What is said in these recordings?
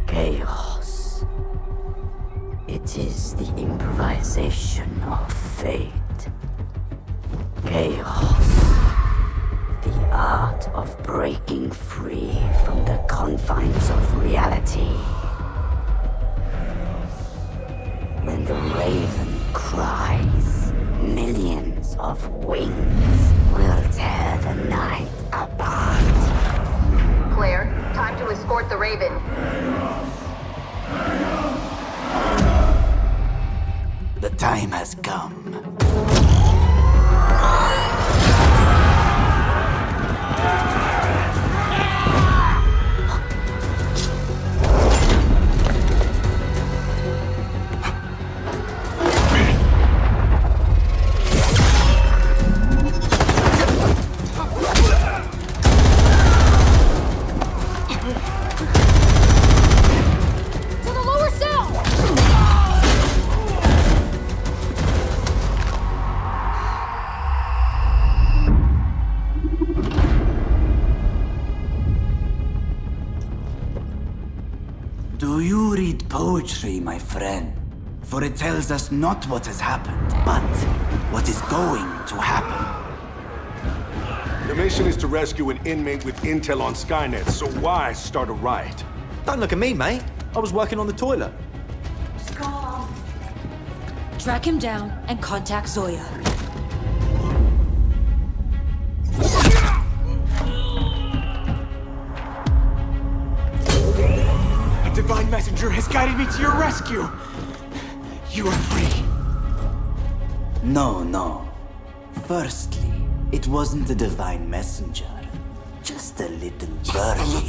Chaos. It is the improvisation of fate. Chaos. The art of breaking free from the confines of reality. When the raven cries, millions of wings will tear the night apart. Claire, time to escort the Raven. The time has come. Do you read poetry, my friend? For it tells us not what has happened, but what is going to happen. The mission is to rescue an inmate with intel on Skynet, so why start a riot? Don't look at me, mate. I was working on the toilet. Track him down and contact Zoya. A divine messenger has guided me to your rescue. You are free. No. Firstly, it wasn't a divine messenger. Just a little birdie.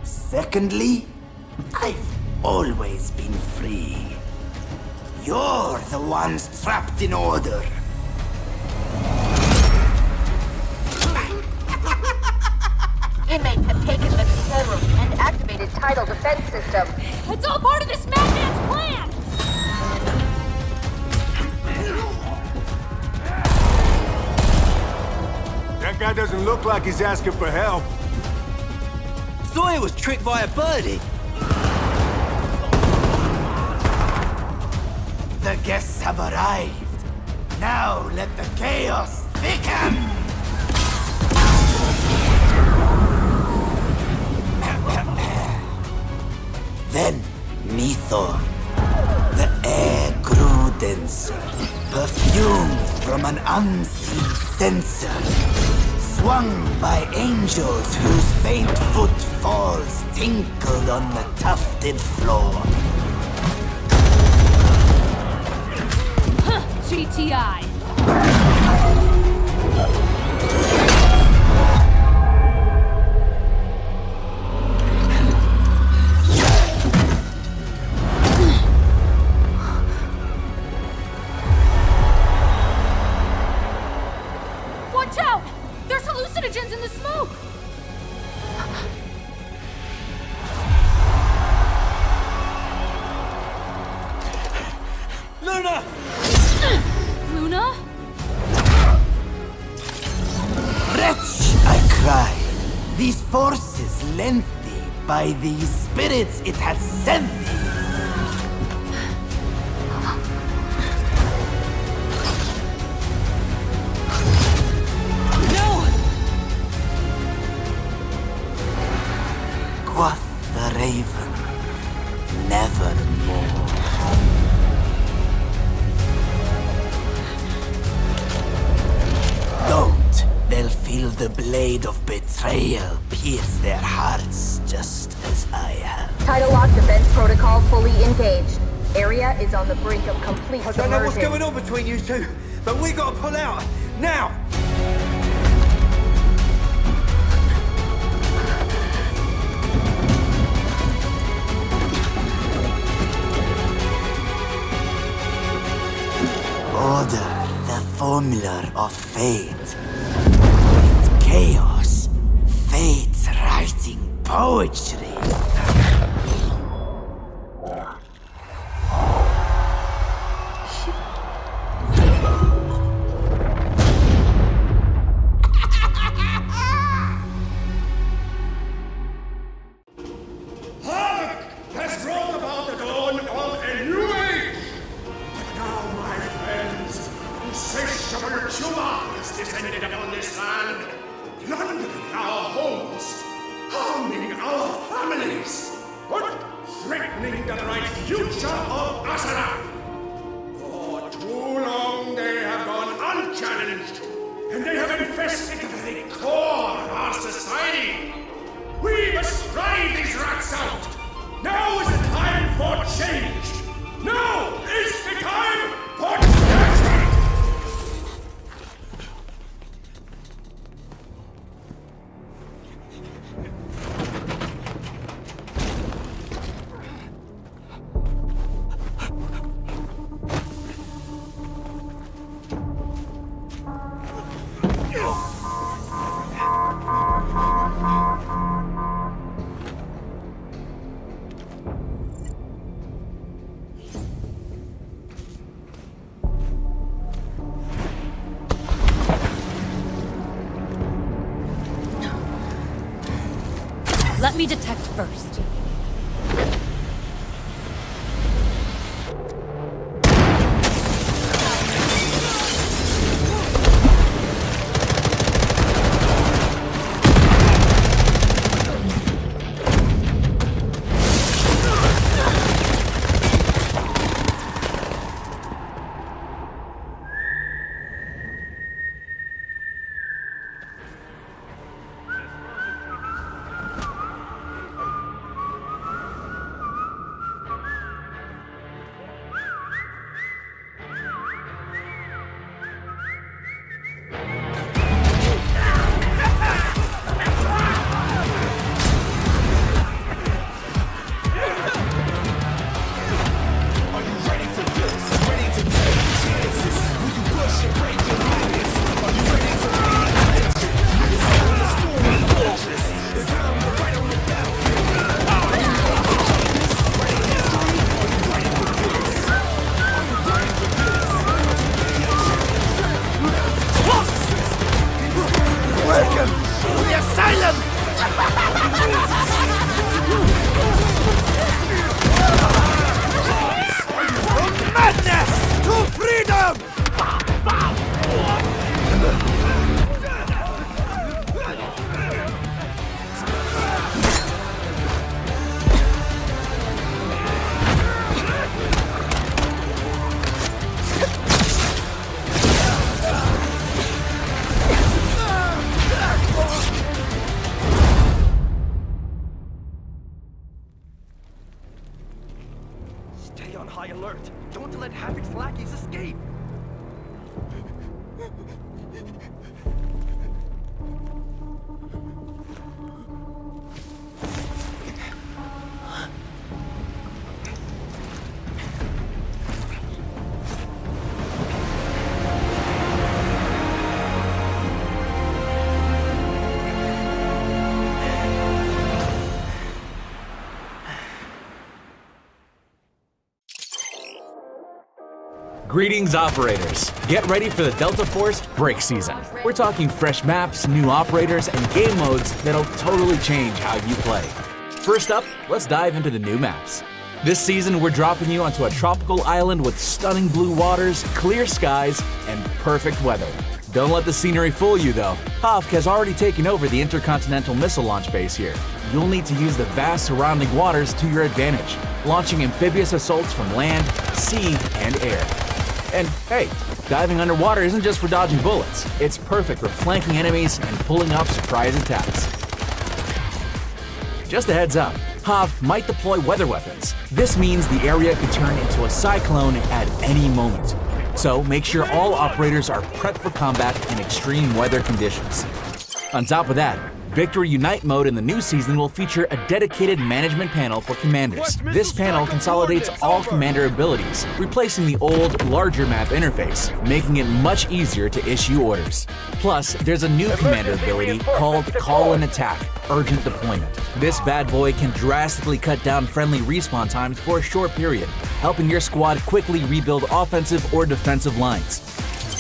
Secondly, I've always been free. You're the ones trapped in order. Inmates have taken the control room and activated tidal defense system. It's all part of this madman's plan! That guy doesn't look like he's asking for help. Zoya was tricked by a birdie. The guests have arrived. Now let the chaos thicken! Then, Mythor. The air grew denser, perfumed from an unseen sensor, swung by angels whose faint footfalls tinkled on the tufted floor. GTI. Watch out! There's hallucinogens in the smoke! Luna! Luna? Wretch, I cried. These forces lent thee by these spirits it had sent thee. No! Quoth the raven, nevermore. Don't. They'll feel the blade of betrayal pierce their hearts just as I have. Tidal lock defense protocol fully engaged. Area is on the brink of complete I don't know what's submersion. going on between you two, but we gotta pull out. Now! Order, the formula of fate. With chaos, fate's writing poetry. Has brought about the dawn of a new age. But now, my friends, insatiable tumor has descended upon this land, plundering our homes, harming our families, but threatening the bright future of Asarak. For too long they have gone unchallenged, and they have infested the very core of our society. We must drive these rats out! Now is the time for change! Now is the time for judgment! Let me detect first. Stay on high alert. Don't let Havoc's lackeys escape. Greetings, operators. Get ready for the Delta Force break season. We're talking fresh maps, new operators, and game modes that'll totally change how you play. First up, let's dive into the new maps. This season, we're dropping you onto a tropical island with stunning blue waters, clear skies, and perfect weather. Don't let the scenery fool you, though. Hoff has already taken over the Intercontinental Missile Launch Base here. You'll need to use the vast surrounding waters to your advantage, launching amphibious assaults from land, sea, and air. And hey, diving underwater isn't just for dodging bullets. It's perfect for flanking enemies and pulling off surprise attacks. Just a heads up, Hoff might deploy weather weapons. This means the area could turn into a cyclone at any moment. So make sure all operators are prepped for combat in extreme weather conditions. On top of that, Victory Unite mode in the new season will feature a dedicated management panel for commanders. This panel consolidates all commander abilities, replacing the old, larger map interface, making it much easier to issue orders. Plus, there's a new commander ability called Call and Attack, Urgent Deployment. This bad boy can drastically cut down friendly respawn times for a short period, helping your squad quickly rebuild offensive or defensive lines.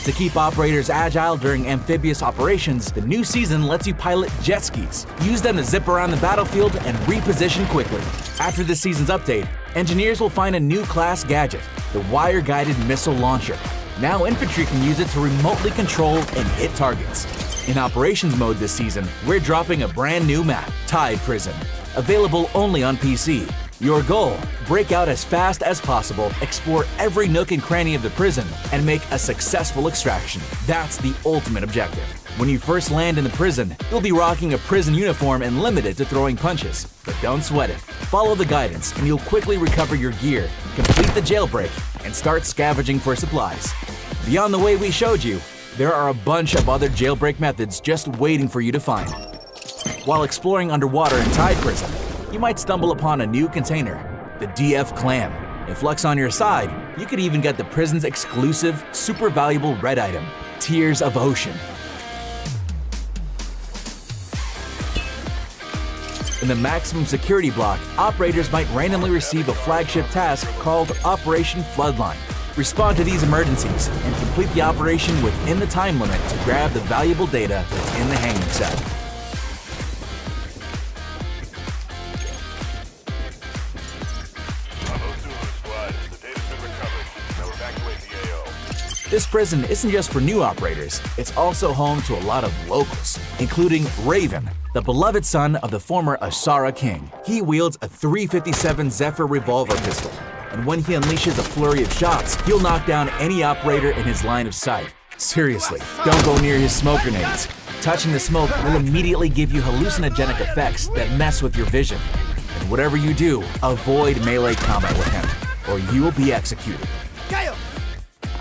To keep operators agile during amphibious operations, the new season lets you pilot jet skis. Use them to zip around the battlefield and reposition quickly. After this season's update, engineers will find a new class gadget, the wire-guided missile launcher. Now infantry can use it to remotely control and hit targets. In operations mode this season, we're dropping a brand new map, Tide Prison, available only on PC. Your goal: break out as fast as possible, explore every nook and cranny of the prison, and make a successful extraction. That's the ultimate objective. When you first land in the prison, you'll be rocking a prison uniform and limited to throwing punches. But don't sweat it. Follow the guidance and you'll quickly recover your gear, complete the jailbreak, and start scavenging for supplies. Beyond the way we showed you, there are a bunch of other jailbreak methods just waiting for you to find. While exploring underwater in Tide Prison, you might stumble upon a new container, the DF Clam. If luck's on your side, you could even get the prison's exclusive, super valuable red item, Tears of Ocean. In the maximum security block, operators might randomly receive a flagship task called Operation Floodline. Respond to these emergencies and complete the operation within the time limit to grab the valuable data that's in the hanging set. This prison isn't just for new operators, it's also home to a lot of locals, including Raven, the beloved son of the former Asara king. He wields a .357 Zephyr revolver pistol, and when he unleashes a flurry of shots, he'll knock down any operator in his line of sight. Seriously, don't go near his smoke grenades. Touching the smoke will immediately give you hallucinogenic effects that mess with your vision. And whatever you do, avoid melee combat with him, or you will be executed.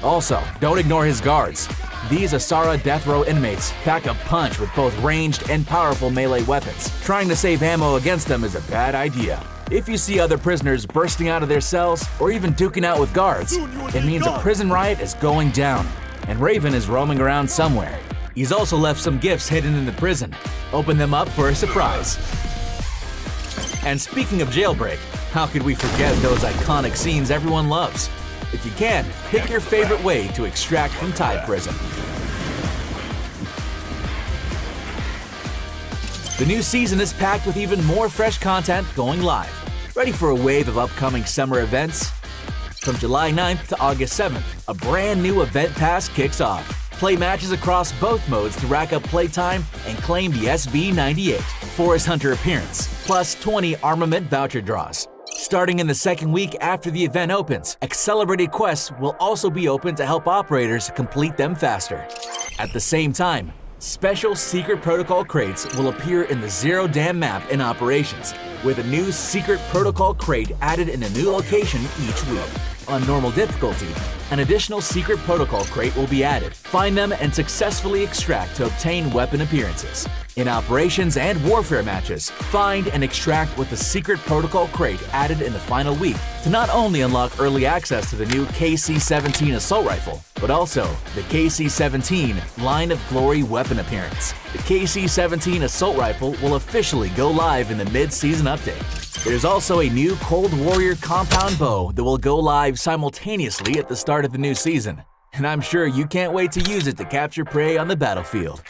Also, don't ignore his guards. These Asara death row inmates pack a punch with both ranged and powerful melee weapons. Trying to save ammo against them is a bad idea. If you see other prisoners bursting out of their cells or even duking out with guards, it means a prison riot is going down, and Raven is roaming around somewhere. He's also left some gifts hidden in the prison. Open them up for a surprise. And speaking of jailbreak, how could we forget those iconic scenes everyone loves? If you can, pick your favorite way to extract from Tide Prison. The new season is packed with even more fresh content going live. Ready for a wave of upcoming summer events? From July 9th to August 7th, a brand new event pass kicks off. Play matches across both modes to rack up playtime and claim the SB98 Forest Hunter appearance, plus 20 armament voucher draws. Starting in the second week after the event opens, accelerated quests will also be open to help operators complete them faster. At the same time, special secret protocol crates will appear in the Zero Dam map in operations, with a new secret protocol crate added in a new location each week. On normal difficulty, an additional secret protocol crate will be added. Find them and successfully extract to obtain weapon appearances. In operations and warfare matches, find and extract with the secret protocol crate added in the final week to not only unlock early access to the new KC-17 assault rifle, but also the KC-17 Line of Glory weapon appearance. The KC-17 assault rifle will officially go live in the mid-season update. There's also a new Cold Warrior compound bow that will go live simultaneously at the start of the new season, and I'm sure you can't wait to use it to capture prey on the battlefield.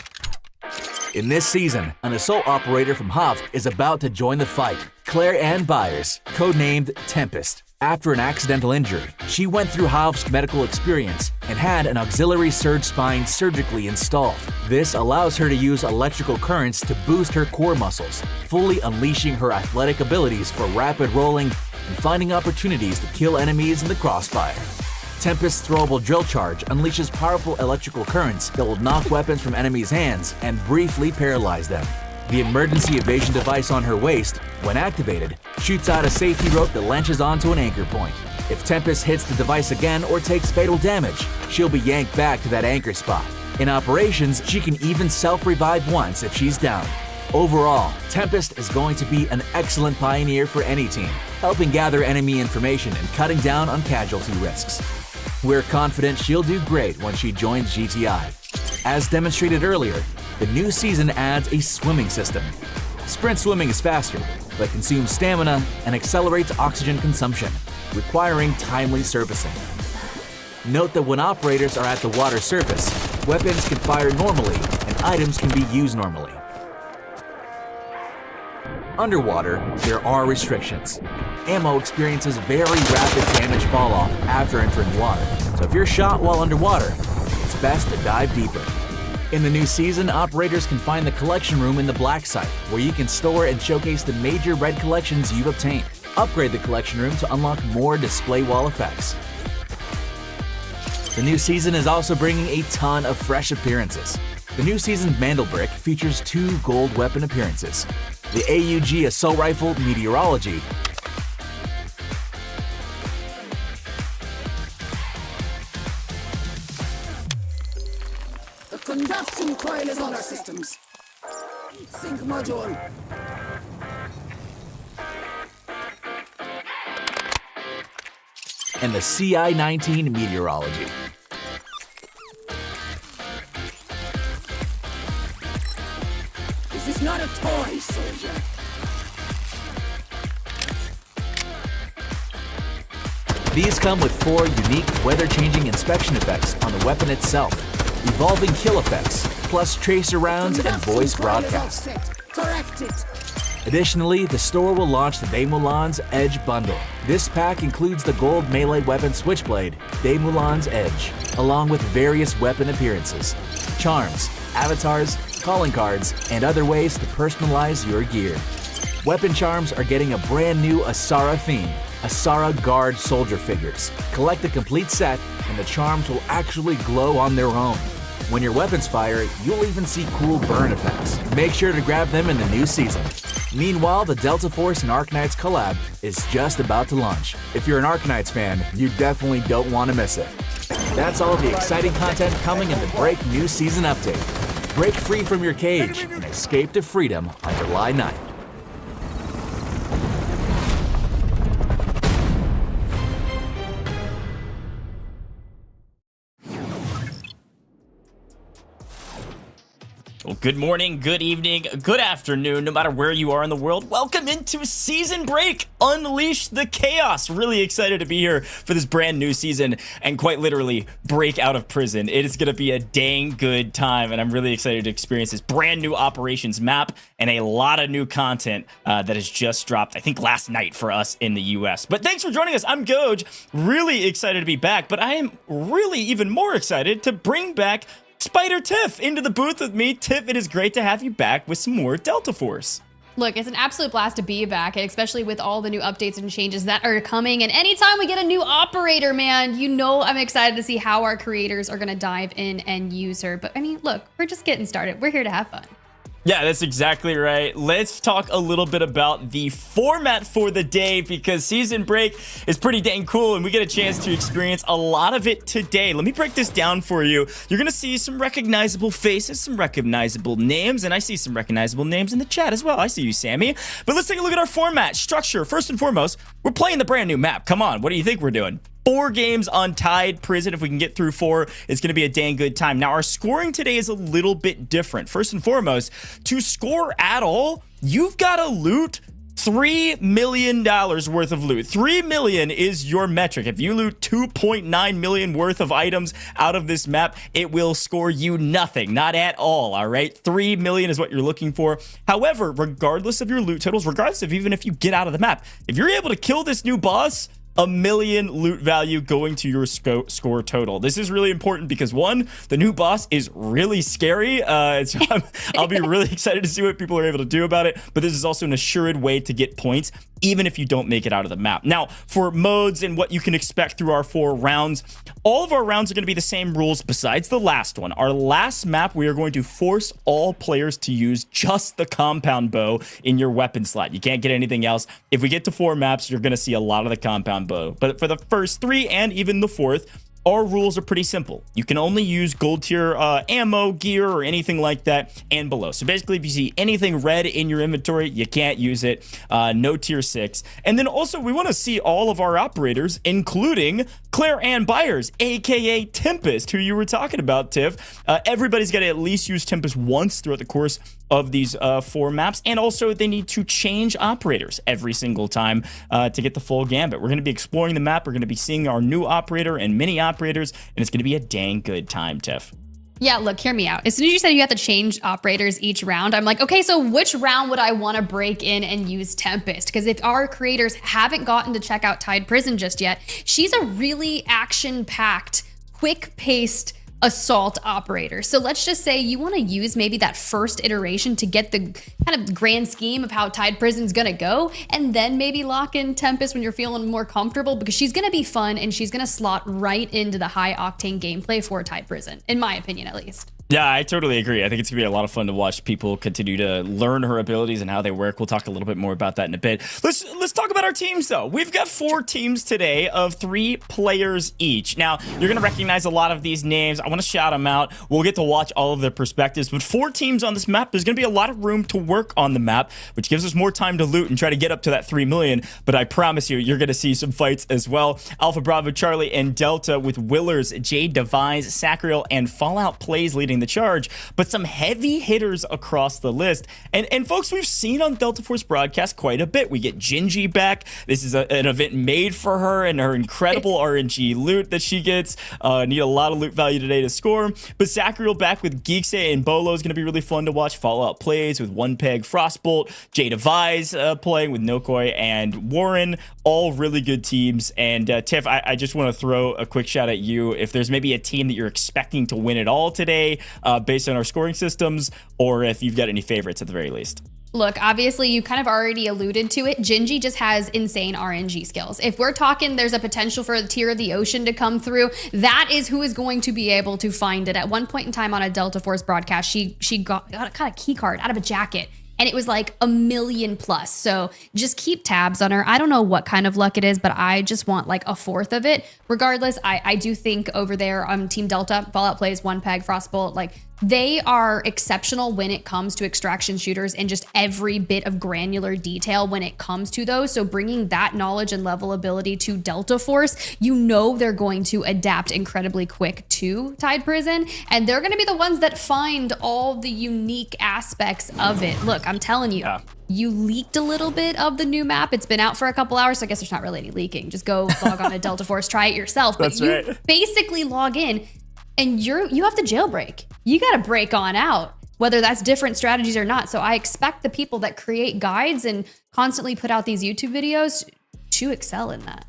In this season, an assault operator from Hoft is about to join the fight, Claire Ann Byers, codenamed Tempest. After an accidental injury, she went through Hoft's medical experience and had an auxiliary surge spine surgically installed. This allows her to use electrical currents to boost her core muscles, fully unleashing her athletic abilities for rapid rolling and finding opportunities to kill enemies in the crossfire. Tempest's throwable drill charge unleashes powerful electrical currents that will knock weapons from enemies' hands and briefly paralyze them. The emergency evasion device on her waist, when activated, shoots out a safety rope that latches onto an anchor point. If Tempest hits the device again or takes fatal damage, she'll be yanked back to that anchor spot. In operations, she can even self-revive once if she's down. Overall, Tempest is going to be an excellent pioneer for any team, helping gather enemy information and cutting down on casualty risks. We're confident she'll do great when she joins GTI. As demonstrated earlier, the new season adds a swimming system. Sprint swimming is faster, but consumes stamina and accelerates oxygen consumption, requiring timely servicing. Note that when operators are at the water surface, weapons can fire normally and items can be used normally. Underwater, there are restrictions. Ammo experiences very rapid damage fall-off after entering water, so if you're shot while underwater, it's best to dive deeper. In the new season, operators can find the collection room in the Black Site, where you can store and showcase the major red collections you've obtained. Upgrade the collection room to unlock more display wall effects. The new season is also bringing a ton of fresh appearances. The new season's Mandelbrick features 2 gold weapon appearances: the AUG Assault Rifle Meteorology The conduction coil is on our systems. Sync module. and the CI-19 Meteorology. This is not a toy, soldier. These come with 4 unique weather-changing inspection effects on the weapon itself, evolving kill effects, plus tracer rounds and voice broadcast. Correct it. Additionally, the store will launch the Mulan's Edge bundle. This pack includes the gold melee weapon Switchblade, Mulan's Edge, along with various weapon appearances, charms, avatars, calling cards, and other ways to personalize your gear. Weapon charms are getting a brand new Asara theme, Asara Guard soldier figures. Collect the complete set, and the charms will actually glow on their own. When your weapons fire, you'll even see cool burn effects. Make sure to grab them in the new season. Meanwhile, the Delta Force and Arknights collab is just about to launch. If you're an Arknights fan, you definitely don't want to miss it. That's all the exciting content coming in the Break New Season update. Break free from your cage and escape to freedom on July 9th. Well, good morning, good evening, good afternoon, no matter where you are in the world. Welcome into Season Break. Unleash the chaos. Really excited to be here for this brand new season and quite literally break out of prison. It is going to be a dang good time, and I'm really excited to experience this brand new operations map and a lot of new content that has just dropped, I think, last night for us in the US. But thanks for joining us. I'm Goj. Really excited to be back, but I am really even more excited to bring back Spider Tiff into the booth with me. Tiff, it is great to have you back with some more Delta Force. Look, it's an absolute blast to be back, especially with all the new updates and changes that are coming. And anytime we get a new operator, man, you know I'm excited to see how our creators are going to dive in and use her. But I mean, look, we're just getting started. We're here to have fun. Yeah, that's exactly right. Let's talk a little bit about the format for the day, because Season Break is pretty dang cool and we get a chance to experience a lot of it today. Let me break this down for you. You're going to see some recognizable faces, some recognizable names, and I see some recognizable names in the chat as well. I see you, Sammy. But let's take a look at our format structure. First and foremost, we're playing the brand new map. Come on, what do you think we're doing? 4 games on Tide Prison. If we can get through 4, it's going to be a dang good time. Now, our scoring today is a little bit different. First and foremost, to score at all, you've got to loot $3 million worth of loot. 3 million is your metric. If you loot 2.9 million worth of items out of this map, it will score you nothing. Not at all, all right? 3 million is what you're looking for. However, regardless of your loot totals, regardless of even if you get out of the map, if you're able to kill this new boss, 1 million loot value going to your score total. This is really important because, one, the new boss is really scary. So I'll be really excited to see what people are able to do about it. But this is also an assured way to get points, even if you don't make it out of the map. Now, for modes and what you can expect through our 4 rounds, all of our rounds are going to be the same rules besides the last one. Our last map, we are going to force all players to use just the compound bow in your weapon slot. You can't get anything else. If we get to 4 maps, you're going to see a lot of the compound bow. But for the first 3 and even the 4th, our rules are pretty simple. You can only use gold tier ammo, gear, or anything like that and below. So basically, if you see anything red in your inventory, you can't use it. No tier 6. And then also, we want to see all of our operators, including Claire Ann Byers, aka Tempest, who you were talking about, Tiff. Everybody's got to at least use Tempest once throughout the course of these 4 maps, and also they need to change operators every single time to get the full gambit. We're going to be exploring the map. We're going to be seeing our new operator and mini operators, and it's going to be a dang good time, Tiff. Yeah, look, hear me out. As soon as you said you have to change operators each round, I'm like, okay, so which round would I want to break in and use Tempest? Because if our creators haven't gotten to check out Tide Prison just yet, she's a really action-packed, quick-paced assault operator. So let's just say you want to use maybe that first iteration to get the kind of grand scheme of how Tide Prison's gonna go, and then maybe lock in Tempest when you're feeling more comfortable, because she's gonna be fun and she's gonna slot right into the high octane gameplay for Tide Prison, in my opinion at least. Yeah, I totally agree. I think it's going to be a lot of fun to watch people continue to learn her abilities and how they work. We'll talk a little bit more about that in a bit. Let's talk about our teams, though. We've got 4 teams today of 3 players each. Now, you're going to recognize a lot of these names. I want to shout them out. We'll get to watch all of their perspectives. But 4 teams on this map, there's going to be a lot of room to work on the map, which gives us more time to loot and try to get up to that 3 million. But I promise you, you're going to see some fights as well. Alpha, Bravo, Charlie, and Delta with Willers, Jade, Devise, Sacriel, and Fallout Plays leading the charge, but some heavy hitters across the list. And folks, we've seen on Delta Force broadcast quite a bit. We get Gingy back. This is an event made for her and her incredible RNG loot that she gets. Need a lot of loot value today to score. But Sacriel back with Geeksay and Bolo is going to be really fun to watch. Fallout Plays with One Peg, Frostbolt, Jade Devise playing with Nokoi and Warren. All really good teams. And Tiff, I just want to throw a quick shout at you. If there's maybe a team that you're expecting to win it all today, based on our scoring systems, or if you've got any favorites at the very least. Look, obviously you kind of already alluded to it. Gingy just has insane RNG skills. If we're talking there's a potential for a tier of the ocean to come through, that is who is going to be able to find it. At one point in time on a Delta Force broadcast, she got a key card out of a jacket, and it was like 1 million plus. So just keep tabs on her. I don't know what kind of luck it is, but I just want like a fourth of it. Regardless, I do think over there on Team Delta, Fallout Plays, One Peg, Frostbolt, like they are exceptional when it comes to extraction shooters and just every bit of granular detail when it comes to those. So bringing that knowledge and level ability to Delta Force, you know they're going to adapt incredibly quick to Tide Prison, and they're going to be the ones that find all the unique aspects of it. Look, I'm telling you. Yeah. You leaked a little bit of the new map. It's been out for a couple hours, so I guess there's not really any leaking. Just go log on to Delta Force, try it yourself. But That's right. Basically log in and you have to jailbreak. You got to break on out, whether that's different strategies or not. So I expect the people that create guides and constantly put out these YouTube videos to excel in that.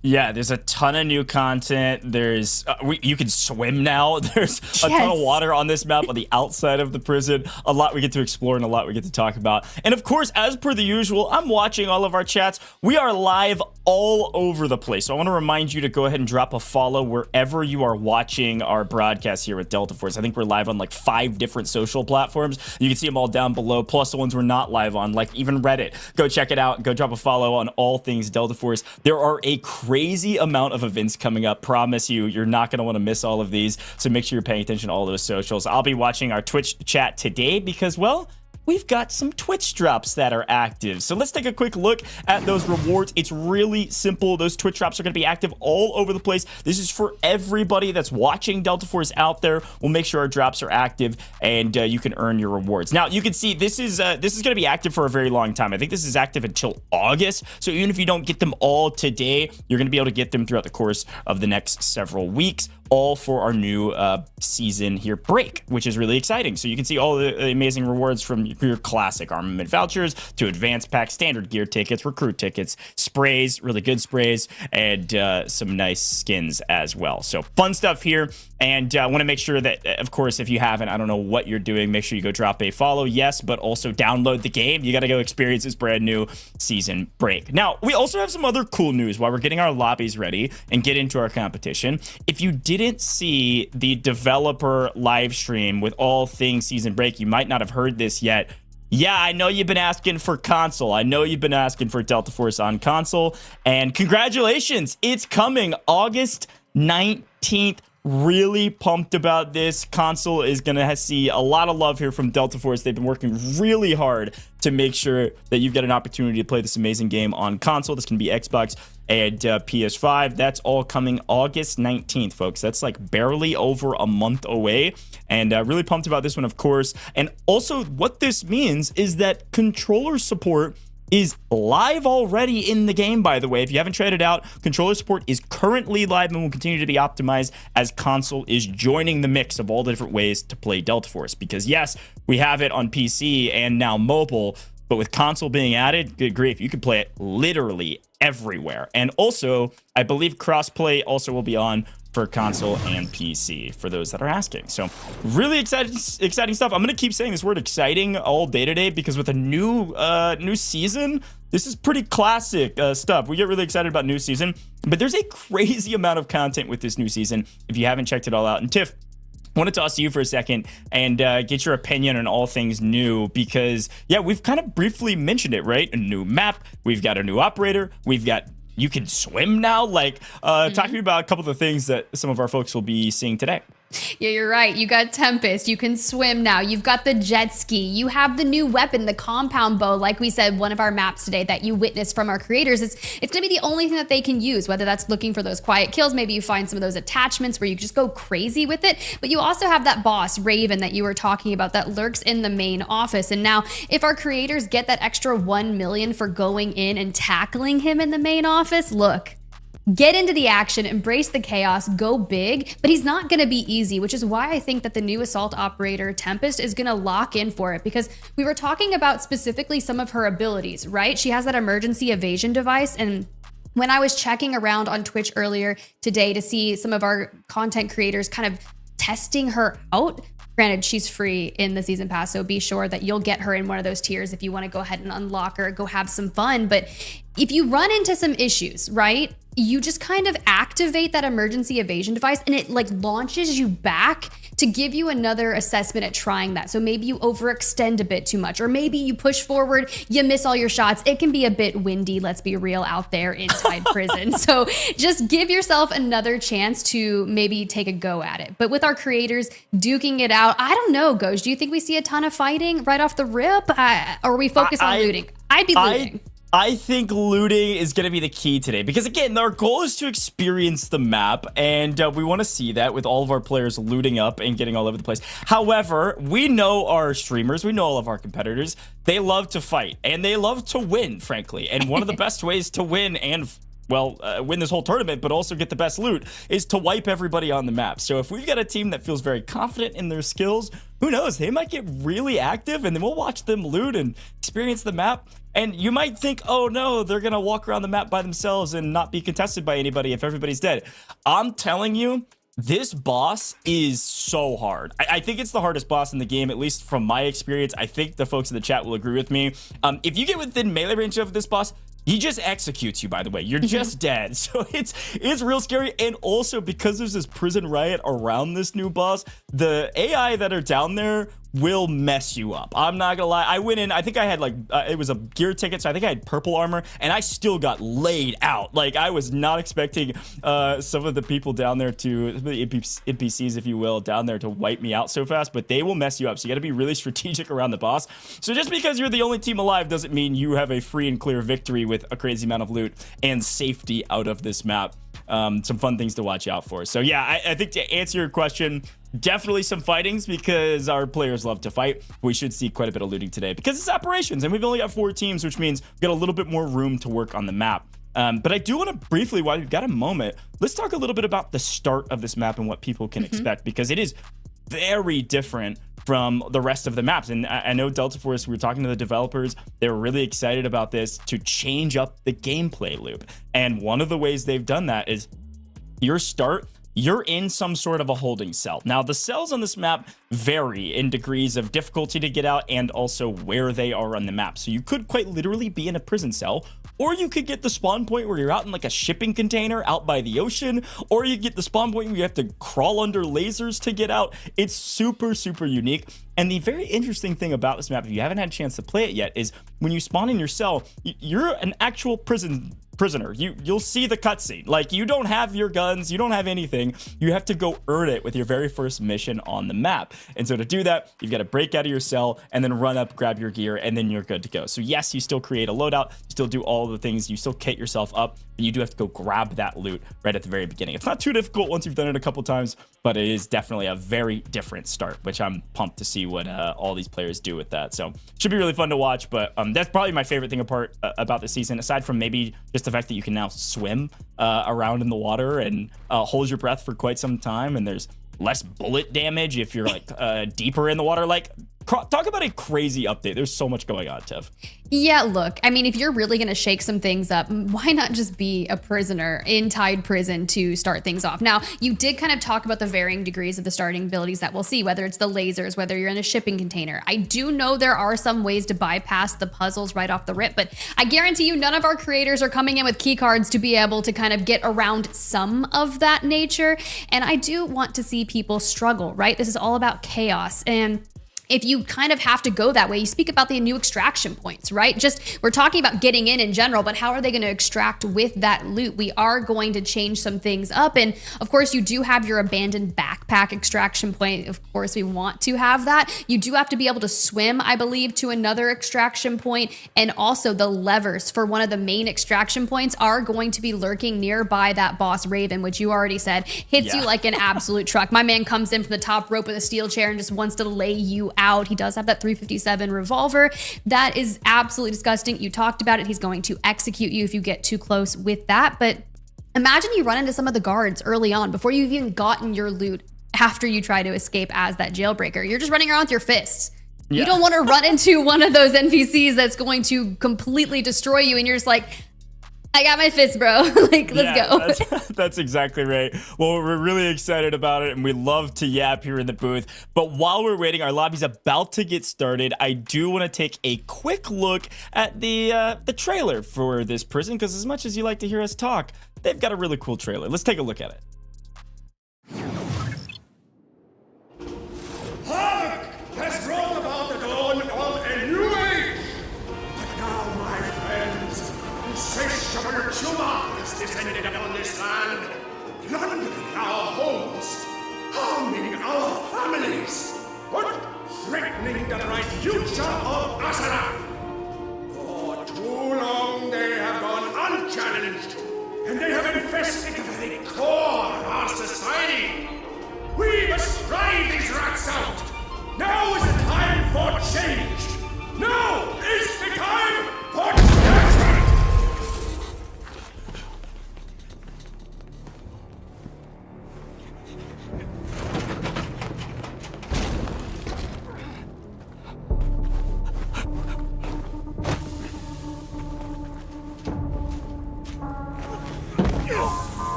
Yeah, there's a ton of new content. There's you can swim now. There's a ton of water on this map on the outside of the prison. A lot we get to explore and a lot we get to talk about. And of course, as per the usual, I'm watching all of our chats. We are live all over the place. So I want to remind you to go ahead and drop a follow wherever you are watching our broadcast here with Delta Force. I think we're live on like 5 different social platforms. You can see them all down below, plus the ones we're not live on, like even Reddit. Go check it out. Go drop a follow on all things Delta Force. There are a crazy amount of events coming up. Promise you, you're not going to want to miss all of these. So make sure you're paying attention to all those socials. I'll be watching our Twitch chat today because, well, we've got some Twitch drops that are active. So let's take a quick look at those rewards. It's really simple. Those Twitch drops are going to be active all over the place. This is for everybody that's watching Delta Force out there. We'll make sure our drops are active and you can earn your rewards. Now, you can see this is going to be active for a very long time. I think this is active until August. So even if you don't get them all today, you're going to be able to get them throughout the course of the next several weeks, all for our new season here break, which is really exciting. So you can see all the amazing rewards from your classic armament vouchers to advanced packs, standard gear tickets, recruit tickets, sprays, really good sprays, and some nice skins as well. So fun stuff here. And I want to make sure that, of course, if you haven't, I don't know what you're doing, make sure you go drop a follow, yes, but also download the game. You got to go experience this brand new season break. Now, we also have some other cool news while we're getting our lobbies ready and get into our competition. If you didn't see the developer live stream with all things season break, you might not have heard this yet. Yeah, I know you've been asking for console. I know you've been asking for Delta Force on console. And congratulations, it's coming August 19th. Really pumped about this. Console is going to see a lot of love here from Delta Force. They've been working really hard to make sure that you've got an opportunity to play this amazing game on console. This can be Xbox and PS5. That's all coming August 19th, folks. That's like barely over a month away. And really pumped about this one, of course. And also what this means is that controller support is live already in the game, by the way. If you haven't tried it out, controller support is currently live and will continue to be optimized as console is joining the mix of all the different ways to play Delta Force. Because yes, we have it on PC and now mobile, but with console being added, good grief, you can play it literally everywhere. And also, I believe crossplay also will be on for console and PC for those that are asking. So really exciting stuff. I'm going to keep saying this word exciting all day today because with a new season, this is pretty classic stuff. We get really excited about new season, but there's a crazy amount of content with this new season if you haven't checked it all out. And Tiff, I want to toss to you for a second and get your opinion on all things new because, yeah, we've kind of briefly mentioned it, right? A new map. We've got a new operator. We've got you can swim now. Like, talk to me about a couple of the things that some of our folks will be seeing today. Yeah, you're right. You got Tempest. You can swim now. You've got the jet ski. You have the new weapon, the compound bow. Like we said, one of our maps today that you witnessed from our creators, it's going to be the only thing that they can use, whether that's looking for those quiet kills. Maybe you find some of those attachments where you just go crazy with it. But you also have that boss, Raven, that you were talking about that lurks in the main office. And now if our creators get that extra 1 million for going in and tackling him in the main office, look. Get into the action, embrace the chaos, go big, but he's not going to be easy, which is why I think that the new assault operator Tempest is going to lock in for it because we were talking about specifically some of her abilities, right? She has that emergency evasion device, and when I was checking around on Twitch earlier today to see some of our content creators kind of testing her out, granted, she's free in the season pass, so be sure that you'll get her in one of those tiers if you want to go ahead and unlock her, go have some fun. But if you run into some issues, right, you just kind of activate that emergency evasion device and it like launches you back to give you another assessment at trying that. So maybe you overextend a bit too much, or maybe you push forward, you miss all your shots. It can be a bit windy, let's be real, out there inside prison. So just give yourself another chance to maybe take a go at it. But with our creators duking it out, I don't know, Goj, do you think we see a ton of fighting right off the rip? Or are we focused on looting? I'd be looting. I think looting is going to be the key today because, again, our goal is to experience the map, and we want to see that with all of our players looting up and getting all over the place. However, we know our streamers, we know all of our competitors, they love to fight, and they love to win, frankly. And one of the best ways to win and win this whole tournament, but also get the best loot, is to wipe everybody on the map. So if we've got a team that feels very confident in their skills, who knows? They might get really active, and then we'll watch them loot and experience the map. And you might think, oh no, they're going to walk around the map by themselves and not be contested by anybody if everybody's dead. I'm telling you, this boss is so hard. I think it's the hardest boss in the game, at least from my experience. I think the folks in the chat will agree with me. If you get within melee range of this boss, he just executes you, by the way. You're just dead. So it's real scary. And also, because there's this prison riot around this new boss, the AI that are down there will mess you up. I'm not gonna lie. I went in, I think I had like, it was a gear ticket, so I think I had purple armor, and I still got laid out. Like, I was not expecting some of the people down there to, the NPCs, if you will, down there to wipe me out so fast, but they will mess you up. So you gotta be really strategic around the boss. So just because you're the only team alive doesn't mean you have a free and clear victory with a crazy amount of loot and safety out of this map. Some fun things to watch out for. So yeah, I think to answer your question, definitely some fightings because our players love to fight. We should see quite a bit of looting today because it's operations and we've only got 4 teams, which means we've got a little bit more room to work on the map. But I do want to briefly, while we've got a moment, let's talk a little bit about the start of this map and what people can expect, because it is very different from the rest of the maps. And I know Delta Force, we were talking to the developers, they were really excited about this to change up the gameplay loop. And one of the ways they've done that is your start, you're in some sort of a holding cell. Now, the cells on this map vary in degrees of difficulty to get out and also where they are on the map. So you could quite literally be in a prison cell, or you could get the spawn point where you're out in like a shipping container out by the ocean, or you get the spawn point where you have to crawl under lasers to get out. It's super, super unique. And the very interesting thing about this map, if you haven't had a chance to play it yet, is when you spawn in your cell, you're an actual prison prisoner. You'll see the cutscene. Like, you don't have your guns, you don't have anything. You have to go earn it with your very first mission on the map. And so to do that, you've got to break out of your cell and then run up, grab your gear, and then you're good to go. So yes, you still create a loadout, you still do all the things, you still kit yourself up, but you do have to go grab that loot right at the very beginning. It's not too difficult once you've done it a couple times, but it is definitely a very different start, which I'm pumped to see what all these players do with that. So should be really fun to watch, but that's probably my favorite thing about the season, aside from maybe just the fact that you can now swim around in the water and hold your breath for quite some time, and there's less bullet damage if you're like deeper in the water. Like, talk about a crazy update. There's so much going on, Tiff. Yeah, look, I mean, if you're really going to shake some things up, why not just be a prisoner in Tide Prison to start things off? Now, you did kind of talk about the varying degrees of the starting abilities that we'll see, whether it's the lasers, whether you're in a shipping container. I do know there are some ways to bypass the puzzles right off the rip, but I guarantee you none of our creators are coming in with key cards to be able to kind of get around some of that nature. And I do want to see people struggle, right? This is all about chaos. And if you kind of have to go that way, you speak about the new extraction points, right? Just, we're talking about getting in general, but how are they going to extract with that loot? We are going to change some things up. And of course, you do have your abandoned backpack extraction point. Of course, we want to have that. You do have to be able to swim, I believe, to another extraction point. And also the levers for one of the main extraction points are going to be lurking nearby that boss Raven, which you already said hits you like an absolute truck. My man comes in from the top rope with a steel chair and just wants to lay you out. He does have that 357 revolver. That is absolutely disgusting. You talked about it. He's going to execute you if you get too close with that. But imagine you run into some of the guards early on before you've even gotten your loot after you try to escape as that jailbreaker. You're just running around with your fists. Yeah. You don't want to run into one of those NPCs that's going to completely destroy you. And you're just like, I got my fist, bro. Like, let's go. That's exactly right. Well, we're really excited about it, and we love to yap here in the booth. But while we're waiting, our lobby's about to get started. I do want to take a quick look at the trailer for this prison, because as much as you like to hear us talk, they've got a really cool trailer. Let's take a look at it. Hark has brought about the dawn of a new age. But now, my friends, insatiable tumor has descended upon this land, plundering our homes, harming our families, but threatening the bright future of Asara. For too long they have gone unchallenged, and they have infested the very core of our society. We must drive these rats out. Now is the time for change. Now is the time for judgment.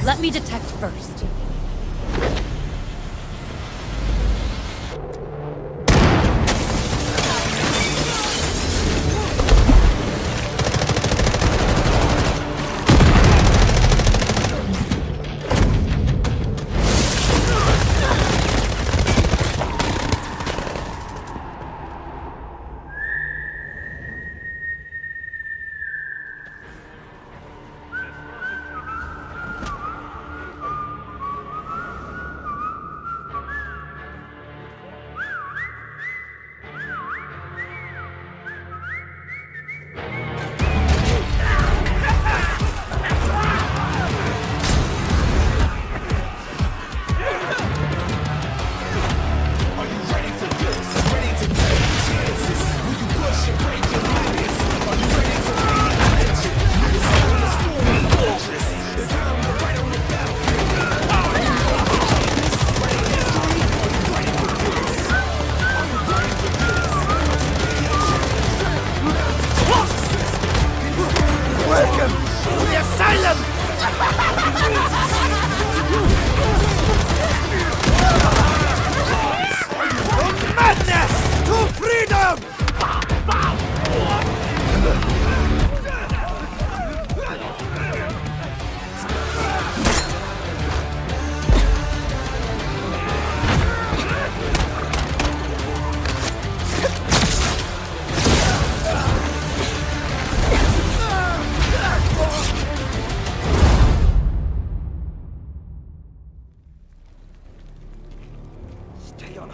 Let me detect first.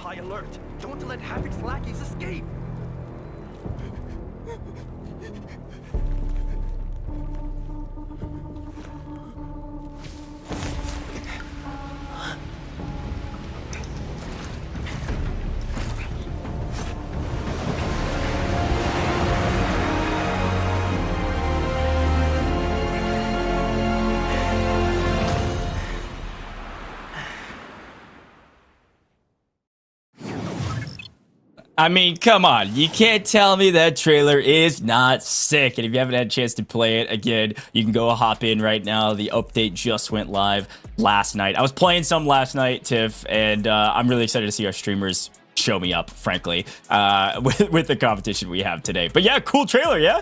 high alert. Don't let Havoc's lackeys escape. I mean, come on. You can't tell me that trailer is not sick. And if you haven't had a chance to play it, again, you can go hop in right now. The update just went live last night. I was playing some last night, Tiff, and I'm really excited to see our streamers show me up, frankly, with the competition we have today. But yeah, cool trailer, yeah?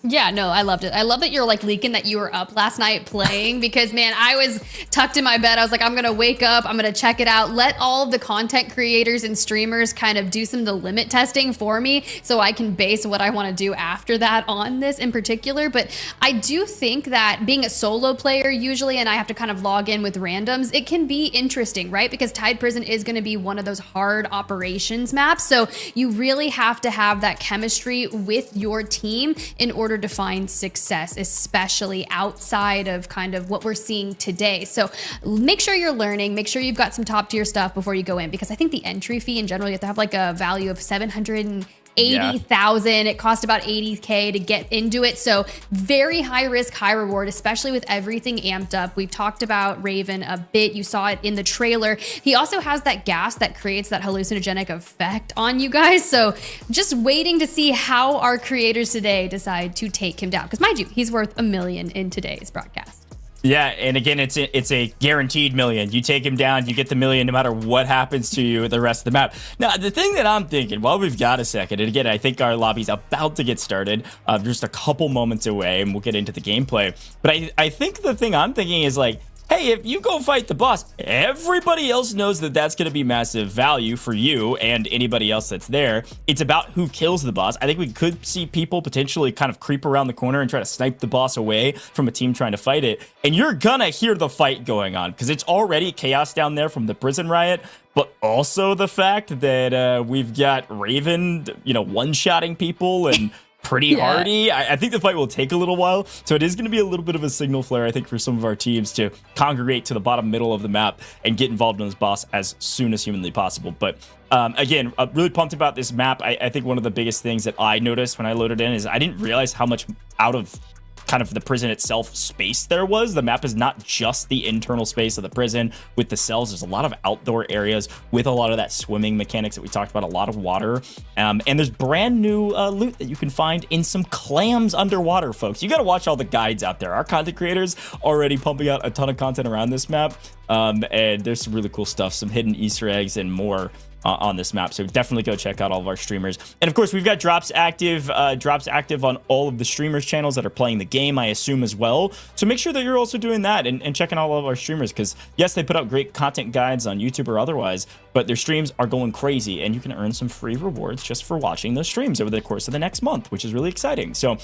Yeah, no, I loved it. I love that you're like leaking that you were up last night playing because, man, I was tucked in my bed. I was like, I'm going to wake up. I'm going to check it out. Let all of the content creators and streamers kind of do some of the limit testing for me so I can base what I want to do after that on this in particular. But I do think that being a solo player usually, and I have to kind of log in with randoms, it can be interesting, right? Because Tide Prison is going to be one of those hard operations maps. So you really have to have that chemistry with your team in order to find success, especially outside of kind of what we're seeing today. So make sure you're learning, make sure you've got some top tier stuff before you go in, because I think the entry fee in general, you have to have like a value of 780,000. It cost about 80K to get into it. So very high risk, high reward, especially with everything amped up. We've talked about Raven a bit. You saw it in the trailer. He also has that gas that creates that hallucinogenic effect on you guys. So just waiting to see how our creators today decide to take him down. Because mind you, he's worth $1 million in today's broadcast. Yeah, and again, it's a guaranteed million. You take him down, you get the million no matter what happens to you the rest of the map. Now, the thing that I'm thinking, while we've got a second, and again, I think our lobby's about to get started, just a couple moments away, and we'll get into the gameplay. But I think the thing I'm thinking is like, hey, if you go fight the boss, everybody else knows that that's going to be massive value for you and anybody else that's there. It's about who kills the boss. I think we could see people potentially kind of creep around the corner and try to snipe the boss away from a team trying to fight it. And you're going to hear the fight going on because it's already chaos down there from the prison riot. But also the fact that we've got Raven, one-shotting people and pretty hardy. I think the fight will take a little while, so it is going to be a little bit of a signal flare, I think, for some of our teams to congregate to the bottom middle of the map and get involved in this boss as soon as humanly possible. But again, I'm really pumped about this map. I think one of the biggest things that I noticed when I loaded in is I didn't realize how much out of kind of the prison itself space there was. The map is not just the internal space of the prison with the cells. There's a lot of outdoor areas with a lot of that swimming mechanics that we talked about, a lot of water. And there's brand new loot that you can find in some clams underwater, folks. You got to watch all the guides out there. Our content creators already pumping out a ton of content around this map. And there's some really cool stuff, some hidden Easter eggs and more on this map, so definitely go check out all of our streamers. And of course, we've got drops active on all of the streamers channels that are playing the game, I assume, as well. So make sure that you're also doing that and checking all of our streamers, because yes, they put out great content guides on YouTube or otherwise, but their streams are going crazy, and you can earn some free rewards just for watching those streams over the course of the next month, which is really exciting. So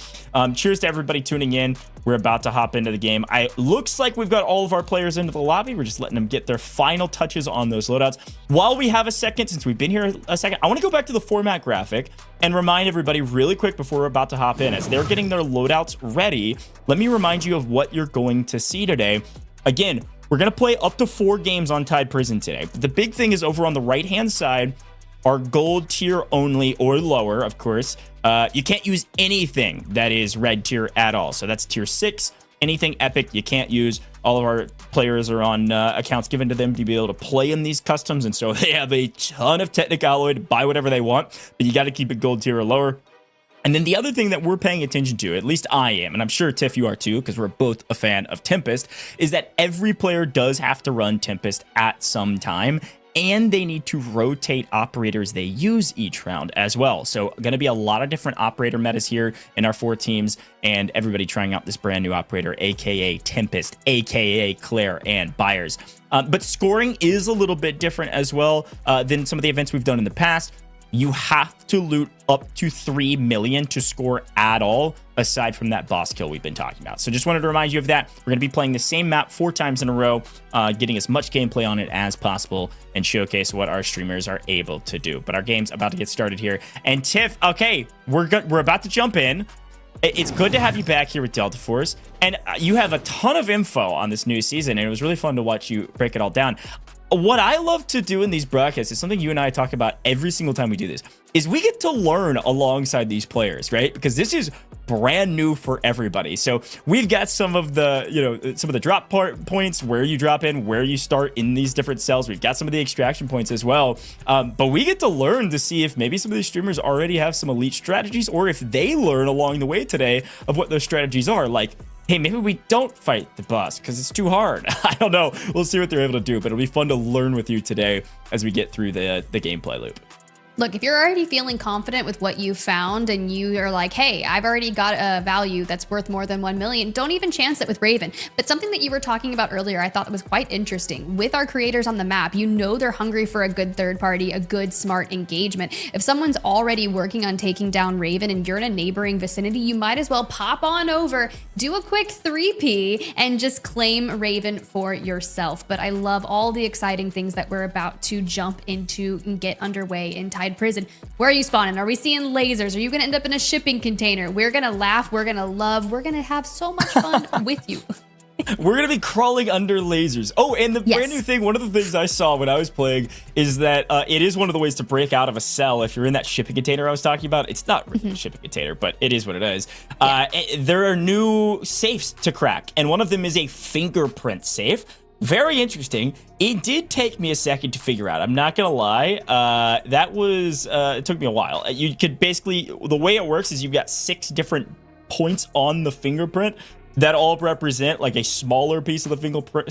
cheers to everybody tuning in. We're about to hop into the game. Looks like we've got all of our players into the lobby. We're just letting them get their final touches on those loadouts. While we have a second, since we've been here a second, I want to go back to the format graphic and remind everybody really quick before we're about to hop in. As they're getting their loadouts ready, let me remind you of what you're going to see today. Again, we're going to play up to 4 games on Tide Prison today. But the big thing is over on the right-hand side, our gold tier only or lower, of course. You can't use anything that is red tier at all. So that's tier 6. Anything epic you can't use. All of our players are on accounts given to them to be able to play in these customs, and so they have a ton of technicality to buy whatever they want, but you got to keep it gold tier or lower. And then the other thing that we're paying attention to, at least I am, and I'm sure Tiff you are too, because we're both a fan of Tempest, is that every player does have to run Tempest at some time, and they need to rotate operators they use each round as well. So going to be a lot of different operator metas here in our 4 teams, and everybody trying out this brand new operator, aka Tempest, aka Claire and Byers. But scoring is a little bit different as well than some of the events we've done in the past. you have to loot up to 3 million to score at all, aside from that boss kill we've been talking about. So just wanted to remind you of that. We're going to be playing the same map 4 times in a row, getting as much gameplay on it as possible and showcase what our streamers are able to do. But our game's about to get started here. And Tiff, okay, we're about to jump in. It's good to have you back here with Delta Force, and you have a ton of info on this new season, and it was really fun to watch you break it all down. What I love to do in these broadcasts is something you and I talk about every single time we do this, is we get to learn alongside these players, right? Because this is brand new for everybody. So we've got some of the, you know, some of the drop points, where you drop in, where you start in these different cells. We've got some of the extraction points as well. But we get to learn to see if maybe some of these streamers already have some elite strategies, or if they learn along the way today of what those strategies are. Like, hey, maybe we don't fight the boss because it's too hard. I don't know. We'll see what they're able to do, but it'll be fun to learn with you today as we get through the gameplay loop. Look, if you're already feeling confident with what you found and you are like, hey, I've already got a value that's worth more than 1 million, don't even chance it with Raven. But something that you were talking about earlier, I thought was quite interesting. With our creators on the map, you know they're hungry for a good third party, a good, smart engagement. If someone's already working on taking down Raven and you're in a neighboring vicinity, you might as well pop on over, do a quick 3P, and just claim Raven for yourself. But I love all the exciting things that we're about to jump into and get underway in Prison. Where are you spawning? Are we seeing lasers? Are you gonna end up in a shipping container? We're gonna laugh, we're gonna love, we're gonna have so much fun with you. We're gonna be crawling under lasers. Oh, and the brand new thing, one of the things I saw when I was playing is that it is one of the ways to break out of a cell if you're in that shipping container I was talking about. It's not really a shipping container, but it is what it is. There are new safes to crack, and one of them is a fingerprint safe. Very interesting. It did take me a second to figure out. I'm not gonna lie. That was it took me a while. You could basically, the way it works is you've got 6 different points on the fingerprint that all represent like a smaller piece of the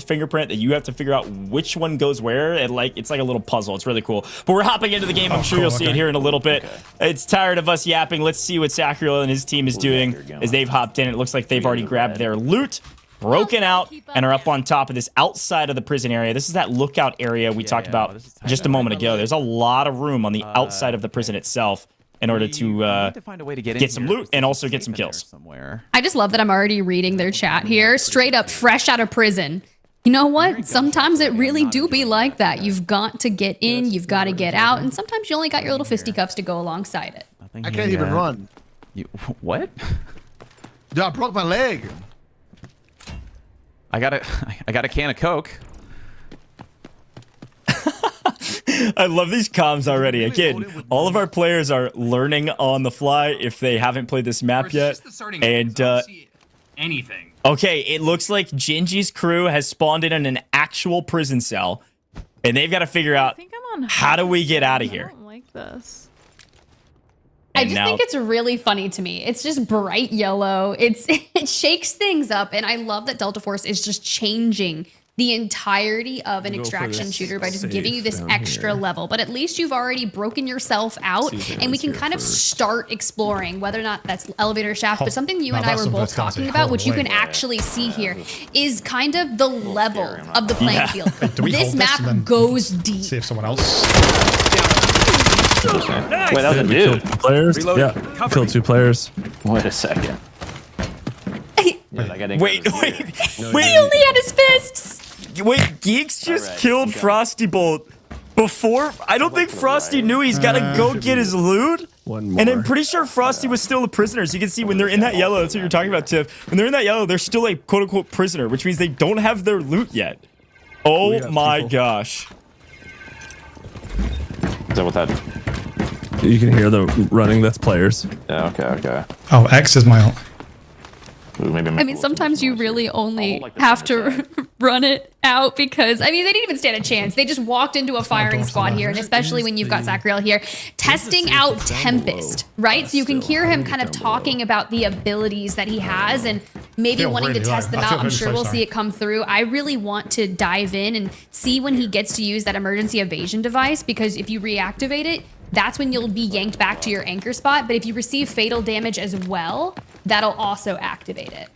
fingerprint that you have to figure out which one goes where, and like it's like a little puzzle. It's really cool. But we're hopping into the game. I'm sure you'll see it here in a little bit. It's tired of us yapping. Let's see what Sacriel and his team is doing as they've hopped in. It looks like they've already grabbed their loot, broken out, and are up on top of this outside of the prison area. This is that lookout area we talked about just a moment ago. There's a lot of room on the outside of the prison itself in order to get some loot and also get some kills. I just love that I'm already reading their chat here. Straight up, fresh out of prison. You know what? Sometimes it really do be like that. You've got to get in, you've got to get out, and sometimes you only got your little fisticuffs to go alongside it. I can't even run. What? Dude, I broke my leg. I got a can of Coke. I love these comms already. Again, all of our players are learning on the fly if they haven't played this map yet. And anything. Okay, it looks like Gingy's crew has spawned in an actual prison cell, and they've got to figure out how do we get out of here. I don't like this. I just think it's really funny to me. It's just bright yellow. It shakes things up, and I love that Delta Force is just changing the entirety of an extraction shooter by just giving you this extra level. But at least you've already broken yourself out, and we can kind of start exploring whether or not that's elevator shaft. But something you and I were both talking about, which you can actually see here, is kind of the level of the playing field. This map goes deep. See if someone else. Nice. Wait, that was a dude. Killed 2 players. Yeah, killed 2 players. Wait a second. Wait. He only had his fists. Wait, Geeks just killed Frosty Bolt before. I don't think Frosty knew he's got to go get his loot. One more. And I'm pretty sure Frosty was still a prisoner. So you can see when they're in that yellow, that's what you're talking about, Tiff. When they're in that yellow, they're still a quote-unquote prisoner, which means they don't have their loot yet. Oh my gosh. Is that what that... You can hear the running. That's players. Yeah, okay. Oh, X is my ult. Ooh, maybe I mean, sometimes you really only have to run it out because, I mean, they didn't even stand a chance. They just walked into a firing squad here, and especially when you've got Sacriel here, testing out Tempest, right? So you can hear him kind of talking about the abilities that he has and maybe wanting to test them out. I'm sure we'll see it come through. I really want to dive in and see when he gets to use that emergency evasion device, because if you reactivate it, that's when you'll be yanked back to your anchor spot. But if you receive fatal damage as well, that'll also activate it.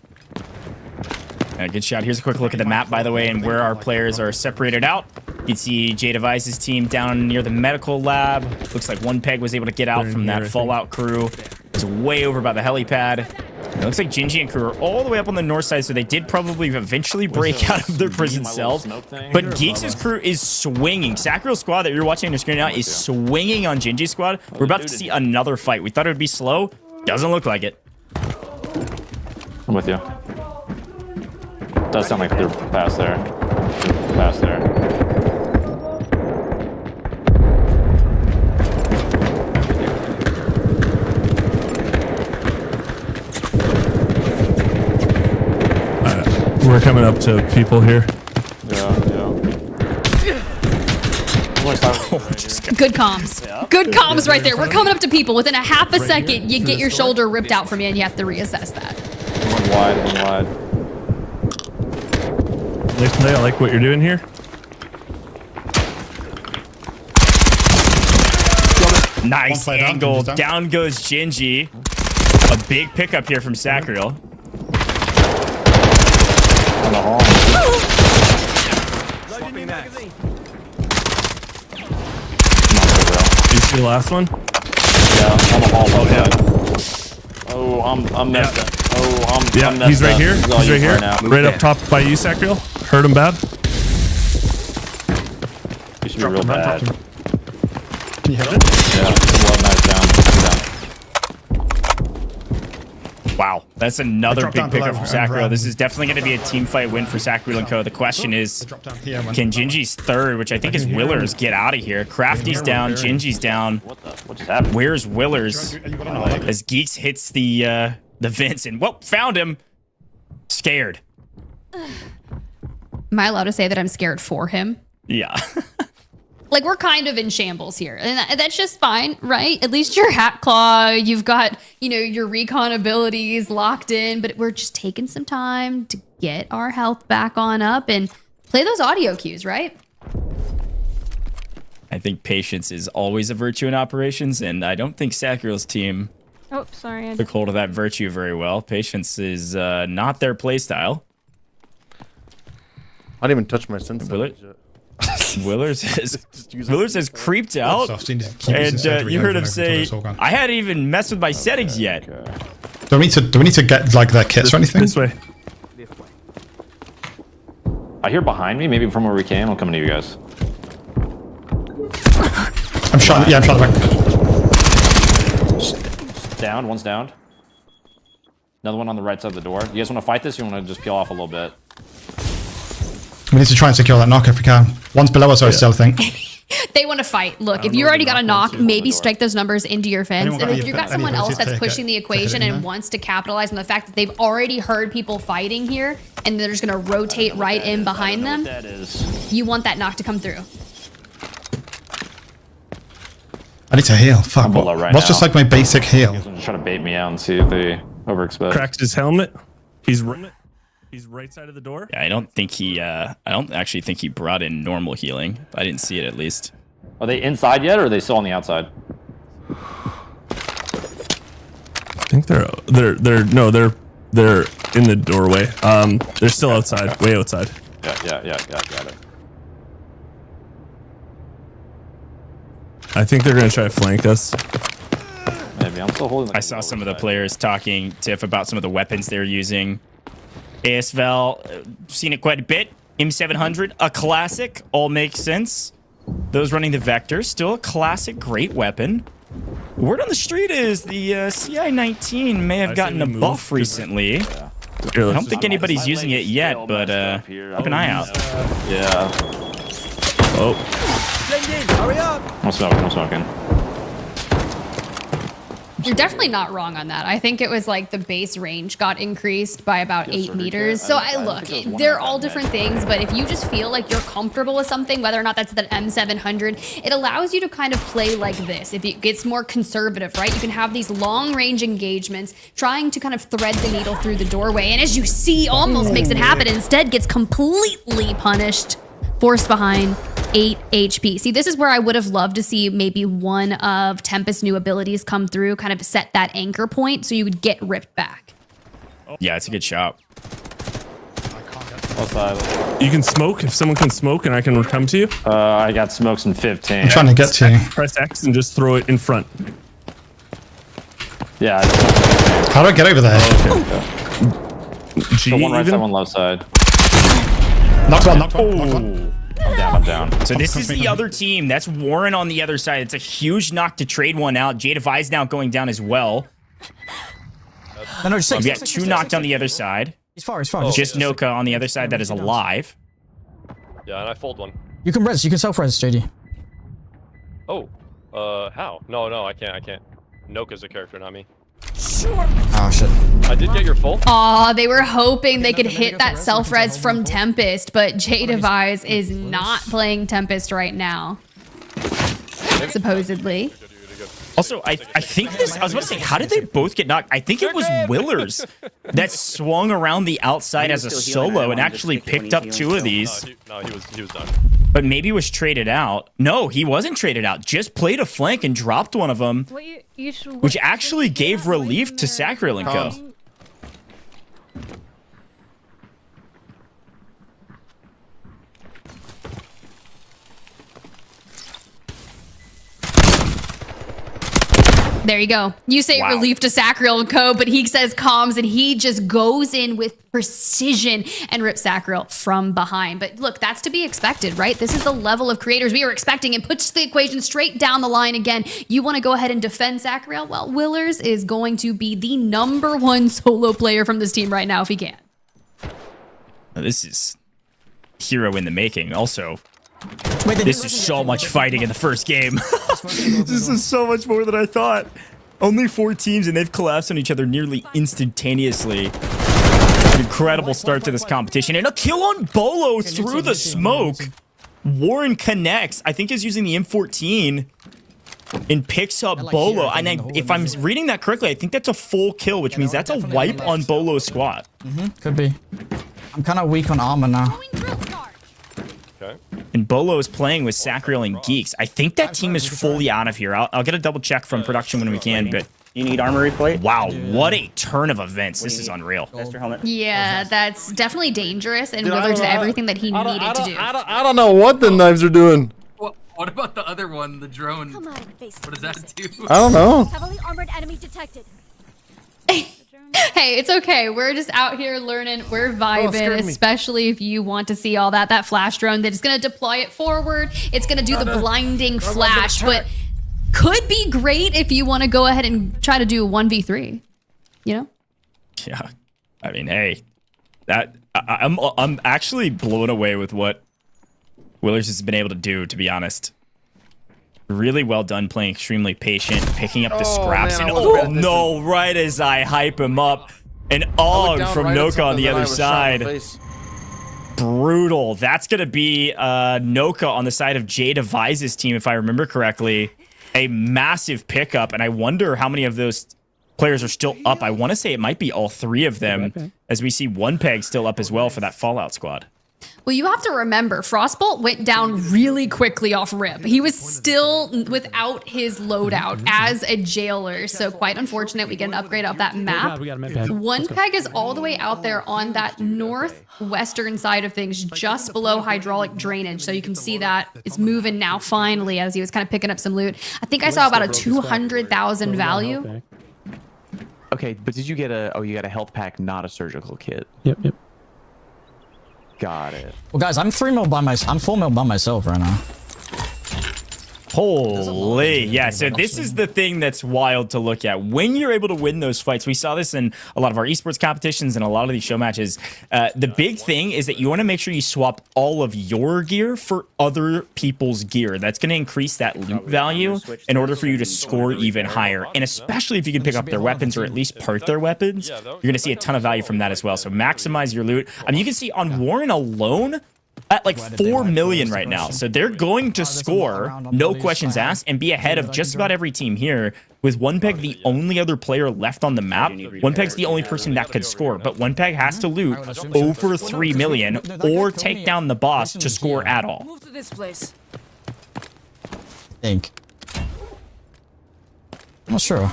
Good shot. Here's a quick look at the map, by the way, and where our players are separated out. You can see J Device's team down near the medical lab. Looks like one peg was able to get out from that Fallout crew. It's way over by the helipad. It looks like Gingy and crew are all the way up on the north side, so they did probably eventually break out of their prison cells. But Geeks' crew is swinging. Sacriel's squad that you're watching on your screen now is swinging on Gingy's squad. We're about to see another fight. We thought it would be slow. Doesn't look like it. I'm with you. Does sound like they're past there. Past there. We're coming up to people here. Good comms. Good comms right there. We're coming up to people. Within a half a second, you get your shoulder ripped out from you, and you have to reassess that. One wide. Nathan, I like what you're doing here. Nice angle. Down goes Gingy. A big pickup here from Sacriel. On the hall. You see the last one? Yeah, on the hall. Oh, I'm messed up. I'm messed he's right up. here. He's right here. Right up top by you, Sacriel. Hurt him bad. He should be real bad. Can you hit it? Yeah, well, nice down. Wow, that's another big pickup from Sacriel. This is definitely going to be a team fight win for Sacriel and Co. The question is, can Gingy's third, which I think is Willers, get out of here? Crafty's down, Gingy's down. What just happened? Where's Willers? As Geeks hits the vents and, well, found him. Scared. Am I allowed to say that I'm scared for him? Yeah. Like, we're kind of in shambles here, and that's just fine, right? At least you're Hat Claw, you've got, your recon abilities locked in, but we're just taking some time to get our health back on up and play those audio cues, right? I think patience is always a virtue in operations, and I don't think Sacriel's team took hold of that virtue very well. Patience is not their playstyle. I didn't even touch my sense. Willers has creeped out, and you heard him say, "I hadn't even messed with my settings yet." Do we need to get like their kits or anything? This way. I hear behind me, maybe from where we came. I'm coming to you guys. I'm shot. Yeah, I'm shot back. Down. One's downed. Another one on the right side of the door. You guys want to fight this? Or you want to just peel off a little bit? We need to try and secure that knock if we can. One's below us, I still think. They want to fight. Look, if you already got a knock, maybe strike those numbers into your fence. And if you've got someone else that's pushing the equation and wants to capitalize on the fact that they've already heard people fighting here, and they're just going to rotate right in behind them, you want that knock to come through. I need to heal. Fuck. What's just like my basic heal? You guys want to try to bait me out and see if they overexpect. Cracks his helmet. He's right side of the door. Yeah, I don't actually think he brought in normal healing. I didn't see it, at least. Are they inside yet, or are they still on the outside? I think they're in the doorway. They're still outside, way outside. Yeah, got it. I think they're gonna try to flank us. Maybe. I'm still holding. I saw some of the players talking, Tiff, about some of the weapons they're using. ASVAL, seen it quite a bit. M700, a classic, all makes sense. Those running the Vector, still a classic, great weapon. Word on the street is the CI-19 may have gotten a buff recently. I don't think anybody's using it yet, but keep an eye out. Yeah. Oh. Hurry up! I'm smoking. You're definitely not wrong on that. I think it was like the base range got increased by about 8 meters. So they're all different things, but if you just feel like you're comfortable with something, whether or not that's the M700, it allows you to kind of play like this. If it gets more conservative, right? You can have these long range engagements trying to kind of thread the needle through the doorway. And as you see, almost makes it happen. Instead gets completely punished, forced behind. 8 HP. See, this is where I would have loved to see maybe one of Tempest's new abilities come through, kind of set that anchor point so you would get ripped back. Yeah, it's a good shot. Outside. You can smoke if someone can smoke, and I can come to you. I got smokes in 15. I'm trying to get to you. Press X and just throw it in front. Yeah. How do I get over there? So one right side, one left side. Knocked one, knocked one. I'm down. So this is the other team. That's Warren on the other side. It's a huge knock to trade one out. Jade Device now going down as well. No, just we got two knocked on the other side. He's far, he's far. Just Noka on the other side that is alive. Yeah, and I fold one. You can res, you can self-res, JD. Oh, how? No, I can't. Noka's a character, not me. Oh shit. I did get your full. Aw, they were hoping they could hit that self-res from Tempest, but J Device is not playing Tempest right now. Supposedly. Also, I think this, I was about to say, how did they both get knocked? I think it was Willers that swung around the outside as a solo and actually picked up two of these. No, he was done. But maybe was traded out. No, he wasn't traded out. Just played a flank and dropped one of them, which actually gave relief to Sacriel and Co. There you go. You say relief to Sacriel and Co, but he says comms, and he just goes in with precision and rips Sacriel from behind. But look, that's to be expected, right? This is the level of creators we were expecting, and puts the equation straight down the line again. You want to go ahead and defend Sacriel? Well, Willers is going to be the #1 solo player from this team right now if he can. This is hero in the making. Also, this is so much fighting in the first game. This is so much more than I thought. Only 4 teams, and they've collapsed on each other nearly instantaneously. Incredible start to this competition. And a kill on Bolo through the smoke. Warren connects. I think is using the M14 and picks up Bolo. And if I'm reading that correctly, I think that's a full kill, which means that's a wipe on Bolo's squad. Could be. I'm kind of weak on armor now. Okay. And Bolo is playing with Sacriel and Geeks. I think that team is fully out of here. I'll get a double check from production when we can, but you need armory plate. Wow, what a turn of events. This is unreal. Yeah, that's definitely dangerous, and Willers did everything that he needed to do. I don't know what the knives are doing. What about the other one, the drone? Come on, what does that do? I don't know. Heavily armored enemy detected. Hey, it's okay. We're just out here learning. We're vibing, especially if you want to see all that. That flash drone that is going to deploy it forward. It's going to do the blinding flash, but could be great if you want to go ahead and try to do a 1v3. You know? Yeah. I mean, hey, that I'm actually blown away with what Willers has been able to do, to be honest. Really well done, playing extremely patient, picking up the scraps, and oh no, right as I hype him up, an AUG from Noka on the other side. Brutal. That's going to be Noka on the side of Jay Devise's team, if I remember correctly. A massive pickup, and I wonder how many of those players are still up. I want to say it might be all 3 of them, as we see one peg still up as well for that Fallout squad. Well, you have to remember, Frostbolt went down really quickly off rip. He was still without his loadout as a jailer, so quite unfortunate. We get an upgrade off that map. One peg is all the way out there on that northwestern side of things, just below hydraulic drainage, so you can see that it's moving now finally as he was kind of picking up some loot. I think I saw about a 200,000 value. Okay, but did you get you got a health pack, not a surgical kit? Yep. Got it. Well, guys, I'm 4 mil by myself right now. Holy, yeah, so this is the thing that's wild to look at. When you're able to win those fights, we saw this in a lot of our esports competitions and a lot of these show matches. The big thing is that you want to make sure you swap all of your gear for other people's gear. That's going to increase that loot value in order for you to score even higher. And especially if you can pick up their weapons or at least part their weapons, you're going to see a ton of value from that as well. So maximize your loot. I mean, you can see on Warren alone, at like 4 million right now. So they're going to score, no questions asked, and be ahead of just about every team here, with OnePeg the only other player left on the map. OnePeg's the only person that could score, but OnePeg has to loot over 3 million or take down the boss to score at all. Move to this place. I'm not sure.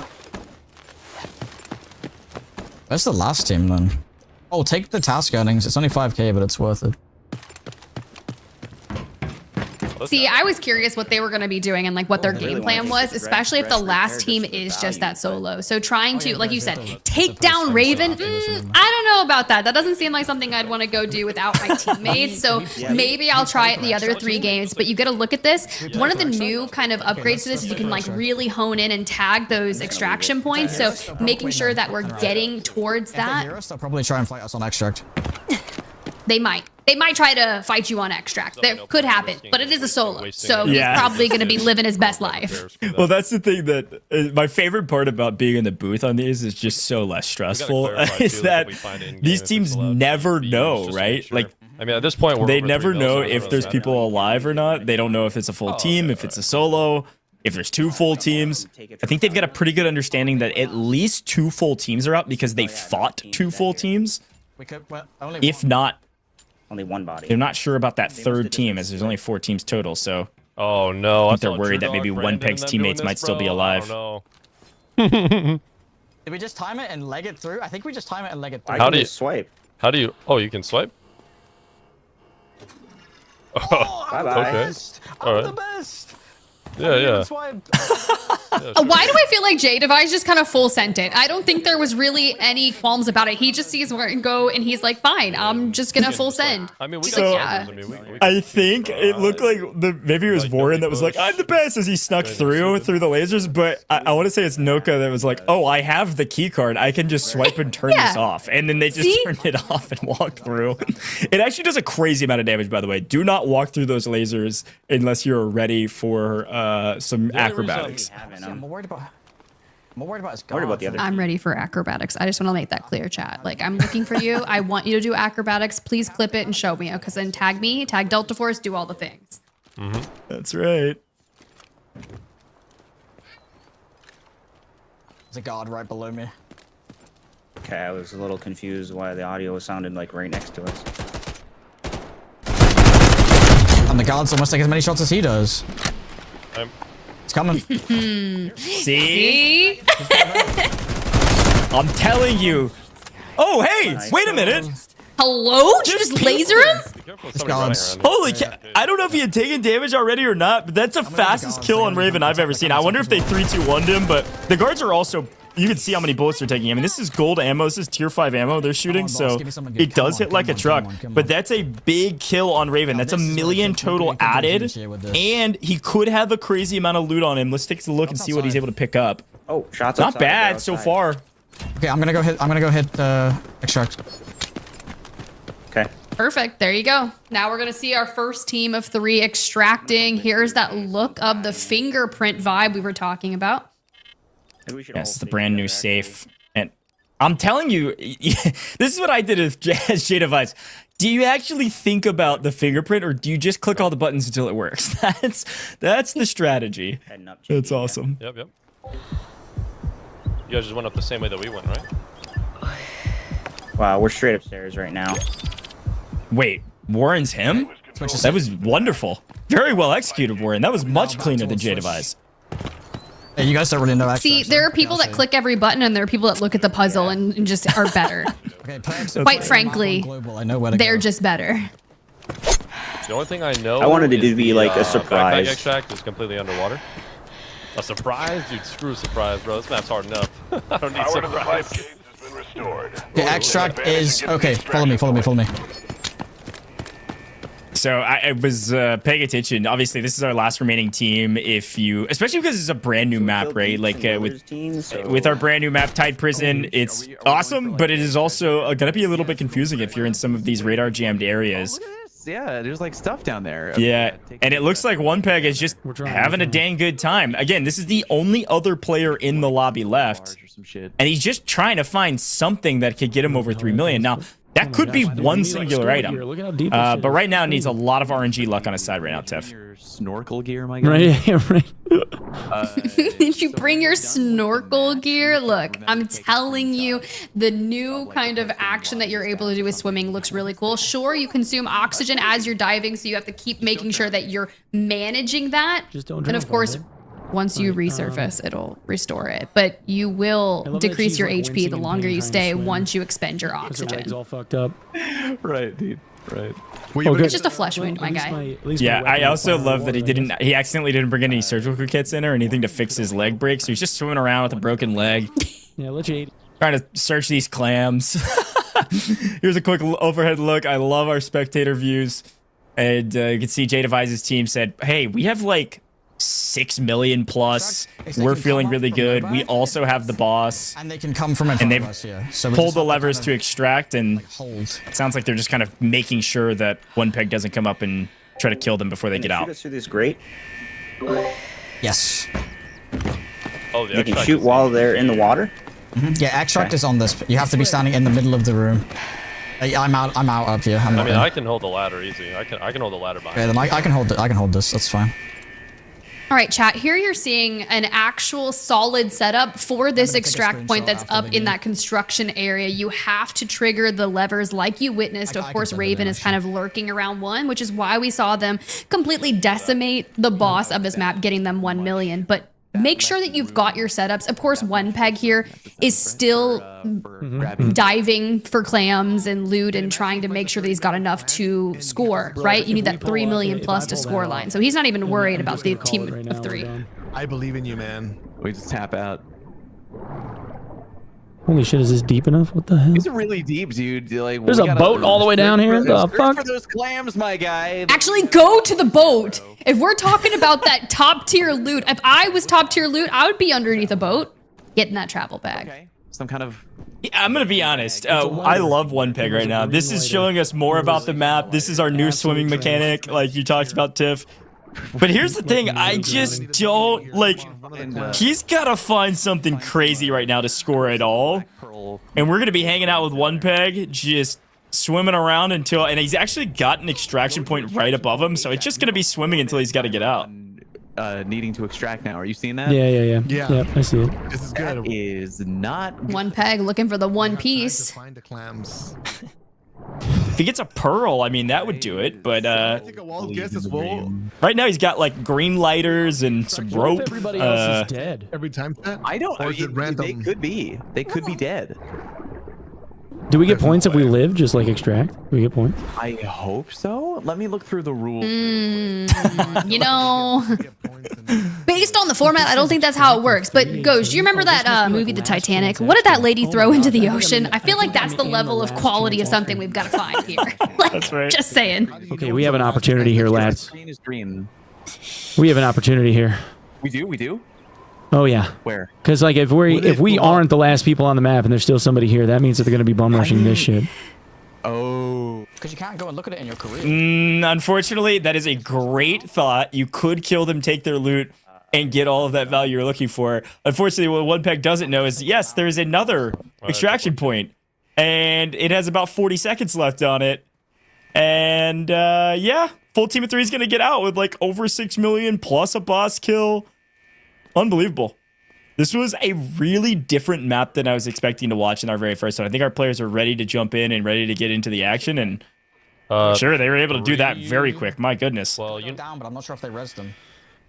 That's the last team then. Oh, take the task earnings. It's only 5k, but it's worth it. See, I was curious what they were going to be doing and like what their game plan was, especially if the last team is just that solo. So trying to, like you said, take down Raven, I don't know about that. That doesn't seem like something I'd want to go do without my teammates. So maybe I'll try it in the other 3 games, but you got to look at this. One of the new kind of upgrades to this is you can like really hone in and tag those extraction points. So making sure that we're getting towards that. They'll probably try and fight us on extract. They might. They might try to fight you on extract. That could happen, but it is a solo, so he's probably going to be living his best life. Well, that's the thing that my favorite part about being in the booth on these is just so less stressful. Is that these teams never know, right? Like, I mean, at this point, they never know if there's people alive or not. They don't know if it's a full team, if it's a solo, if there's 2 full teams. I think they've got a pretty good understanding that at least 2 full teams are out because they fought 2 full teams. If not, only 1 body. They're not sure about that 3rd team, as there's only 4 teams total. So, oh no, they're worried that maybe one Peg's teammates might still be alive. Did we just time it and leg it through? I think we just time it and leg it through. How do you swipe? How do you? Oh, you can swipe. Bye-bye. Okay. All right. The best. Yeah. Why do I feel like J-Device just kind of full sent it? I don't think there was really any qualms about it. He just sees where it go and he's like, fine, I'm just gonna full send. I mean, I think it looked like maybe it was Warren that was like, I'm the best as he snuck through the lasers, but I want to say it's Noka that was like, oh, I have the key card. I can just swipe and turn this off. And then they just turned it off and walked through. It actually does a crazy amount of damage, by the way. Do not walk through those lasers unless you're ready for some acrobatics. I'm worried about his Worried about the other. I'm ready for acrobatics. I just want to make that clear, chat. Like, I'm looking for you. I want you to do acrobatics. Please clip it and show me, because then tag me, tag Delta Force, do all the things. That's right. There's a guard right below me. Okay, I was a little confused why the audio sounded like right next to us. And the guard's almost take as many shots as he does. It's coming. See? I'm telling you. Oh, hey, wait a minute. Hello? Did you just laser him? Holy cow. I don't know if he had taken damage already or not, but that's the fastest kill on Raven I've ever seen. I wonder if they 3-2-1'd him, but the guards are also, you can see how many bullets they're taking. I mean, this is gold ammo. This is tier 5 ammo they're shooting, so it does hit like a truck. But that's a big kill on Raven. That's a million total added, and he could have a crazy amount of loot on him. Let's take a look and see what he's able to pick up. Oh, shots not bad so far. Okay, I'm gonna go hit extract. Okay. Perfect. There you go. Now we're going to see our first team of 3 extracting. Here's that look of the fingerprint vibe we were talking about. Yes, the brand new safe. And I'm telling you, this is what I did as J-Device. Do you actually think about the fingerprint, or do you just click all the buttons until it works? That's the strategy. That's awesome. Yep. You guys just went up the same way that we went, right? Wow, we're straight upstairs right now. Wait, Warren's him? That was wonderful. Very well executed, Warren. That was much cleaner than J-Device. Hey, you guys don't really know. See, there are people that click every button, and there are people that look at the puzzle and just are better. Quite frankly, they're just better. The only thing I know. I wanted it to be like a Backpack surprise. extract is completely underwater. A surprise? Dude, screw surprise, bro. This map's hard enough. I don't need surprise. The extract is okay. Follow me. So I was paying attention. Obviously, this is our last remaining team. If you, especially because it's a brand new map, right? Like with our brand new map, Tide Prison, it's awesome, but it is also gonna be a little bit confusing if you're in some of these radar jammed areas. Yeah, there's like stuff down there. Yeah, and it looks like One Peg is just having a dang good time. Again, this is the only other player in the lobby left, and he's just trying to find something that could get him over 3 million. Now, that could be one singular item, but right now it needs a lot of RNG luck on his side right now, Tiff. Snorkel gear, my guy. Right. Did you bring your snorkel gear? Look, I'm telling you, the new kind of action that you're able to do with swimming looks really cool. Sure, you consume oxygen as you're diving, so you have to keep making sure that you're managing that. Just don't and of course, Once you resurface, it'll restore it. But you will decrease your HP the longer you stay once you expend your oxygen. All fucked up. Right, dude. Right. It's just a flesh wound, my guy. Yeah, I also love that he accidentally didn't bring any surgical kits in or anything to fix his leg break, so he's just swimming around with a broken leg. Yeah, legit. Trying to search these clams. Here's a quick overhead look. I love our spectator views. And you can see Jay Devise's team said, hey, we have like 6 million plus. We're feeling really good. We also have the boss. And they can come from in front of us, yeah. So pulled the levers to extract, and it sounds like they're just kind of making sure that One Peg doesn't come up and try to kill them before they get out. Through this grate. Yes. Oh, the you can shoot while they're in the water. Yeah, extract is on this. You have to be standing in the middle of the room. I'm out up here. I mean, I can hold the ladder easy. I can hold the ladder behind. Okay, then I can hold this. That's fine. All right, chat. Here you're seeing an actual solid setup for this extract point that's up in that construction area. You have to trigger the levers like you witnessed. Of course, Raven is kind of lurking around one, which is why we saw them completely decimate the boss of this map, getting them 1 million. But make sure that you've got your setups. Of course, One Peg here is still diving for clams and loot and trying to make sure that he's got enough to score, right? You need that 3 million plus to score line. So he's not even worried about the team of 3. I believe in you, man. We just tap out. Holy shit, is this deep enough? What the hell? It's really deep, dude. Like, there's a boat all the way down here? The fuck? For those clams, my guy. Actually, go to the boat. If we're talking about that top tier loot, if I was top tier loot, I would be underneath a boat, getting that travel bag. Okay. Some kind of... I'm gonna be honest. I love One Peg right now. This is showing us more about the map. This is our new swimming mechanic, like you talked about, Tiff. But here's the thing, I just don't, like, he's gotta find something crazy right now to score it all. And we're gonna be hanging out with One Peg, just swimming around until, and he's actually got an extraction point right above him, so it's just gonna be swimming until he's gotta get out. Needing to extract now. Are you seeing that? Yeah. Yep, I see it. This is good. That is not... One Peg looking for the one piece. Find the clams. If he gets a pearl, I mean, that would do it, but I think a wild guess as well. right now he's got like green lighters and some rope. Everybody else is dead. Every time that? I don't... Or is it random? They could be. They could be dead. Do we get points if we live, just like extract? Do we get points? I hope so. Let me look through the rules. You know, based on the format, I don't think that's how it works. But Ghost, do you remember that movie, The Titanic? What did that lady throw into the ocean? I feel like that's the level of quality of something we've got to find here. Like, that's right. Just saying. Okay, we have an opportunity here, lads. Screen is green. We have an opportunity here. We do? We do? Oh yeah. Where? Because like if we aren't the last people on the map and there's still somebody here, that means that they're gonna be bum rushing this shit. Oh. Because you can't go and look at it in your career. Unfortunately, that is a great thought. You could kill them, take their loot, and get all of that value you're looking for. Unfortunately, what One Peg doesn't know is, yes, there's another extraction point, and it has about 40 seconds left on it. And yeah, full team of 3 is gonna get out with like over 6 million plus a boss kill. Unbelievable. This was a really different map than I was expecting to watch in our very first one. I think our players are ready to jump in and ready to get into the action, and sure, they were able to do that very quick. My goodness. Well, you're down, but I'm not sure if they res them.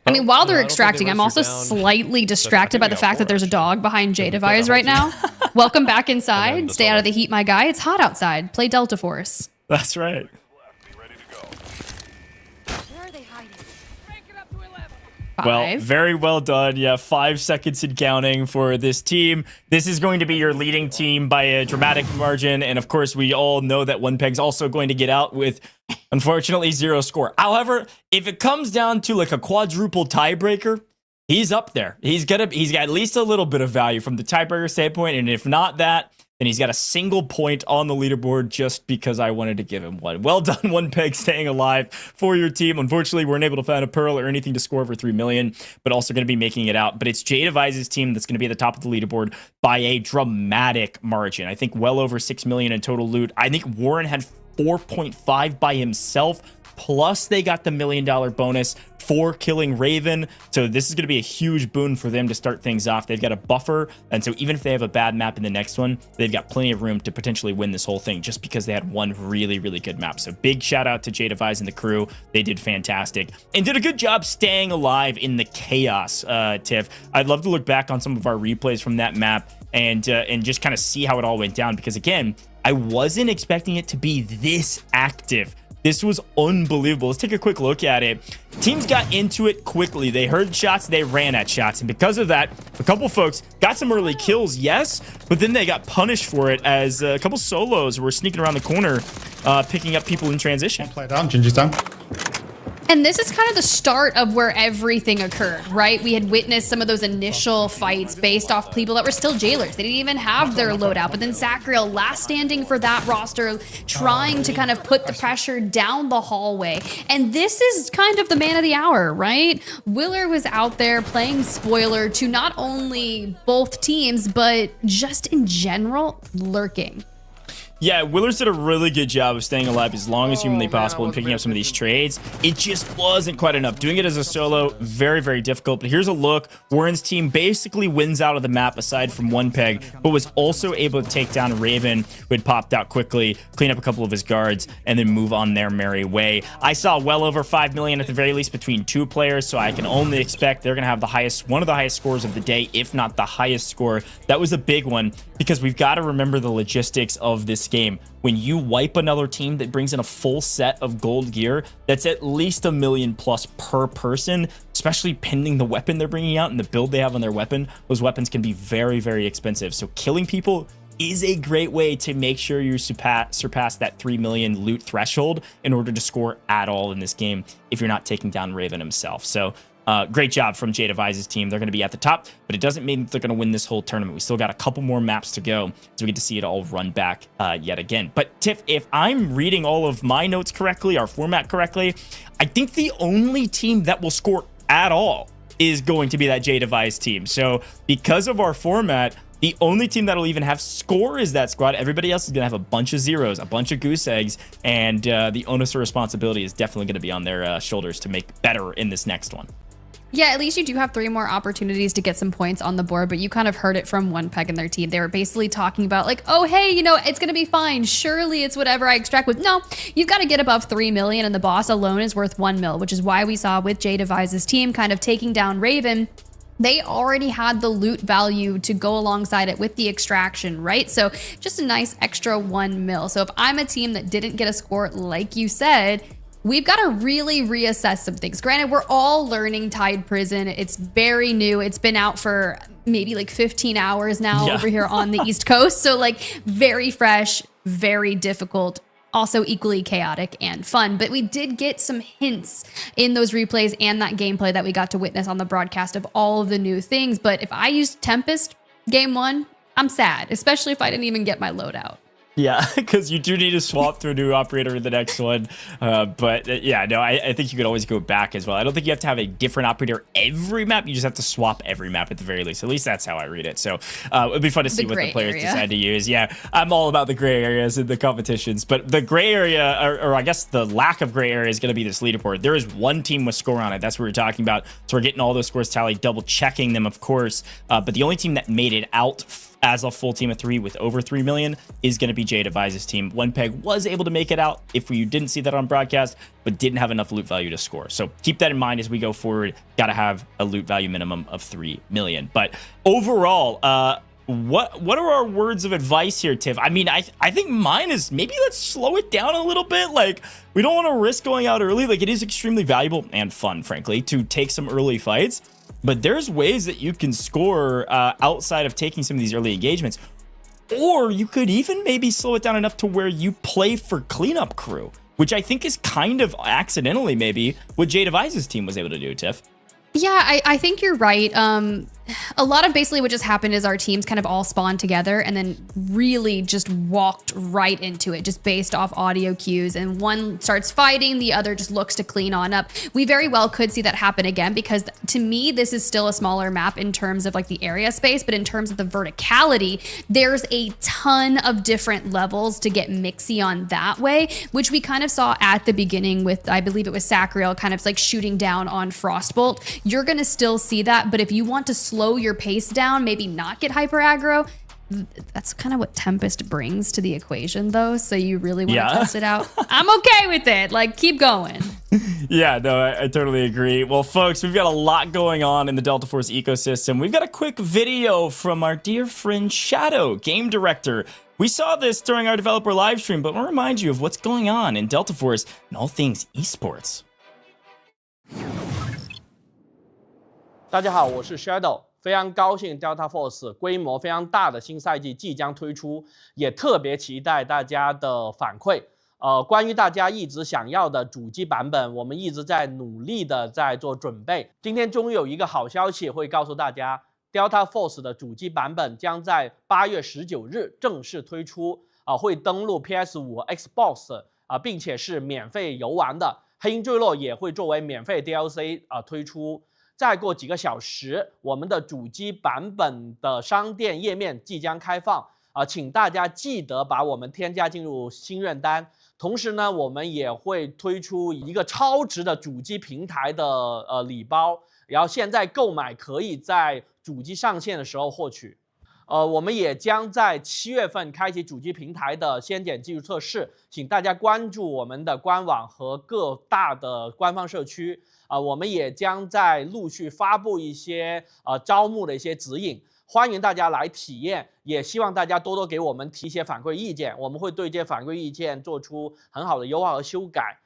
I mean, while they're extracting, I'm also slightly distracted by the fact that there's a dog behind Jay Device right now. Welcome back inside. Stay out of the heat, my guy. It's hot outside. Play Delta Force. That's right. Well, very well done. Yeah, 5 seconds and counting for this team. This is going to be your leading team by a dramatic margin. And of course, we all know that One Peg's also going to get out with, unfortunately, 0 score. However, if it comes down to like a quadruple tiebreaker, he's up there. He's got at least a little bit of value from the tiebreaker standpoint. And if not that, then he's got a single point on the leaderboard just because I wanted to give him one. Well done, One Peg, staying alive for your team. Unfortunately, we weren't able to find a pearl or anything to score over 3 million, but also going to be making it out. But it's Jay Devise's team that's going to be at the top of the leaderboard by a dramatic margin. I think well over 6 million in total loot. I think Warren had 4.5 by himself. plus they got the $1 million bonus for killing Raven. So this is going to be a huge boon for them to start things off. They've got a buffer, and so even if they have a bad map in the next one, they've got plenty of room to potentially win this whole thing just because they had one really, really good map. So big shout out to J-Devise and the crew. They did fantastic and did a good job staying alive in the chaos, Tiff. I'd love to look back on some of our replays from that map and just kind of see how it all went down, because again, I wasn't expecting it to be this active. This was unbelievable. Let's take a quick look at it. Teams got into it quickly. They heard shots, they ran at shots. And because of that, a couple folks got some early kills, yes, but then they got punished for it as a couple solos were sneaking around the corner, picking up people in transition. Play down, Gingy's down. And this is kind of the start of where everything occurred, right? We had witnessed some of those initial fights based off people that were still jailers. They didn't even have their loadout, but then Sacriel, last standing for that roster, trying to kind of put the pressure down the hallway. And this is kind of the man of the hour, right? Willer was out there playing spoiler to not only both teams, but just in general, lurking. Yeah, Willers did a really good job of staying alive as long as humanly possible and picking up some of these trades. It just wasn't quite enough. Doing it as a solo, very, very difficult. But here's a look. Warren's team basically wins out of the map aside from one peg, but was also able to take down Raven, who had popped out quickly, clean up a couple of his guards, and then move on their merry way. I saw well over 5 million at the very least between two players, so I can only expect they're going to have the highest, one of the highest scores of the day, if not the highest score. That was a big one, because we've got to remember the logistics of this game. When you wipe another team that brings in a full set of gold gear, that's at least $1 million plus per person, especially pending the weapon they're bringing out and the build they have on their weapon. Those weapons can be very, very expensive. So killing people is a great way to make sure you surpass that 3 million loot threshold in order to score at all in this game if you're not taking down Raven himself. So great job from J-Devise's team. They're going to be at the top, but it doesn't mean they're going to win this whole tournament. We still got a couple more maps to go, so we get to see it all run back yet again. But Tiff, if I'm reading all of my notes correctly, our format correctly, I think the only team that will score at all is going to be that J-Devise team. So because of our format, the only team that'll even have score is that squad. Everybody else is going to have a bunch of zeros, a bunch of goose eggs, and the onus of responsibility is definitely going to be on their shoulders to make better in this next one. Yeah, at least you do have 3 more opportunities to get some points on the board, but you kind of heard it from one peg and their team. They were basically talking about like, oh, hey, you know, it's going to be fine. Surely it's whatever I extract with. No, you've got to get above 3 million, and the boss alone is worth 1 mil, which is why we saw with J-Devise's team kind of taking down Raven. They already had the loot value to go alongside it with the extraction, right? So just a nice extra 1 mil. So if I'm a team that didn't get a score, like you said, we've got to really reassess some things. Granted, we're all learning Tide Prison. It's very new. It's been out for maybe like 15 hours now over here on the East Coast. So like very fresh, very difficult, also equally chaotic and fun. But we did get some hints in those replays and that gameplay that we got to witness on the broadcast of all of the new things. But if I used Tempest game 1, I'm sad, especially if I didn't even get my loadout. Yeah, because you do need to swap to a new operator in the next one. But yeah, no, I think you could always go back as well. I don't think you have to have a different operator every map. You just have to swap every map at the very least. At least that's how I read it. So it'd be fun to see what the players decide to use. Yeah, I'm all about the gray areas in the competitions. But the gray area, or I guess the lack of gray area, is going to be this leaderboard. There is one team with score on it. That's what we're talking about. So we're getting all those scores tallied, double checking them, of course. But the only team that made it out as a full team of 3 with over 3 million is going to be J-Devise's team. One peg was able to make it out if you didn't see that on broadcast, but didn't have enough loot value to score. So keep that in mind as we go forward. Got to have a loot value minimum of 3 million. But overall, what are our words of advice here, Tiff? I mean, I think mine is maybe let's slow it down a little bit. Like, we don't want to risk going out early. Like, it is extremely valuable and fun, frankly, to take some early fights. But there's ways that you can score outside of taking some of these early engagements. Or you could even maybe slow it down enough to where you play for cleanup crew, which I think is kind of accidentally maybe what J-Devise's team was able to do, Tiff. Yeah, I think you're right. a lot of basically what just happened is our teams kind of all spawned together and then really just walked right into it, just based off audio cues. And one starts fighting, the other just looks to clean on up. We very well could see that happen again, because to me, this is still a smaller map in terms of like the area space, but in terms of the verticality, there's a ton of different levels to get mixy on that way, which we kind of saw at the beginning with, I believe it was Sacriel, kind of like shooting down on Frostbolt. You're gonna still see that, but if you want to slow your pace down, maybe not get hyper aggro, that's kind of what Tempest brings to the equation though. So you really want to test it out. I'm okay with it. Like, keep going. Yeah, no, I totally agree. Well, folks, we've got a lot going on in the Delta Force ecosystem. We've got a quick video from our dear friend Shadow, game director. We saw this during our developer live stream, but we'll remind you of what's going on in Delta Force and all things esports. 大家好，我是 Shadow， 非常高兴 Delta Force 规模非常大的新赛季即将推出，也特别期待大家的反馈。关于大家一直想要的主机版本，我们一直在努力的在做准备。今天终于有一个好消息会告诉大家 ，Delta Force 的主机版本将在8月19日正式推出，会登陆 PS5、Xbox 并且是免费游玩的。黑鹰坠落也会作为免费 DLC 推出。 再过几个小时，我们的主机版本的商店页面即将开放请大家记得把我们添加进入心愿单。同时呢，我们也会推出一个超值的主机平台的礼包，然后现在购买可以在主机上线的时候获取。我们也将在7月份开启主机平台的先检技术测试，请大家关注我们的官网和各大的官方社区。 我们也将在陆续发布一些招募的一些指引，欢迎大家来体验，也希望大家多多给我们提一些反馈意见，我们会对这些反馈意见做出很好的优化和修改。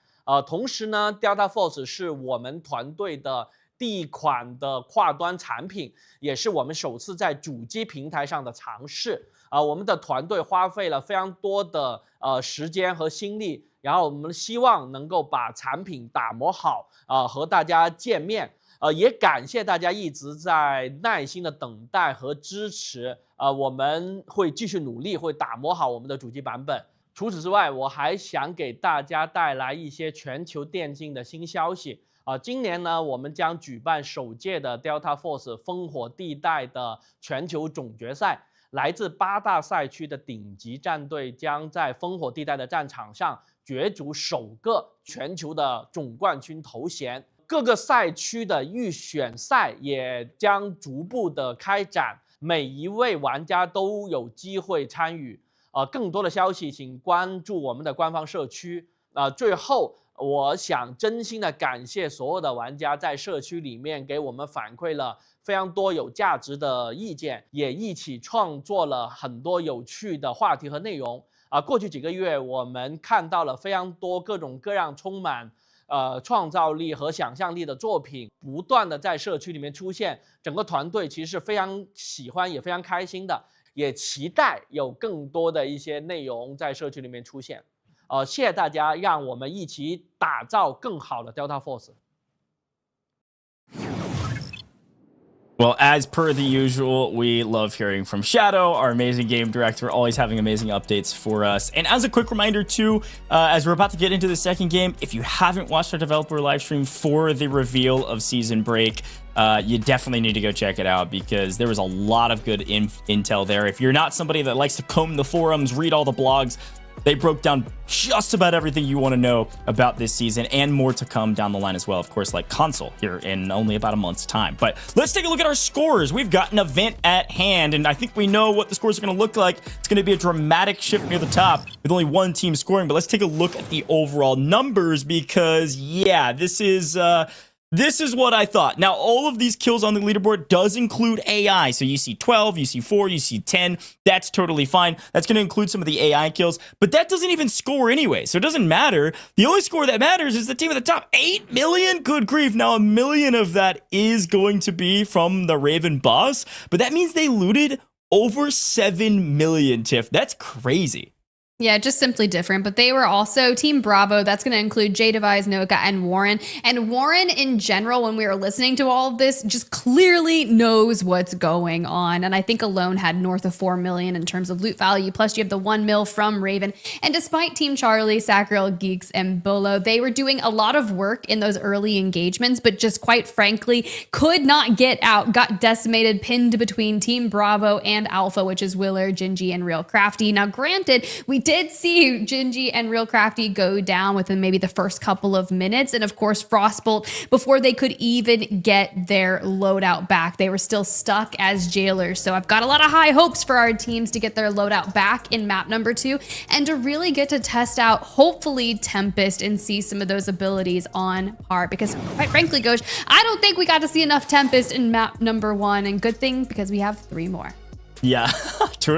同时呢 ，Delta Force 是我们团队的第一款的跨端产品，也是我们首次在主机平台上的尝试。我们的团队花费了非常多的时间和心力。 然后我们希望能够把产品打磨好，和大家见面。也感谢大家一直在耐心的等待和支持。我们会继续努力，会打磨好我们的主机版本。除此之外，我还想给大家带来一些全球电竞的新消息。今年呢，我们将举办首届的 Delta Force 烽火地带的全球总决赛。 来自8大赛区的顶级战队将在烽火地带的战场上角逐首个全球的总冠军头衔。各个赛区的预选赛也将逐步的开展，每一位玩家都有机会参与。更多的消息请关注我们的官方社区。最后，我想真心的感谢所有的玩家在社区里面给我们反馈了 非常多有价值的意见，也一起创作了很多有趣的话题和内容。过去几个月，我们看到了非常多各种各样充满创造力和想象力的作品，不断的在社区里面出现。整个团队其实是非常喜欢，也非常开心的，也期待有更多的一些内容在社区里面出现。谢谢大家，让我们一起打造更好的 Delta Force。 Well, as per the usual, we love hearing from Shadow, our amazing game director, always having amazing updates for us. And as a quick reminder too, as we're about to get into the second game, if you haven't watched our developer live stream for the reveal of Season Break, you definitely need to go check it out because there was a lot of good intel there. If you're not somebody that likes to comb the forums, read all the blogs, they broke down just about everything you want to know about this season and more to come down the line as well. Of course, like console here in only about a month's time. But let's take a look at our scores. We've got an event at hand, and I think we know what the scores are going to look like. It's going to be a dramatic shift near the top with only one team scoring. But let's take a look at the overall numbers because, yeah, this is what I thought. Now, all of these kills on the leaderboard does include AI. So you see 12, you see 4, you see 10. That's totally fine. That's going to include some of the AI kills, but that doesn't even score anyway. So it doesn't matter. The only score that matters is the team at the top. 8 million? Good grief. Now, 1 million of that is going to be from the Raven boss, but that means they looted over 7 million, Tiff. That's crazy. Yeah, just simply different. But they were also Team Bravo. That's going to include J-Device, Noka, and Warren. And Warren, in general, when we were listening to all of this, just clearly knows what's going on. And I think alone had north of 4 million in terms of loot value. Plus, you have the 1 mil from Raven. And despite Team Charlie, Sacriel, Geeks, and Bolo, they were doing a lot of work in those early engagements, but just quite frankly, could not get out. Got decimated, pinned between Team Bravo and Alpha, which is Willer, Gingy, and Real Crafty. Now, granted, we did see Gingy and Real Crafty go down within maybe the first couple of minutes. And of course, Frostbolt, before they could even get their loadout back, they were still stuck as jailers. So I've got a lot of high hopes for our teams to get their loadout back in map number 2 and to really get to test out, hopefully, Tempest and see some of those abilities on par. Because quite frankly, Ghosh, I don't think we got to see enough Tempest in map number 1. And good thing, because we have 3 more. Yeah,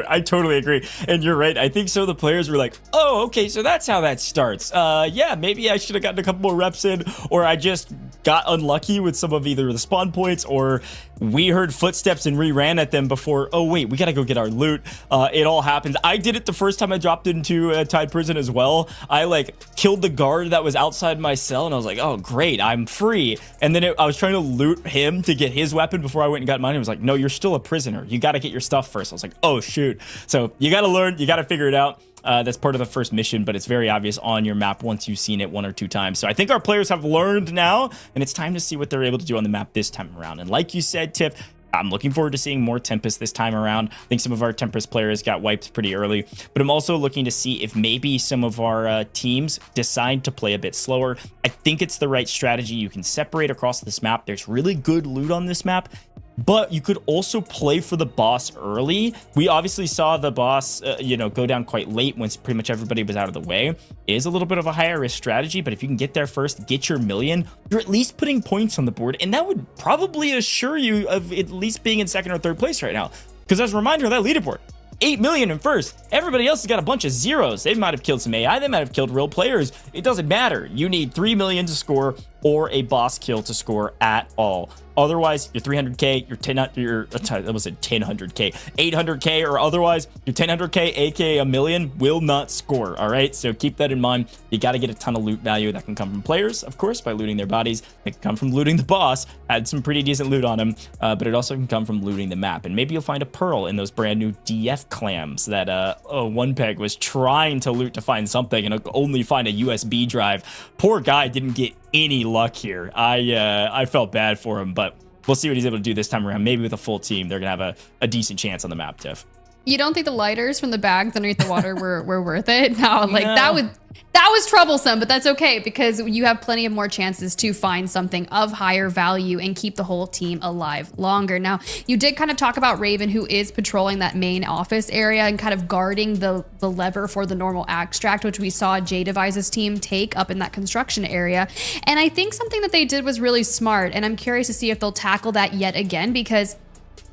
I totally agree. And you're right. I think some of the players were like, oh, okay, so that's how that starts. Yeah, maybe I should have gotten a couple more reps in, or I just got unlucky with some of either the spawn points, or we heard footsteps and re-ran at them before. Oh, wait, we got to go get our loot. It all happens. I did it the first time I dropped into Tide Prison as well. I like killed the guard that was outside my cell, and I was like, oh, great, I'm free. And then I was trying to loot him to get his weapon before I went and got mine. It was like, no, you're still a prisoner. You got to get your stuff first. I was like, oh, shoot. So you got to learn. You got to figure it out. That's part of the first mission, but it's very obvious on your map once you've seen it 1 or 2 times. So I think our players have learned now, and it's time to see what they're able to do on the map this time around. And like you said, Tiff, I'm looking forward to seeing more Tempest this time around. I think some of our Tempest players got wiped pretty early, but I'm also looking to see if maybe some of our teams decide to play a bit slower. I think it's the right strategy. You can separate across this map. There's really good loot on this map, but you could also play for the boss early. We obviously saw the boss, go down quite late once pretty much everybody was out of the way. It is a little bit of a higher risk strategy, but if you can get there first, get your million, you're at least putting points on the board, and that would probably assure you of at least being in 2nd or 3rd place right now. Because as a reminder, that leaderboard, 8 million in first. Everybody else has got a bunch of zeros. They might have killed some AI. They might have killed real players. It doesn't matter. You need 3 million to score or a boss kill to score at all. Otherwise, your 300K, that was a 1000K, 800K, or otherwise, your 1000K, aka a million, will not score. All right, so keep that in mind. You got to get a ton of loot value. That can come from players, of course, by looting their bodies. It can come from looting the boss. Had some pretty decent loot on him, but it also can come from looting the map. And maybe you'll find a pearl in those brand new DF clams that One Peg was trying to loot to find something and only find a USB drive. Poor guy didn't get any luck here. I felt bad for him, but we'll see what he's able to do this time around. Maybe with a full team, they're gonna have a decent chance on the map, Tiff. You don't think the lighters from the bags underneath the water were worth it? No, like that was troublesome, but that's okay because you have plenty of more chances to find something of higher value and keep the whole team alive longer. Now, you did kind of talk about Raven, who is patrolling that main office area and kind of guarding the lever for the normal extract, which we saw J-Device's team take up in that construction area. And I think something that they did was really smart, and I'm curious to see if they'll tackle that yet again, because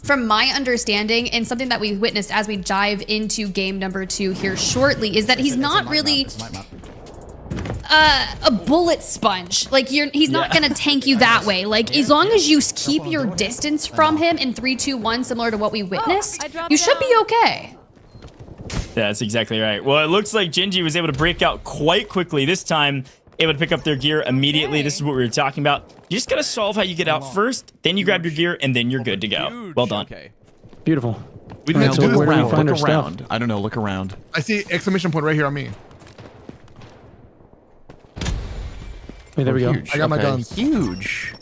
from my understanding, and something that we witnessed as we dive into game number 2 here shortly, is that he's not really a bullet sponge. Like he's not gonna tank you that way. Like as long as you keep your distance from him in 3, 2, 1, similar to what we witnessed, you should be okay. Yeah, that's exactly right. Well, it looks like Gingy was able to break out quite quickly this time, able to pick up their gear immediately. Okay. This is what we were talking about. You just gotta solve how you get out first, then you grab your gear, and then you're good to go. Well done. Okay. Beautiful. We didn't do this where do we before. find our Look stuff? around. I don't know. Look around. I see exclamation point right here on me. Hey, there we go. I got my guns. Huge.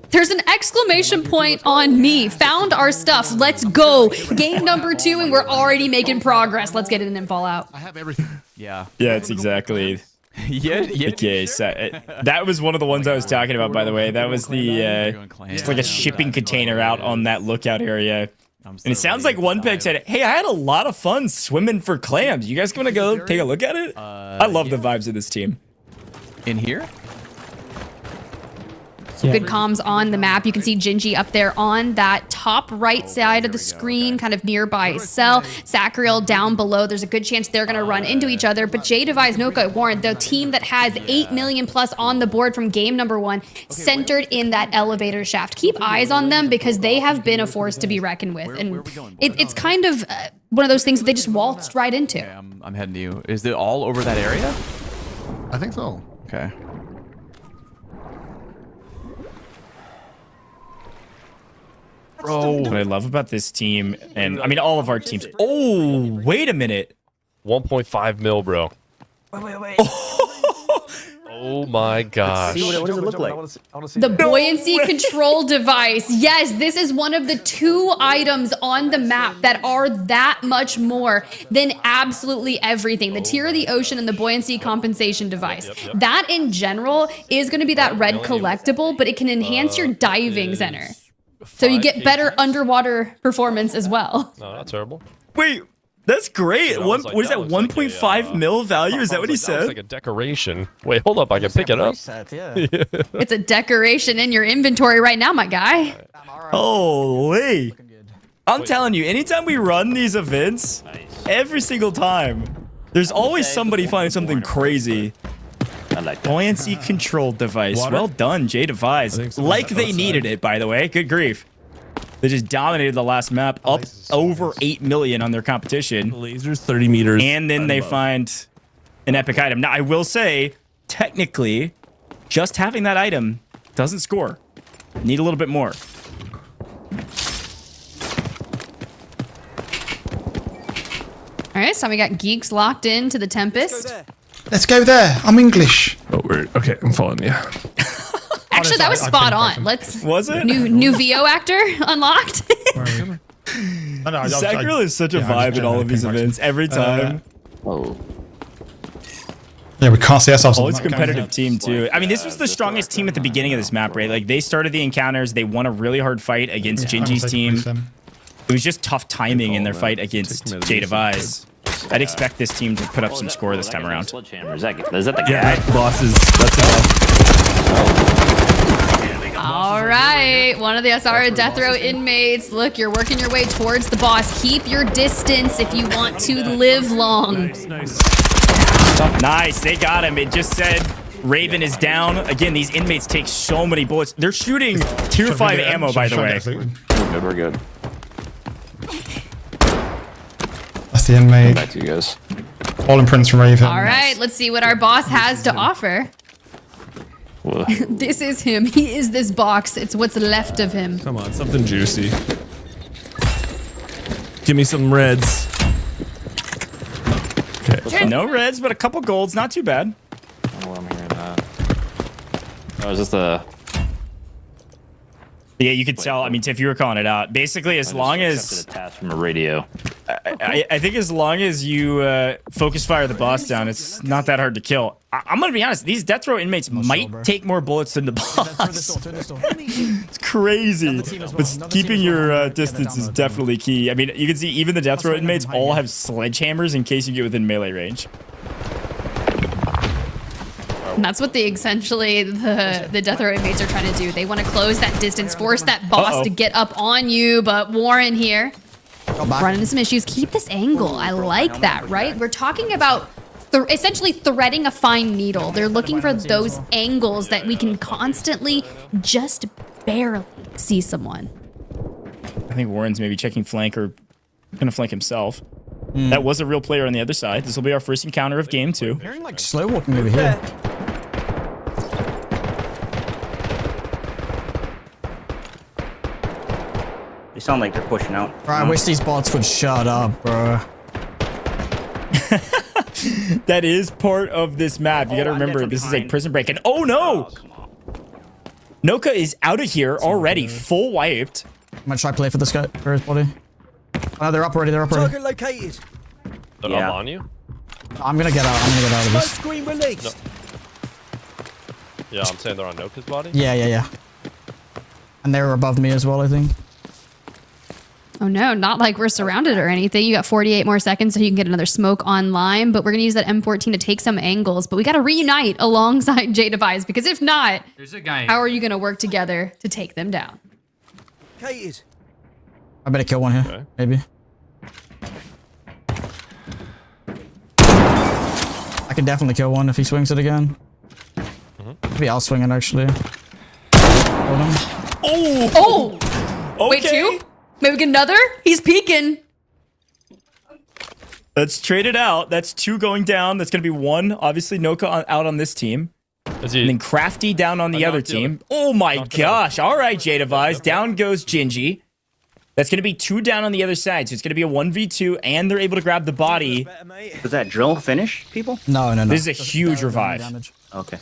There's an exclamation point on me. Found our stuff. Let's go. Game number 2, and we're already making progress. Let's get it in and fall out. I have everything. Yeah. Yeah, it's exactly yeah. the case. That was one of the ones I was talking about, by the way. That was the just like a shipping container out on that lookout area. And it sounds like One Peg said, hey, I had a lot of fun swimming for clams. You guys want to go take a look at it? I love the vibes of this team. In here? Good comms on the map. You can see Gingy up there on that top right side of the screen, kind of nearby Cell. Sacriel down below. There's a good chance they're going to run into each other. But J-Device, Noka, Warren, the team that has 8 million plus on the board from game number 1, centered in that elevator shaft. Keep eyes on them because they have been a force to be reckoned with. And it's kind of one of those things that they just waltzed right into. Okay, I'm heading to you. Is it all over that area? I think so. Okay. Bro, what I love about this team, and I mean all of our teams. Oh, wait a minute. 1.5 mil, bro. Wait. Oh my gosh. What does it look like? The buoyancy control device. Yes, this is one of the 2 items on the map that are that much more than absolutely everything. The Tear of the Ocean and the buoyancy compensation device. That in general is going to be that red collectible, but it can enhance your diving center. So you get better underwater performance as well. No, not terrible. Wait, that's great. What is that, looks 1.5 mil value? Is that what he That said? looks like a decoration. Wait, hold up. I can pick it up. It's a decoration in your inventory right now, my guy. Holy. I'm telling you, anytime we run these events, every single time, there's always somebody finding something crazy. I like that. Buoyancy control device. Well done, J-Device. Like they needed it, by the way. Good grief. They just dominated the last map, up over 8 million on their competition. Lasers 30 meters. And then they find an epic item. Now, I will say, technically, just having that item doesn't score. Need a little bit more. All right, so we got Geeks locked into the Tempest. Let's go there. I'm English. Oh, weird. Okay, I'm following you. Actually, that was spot on. Let's. Was it? New VO actor unlocked. Sacriel is such a vibe in all of these events every time. Yeah, we can't see ourselves. Oh, it's a competitive team too. I mean, this was the strongest team at the beginning of this map, right? Like they started the encounters, they won a really hard fight against Gingy's team. It was just tough timing in their fight against J-Device. I'd expect this team to put up some score this time around. Is that the guy? Yeah, bosses. That's enough. All right, one of the Asara death row inmates. Look, you're working your way towards the boss. Keep your distance if you want to live long. Nice, they got him. It just said Raven is down. Again, these inmates take so many bullets. They're shooting tier 5 ammo, by the way. We're good. That's the inmate. Back to you guys. All imprints from Raven. All right, let's see what our boss has to offer. This is him. He is this box. It's what's left of him. Come on, something juicy. Give me some reds. Okay. No reds, but a couple golds. Not too bad. Oh, I'm hearing that. Oh, is this the... Yeah, you could tell. I mean, Tiff, you were calling it out. Basically, as long as... a task from a radio. I think as long as you focus fire the boss down, it's not that hard to kill. I'm going to be honest. These death row inmates might take more bullets than the boss. It's crazy. But keeping your distance is definitely key. I mean, you can see even the death row inmates all have sledgehammers in case you get within melee range. And that's what essentially the death row inmates are trying to do. They want to close that distance, force that boss to get up on you. But Warren here, running into some issues. Keep this angle. I like that, right? We're talking about essentially threading a fine needle. They're looking for those angles that we can constantly just barely see someone. I think Warren's maybe checking flank or gonna flank himself. That was a real player on the other side. This will be our first encounter of game 2. Hearing like slow walking over here. They sound like they're pushing out. Bro, I wish these bots would shut up, bro. That is part of this map. You gotta remember, this is a prison break. And oh no! Noka is out of here already, full wiped. I'm gonna try play for this guy, for his body. Oh, they're up already, they're up already. Target located. They're up on you? I'm gonna get out, of this. Screen released. No. Yeah, I'm saying they're on Noka's body? Yeah. And they were above me as well, I think. Oh no, not like we're surrounded or anything. You got 48 more seconds so you can get another smoke online, but we're going to use that M14 to take some angles, but we got to reunite alongside J-Device because if not, There's a guy. how are you going to work together to take them down? Kated. I better kill one here, maybe. I can definitely kill one if he swings it again. Maybe I'll swing it actually. Hold him. Oh! Okay. Wait, two? Maybe get another? He's peeking. Let's trade it out. That's 2 going down. That's going to be 1. Obviously, Noka out on this team. And then Crafty down on the other team. Oh my gosh. All right, J-Device. Down goes Gingy. That's going to be 2 down on the other side. So it's going to be a 1v2, and they're able to grab the body. Does that drill finish people? No. This is a huge revive. Okay.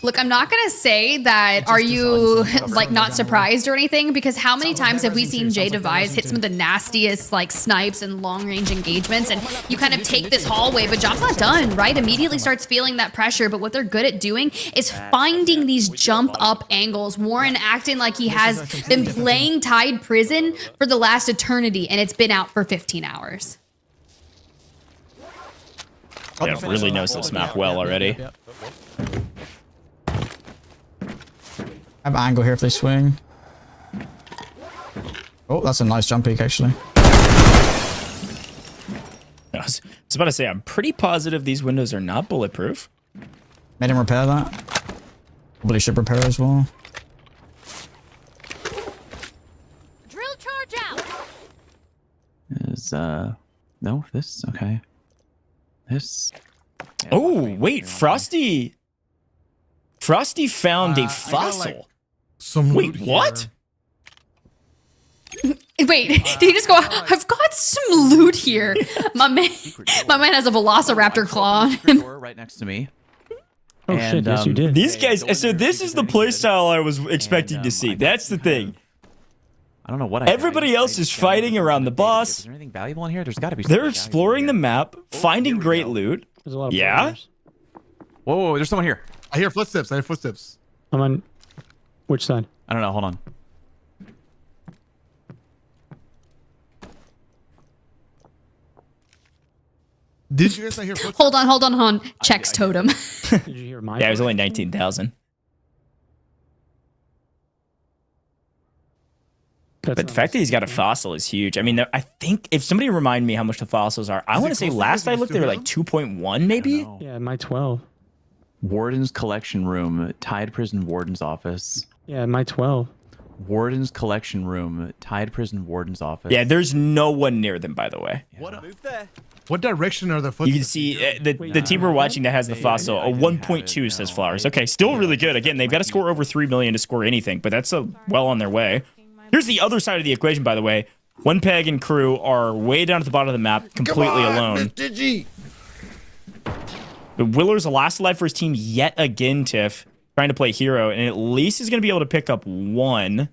Look, I'm not going to say that are you like not surprised or anything, because how many times have we seen J-Device hit some of the nastiest like snipes and long range engagements, and you kind of take this hallway, but job's not done, right? Immediately starts feeling that pressure, but what they're good at doing is finding these jump up angles. Warren acting like he has been playing Tide Prison for the last eternity, and it's been out for 15 hours. Yeah, really knows this map well already. I have angle here if they swing. Oh, that's a nice jump peek, actually. I was about to say, I'm pretty positive these windows are not bulletproof. Made him repair that. Probably should repair as well. Drill charge out. Is no, this okay. This. Oh wait, Frosty found a fossil. Wait, what? Wait, did he just go, I've got some loot here. My man has a velociraptor claw on him. Right next to me. Oh shit, yes you did. These guys, so this is the playstyle I was expecting to see. That's the thing. I don't know what Everybody else is fighting around the boss. Is there anything valuable in here? There's got to be. They're exploring the map, finding great loot. There's a lot of Yeah? Whoa, there's someone here. I hear footsteps. I hear footsteps. I'm on which side? I don't know. Hold on. Did you guys not hear footsteps? Hold on. Checks totem. Did you hear my? Yeah, it was only 19,000. But the fact that he's got a fossil is huge. I mean, I think if somebody remind me how much the fossils are, I want to say last I looked, they were like 2.1 maybe? Yeah, my 12. Warden's collection room, Tide Prison Warden's office. Yeah, my 12. Warden's collection room, Tide Prison Warden's office. Yeah, there's no one near them, by the way. What direction are the footsteps? You can see the team we're watching that has the fossil, a 1.2 says Flowers. Okay, still really good. Again, they've got to score over 3 million to score anything, but that's well on their way. Here's the other side of the equation, by the way. One Peg and crew are way down at the bottom of the map, completely alone. The Willer's the last alive for his team yet again, Tiff, trying to play hero, and at least is going to be able to pick up 1.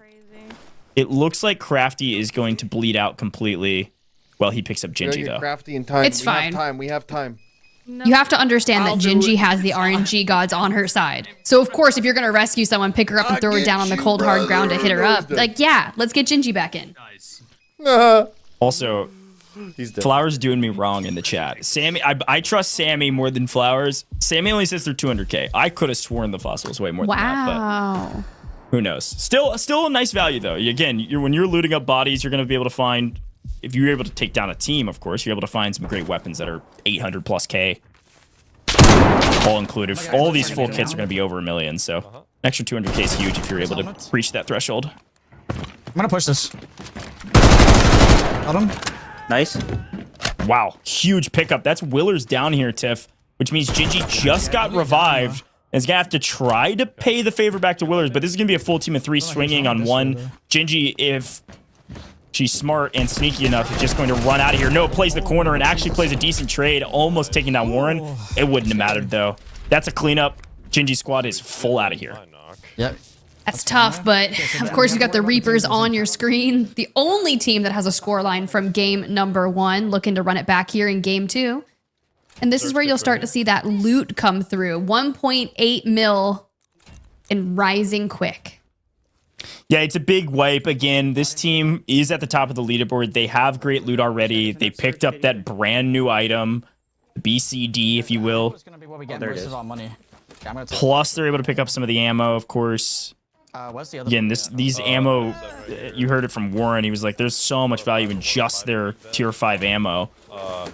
It looks like Crafty is going to bleed out completely. Well, he picks up Gingy, though. Crafty in time. It's fine. We have time. You have to understand that Gingy has the RNG gods on her side. So of course, if you're gonna rescue someone, pick her up and throw her down on the cold hard ground to hit her up. Like, yeah, let's get Gingy back in. Also, Flowers doing me wrong in the chat. Sammy, I trust Sammy more than Flowers. Sammy only says they're 200k. I could have sworn the fossil was way more than that, but who knows? Still a nice value though. Again, when you're looting up bodies, you're gonna be able to find. If you're able to take down a team, of course, you're able to find some great weapons that are 800 plus K. All included. All these full kits are going to be over $1 million, so an extra 200K is huge if you're able to reach that threshold. I'm going to push this. Got him. Nice. Wow, huge pickup. That's Willer's down here, Tiff, which means Gingy just got revived and is going to have to try to pay the favor back to Willer's, but this is going to be a full team of 3 swinging on 1. Gingy, if she's smart and sneaky enough, is just going to run out of here. No, plays the corner and actually plays a decent trade, almost taking down Warren. It wouldn't have mattered, though. That's a cleanup. Gingy squad is full out of here. Yep. That's tough, but of course you got the Reapers on your screen. The only team that has a scoreline from game number 1, looking to run it back here in game 2. And this is where you'll start to see that loot come through. 1.8 mil and rising quick. Yeah, it's a big wipe. Again, this team is at the top of the leaderboard. They have great loot already. They picked up that brand new item, BCD, if you will. It's gonna be what we get versus our money. Yeah, Plus, they're able to pick up some of the ammo, of course. What's the other Again, these ammo, you heard it from Warren. He was like, there's so much value in just their tier 5 ammo.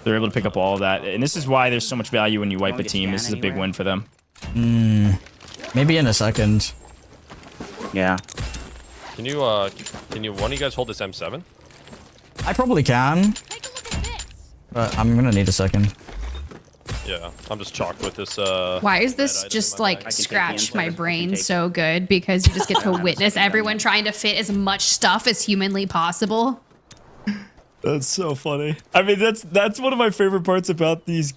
They're able to pick up all of that. And this is why there's so much value when you wipe a team. This is a big win for them. Maybe in a second. Yeah. Can you one of you guys hold this M7? I probably can. But I'm gonna need a second. Yeah, I'm just chalked with this. Why is this just like scratch my brain so good? Because you just get to witness everyone trying to fit as much stuff as humanly possible. That's so funny. I mean, that's one of my favorite parts about these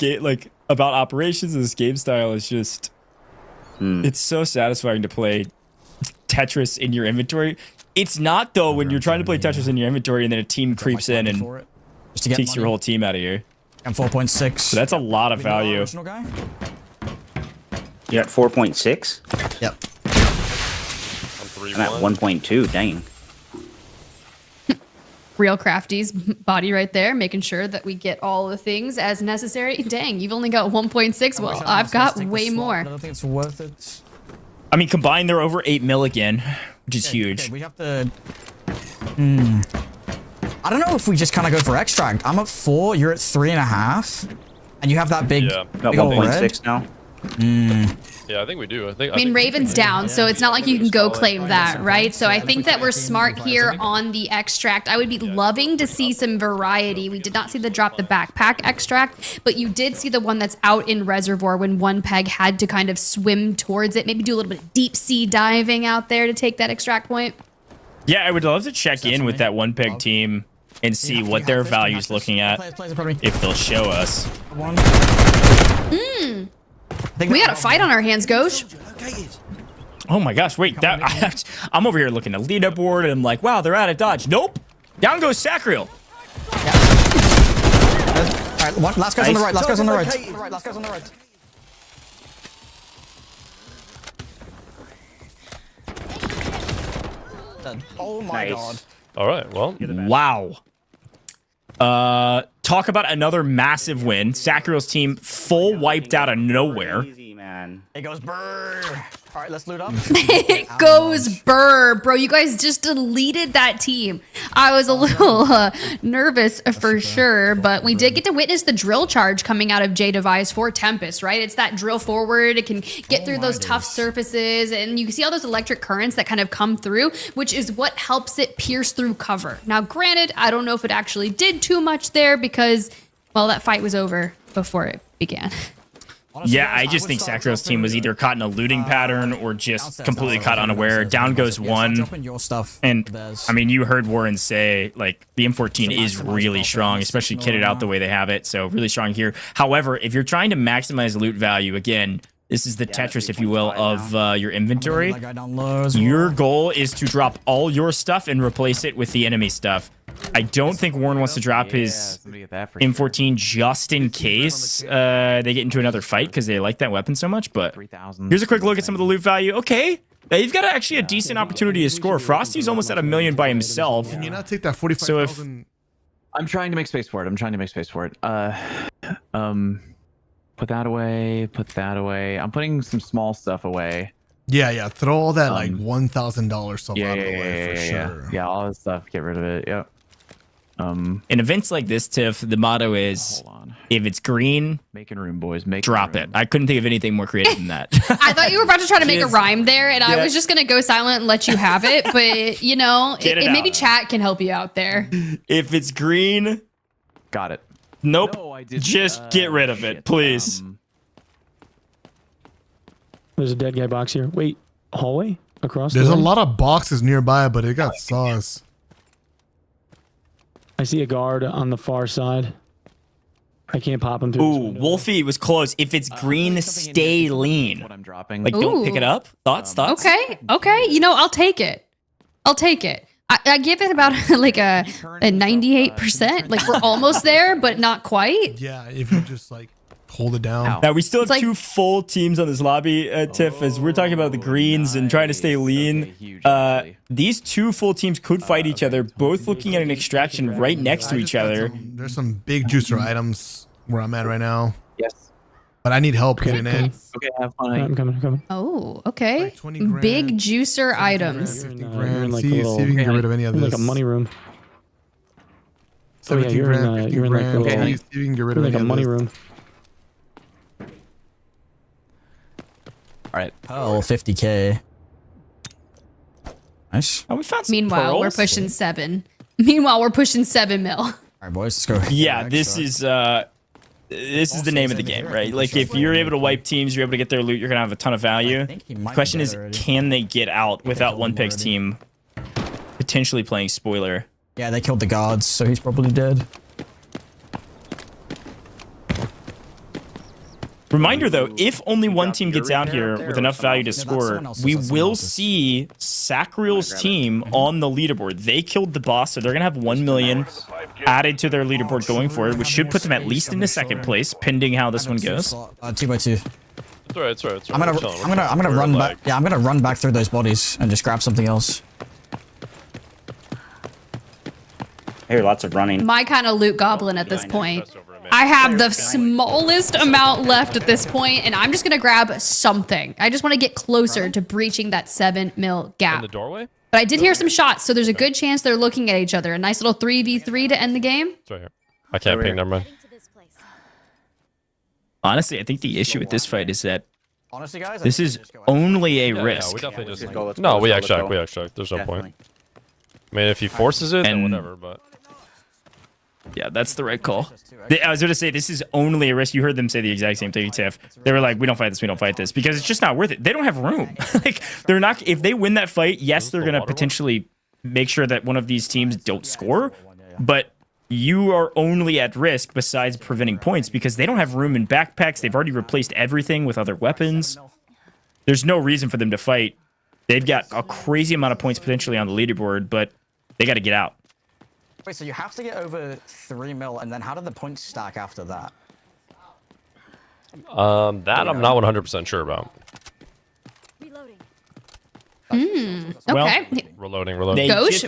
about operations and this game style is just it's so satisfying to play Tetris in your inventory. It's not though when you're trying to play Tetris in your inventory and then a team creeps in and takes your whole team out of here. I'm 4.6. So that's a lot of value. You're at 4.6? Yep. I'm at 1.2, dang. Real Crafty's body right there, making sure that we get all the things as necessary. Dang, you've only got 1.6. Well, I've got way more. I don't think it's worth it. I mean, combined, they're over 8 mil again, which is huge. Okay, we have to... I don't know if we just kind of go for extract. I'm at 4, you're at 3.5, and you have that big, big old 1.6 now. Yeah, I think we do. I mean, Raven's down, so it's not like you can go claim that, right? So I think that we're smart here on the extract. I would be loving to see some variety. We did not see the drop the backpack extract, but you did see the one that's out in Reservoir when one peg had to kind of swim towards it. Maybe do a little bit of deep sea diving out there to take that extract point. Yeah, I would love to check in with that one peg team and see what their value's looking at, if they'll show us. We got a fight on our hands, Ghosh. Oh my gosh, wait, I'm over here looking at the leaderboard and I'm like, wow, they're out of dodge. Nope, down goes Sacriel. Alright, last guy's on the right, last guy's on the right. Last guy's on the right. Oh my god. All right, well. Wow. Talk about another massive win. Sacriel's team full wiped out of nowhere. Easy, man. It goes brrr. All right, let's loot up. It goes brr, bro. You guys just deleted that team. I was a little nervous for sure, but we did get to witness the drill charge coming out of J Device for Tempest, right? It's that drill forward. It can get through those tough surfaces, and you can see all those electric currents that kind of come through, which is what helps it pierce through cover. Now, granted, I don't know if it actually did too much there because, well, that fight was over before it began. Yeah, I just think Sacriel's team was either caught in a looting pattern or just completely caught unaware. Down goes one. And, I mean, you heard Warren say, like, the M14 is really strong, especially kitted out the way they have it. So, really strong here. However, if you're trying to maximize loot value, again, this is the Tetris, if you will, of your inventory. Your goal is to drop all your stuff and replace it with the enemy stuff. I don't think Warren wants to drop his M14 just in case they get into another fight because they like that weapon so much. But here's a quick look at some of the loot value. Okay, you've got actually a decent opportunity to score. Frosty's almost at $1 million by himself. Can you not take that 45,000? So I'm trying to make space for it. Put that away. Put that away. I'm putting some small stuff away. Yeah. Throw all that like $1,000 stuff out of the way for sure. Yeah, all that stuff. Get rid of it. Yep. In events like this, Tiff, the motto is, if it's green, making room, boys. Drop it. I couldn't think of anything more creative than that. I thought you were about to try to make a rhyme there, and I was just going to go silent and let you have it. But, you know, maybe chat can help you out there. If it's green. Got it. Nope. No, just get rid of it, please. There's a dead guy box here. Wait, hallway across There's the a lot of boxes nearby, but it got sauce. I see a guard on the far side. I can't pop him through. Ooh, Wolfie was close. If it's green, stay lean. What I'm dropping. Like, don't pick it up. Thoughts? Okay. You know, I'll take it. I give it about like a 98%. Like, we're almost there, but not quite. Yeah, if you just like hold it down. Now we still have two full teams on this lobby, Tiff, as we're talking about the greens and trying to stay lean. These two full teams could fight each other, both looking at an extraction right next to each other. There's some big juicer items where I'm at right now. Yes. But I need help getting in. Okay, have fun. I'm coming. Oh, okay. Big juicer items. 50 You're grand. in like See a if little, you can get rid of any of you're this. like a money room. Oh yeah, 17 you're grand, in 50 you're in like a grand. little, See if you can get rid you're of like any a of money this. room. All right. Oh, 50K. Nice. Oh, we found some Meanwhile, we're pearls. pushing 7. Meanwhile, we're pushing 7 mil. All right, boys, let's go. Yeah, this is the name of the game, right? Like if you're able to wipe teams, you're able to get their loot, you're gonna have a ton of value. The question is, can they get out without one pig's team potentially playing spoiler? Yeah, they killed the guards, so he's probably dead. Reminder though, if only one team gets out here with enough value to score, we will see Sacriel's team on the leaderboard. They killed the boss, so they're gonna have 1 million added to their leaderboard going forward, which should put them at least into second place, pending how this one goes. 2 by 2. It's alright, it's alright. I'm gonna run back. Yeah, I'm gonna run back through those bodies and just grab something else. I hear lots of running. My kind of loot goblin at this point. I have the smallest amount left at this point, and I'm just gonna grab something. I just want to get closer to breaching that 7 mil gap. In the doorway? But I did hear some shots, so there's a good chance they're looking at each other. A nice little 3v3 to end the game. It's right here. I can't ping, never mind. Honestly, I think the issue with this fight is that Honestly, guys, this is only a Yeah, risk. we definitely just... go, let's No, go, we let's go, extract, let's go. There's no Definitely. point. I mean, if he forces it, then whatever, but... Yeah, that's the right call. I was going to say, this is only a risk. You heard them say the exact same thing, Tiff. They were like, we don't fight this, because it's just not worth it. They don't have room. Like, they're not, if they win that fight, yes, they're going to potentially make sure that one of these teams don't score, but you are only at risk besides preventing points because they don't have room in backpacks. They've already replaced everything with other weapons. There's no reason for them to fight. They've got a crazy amount of points potentially on the leaderboard, but they got to get out. Wait, so you have to get over 3 mil, and then how do the points stack after that? That I'm not 100% sure about. Okay. Reloading.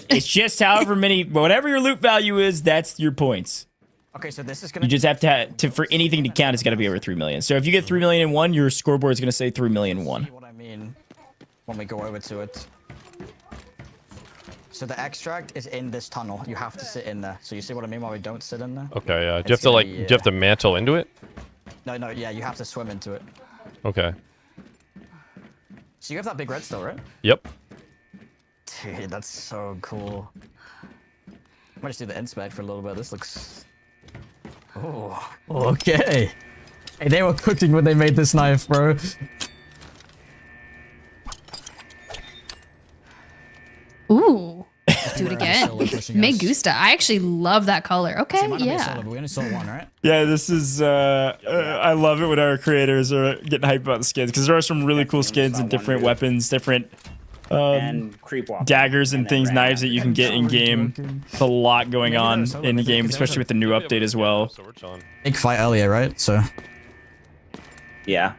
It's just however many, whatever your loot value is, that's your points. Okay, so this is gonna. You just have to for anything to count, it's got to be over 3 million. So if you get 3 million in one, your scoreboard is going to say 3 million in one. See what I mean when we go over to it. So the extract is in this tunnel. You have to sit in there. So you see what I mean while we don't sit in there? Okay, yeah. Do you have to, like, do you have to mantle into it? No, yeah, you have to swim into it. Okay. So you have that big red still, right? Yep. Dude, that's so cool. I might just do the inspect for a little bit. This looks... Oh, okay. Hey, they were cooking when they made this knife, bro. Ooh. Let's do it again. Me gusta. I actually love that color. Okay, yeah. We only saw one, right? Yeah, this is, I love it when our creators are getting hyped about the skins, because there are some really cool skins and different weapons, different daggers and things, knives that you can get in game. There's a lot going on in the game, especially with the new update as well. Big fight earlier, right? So. Yeah.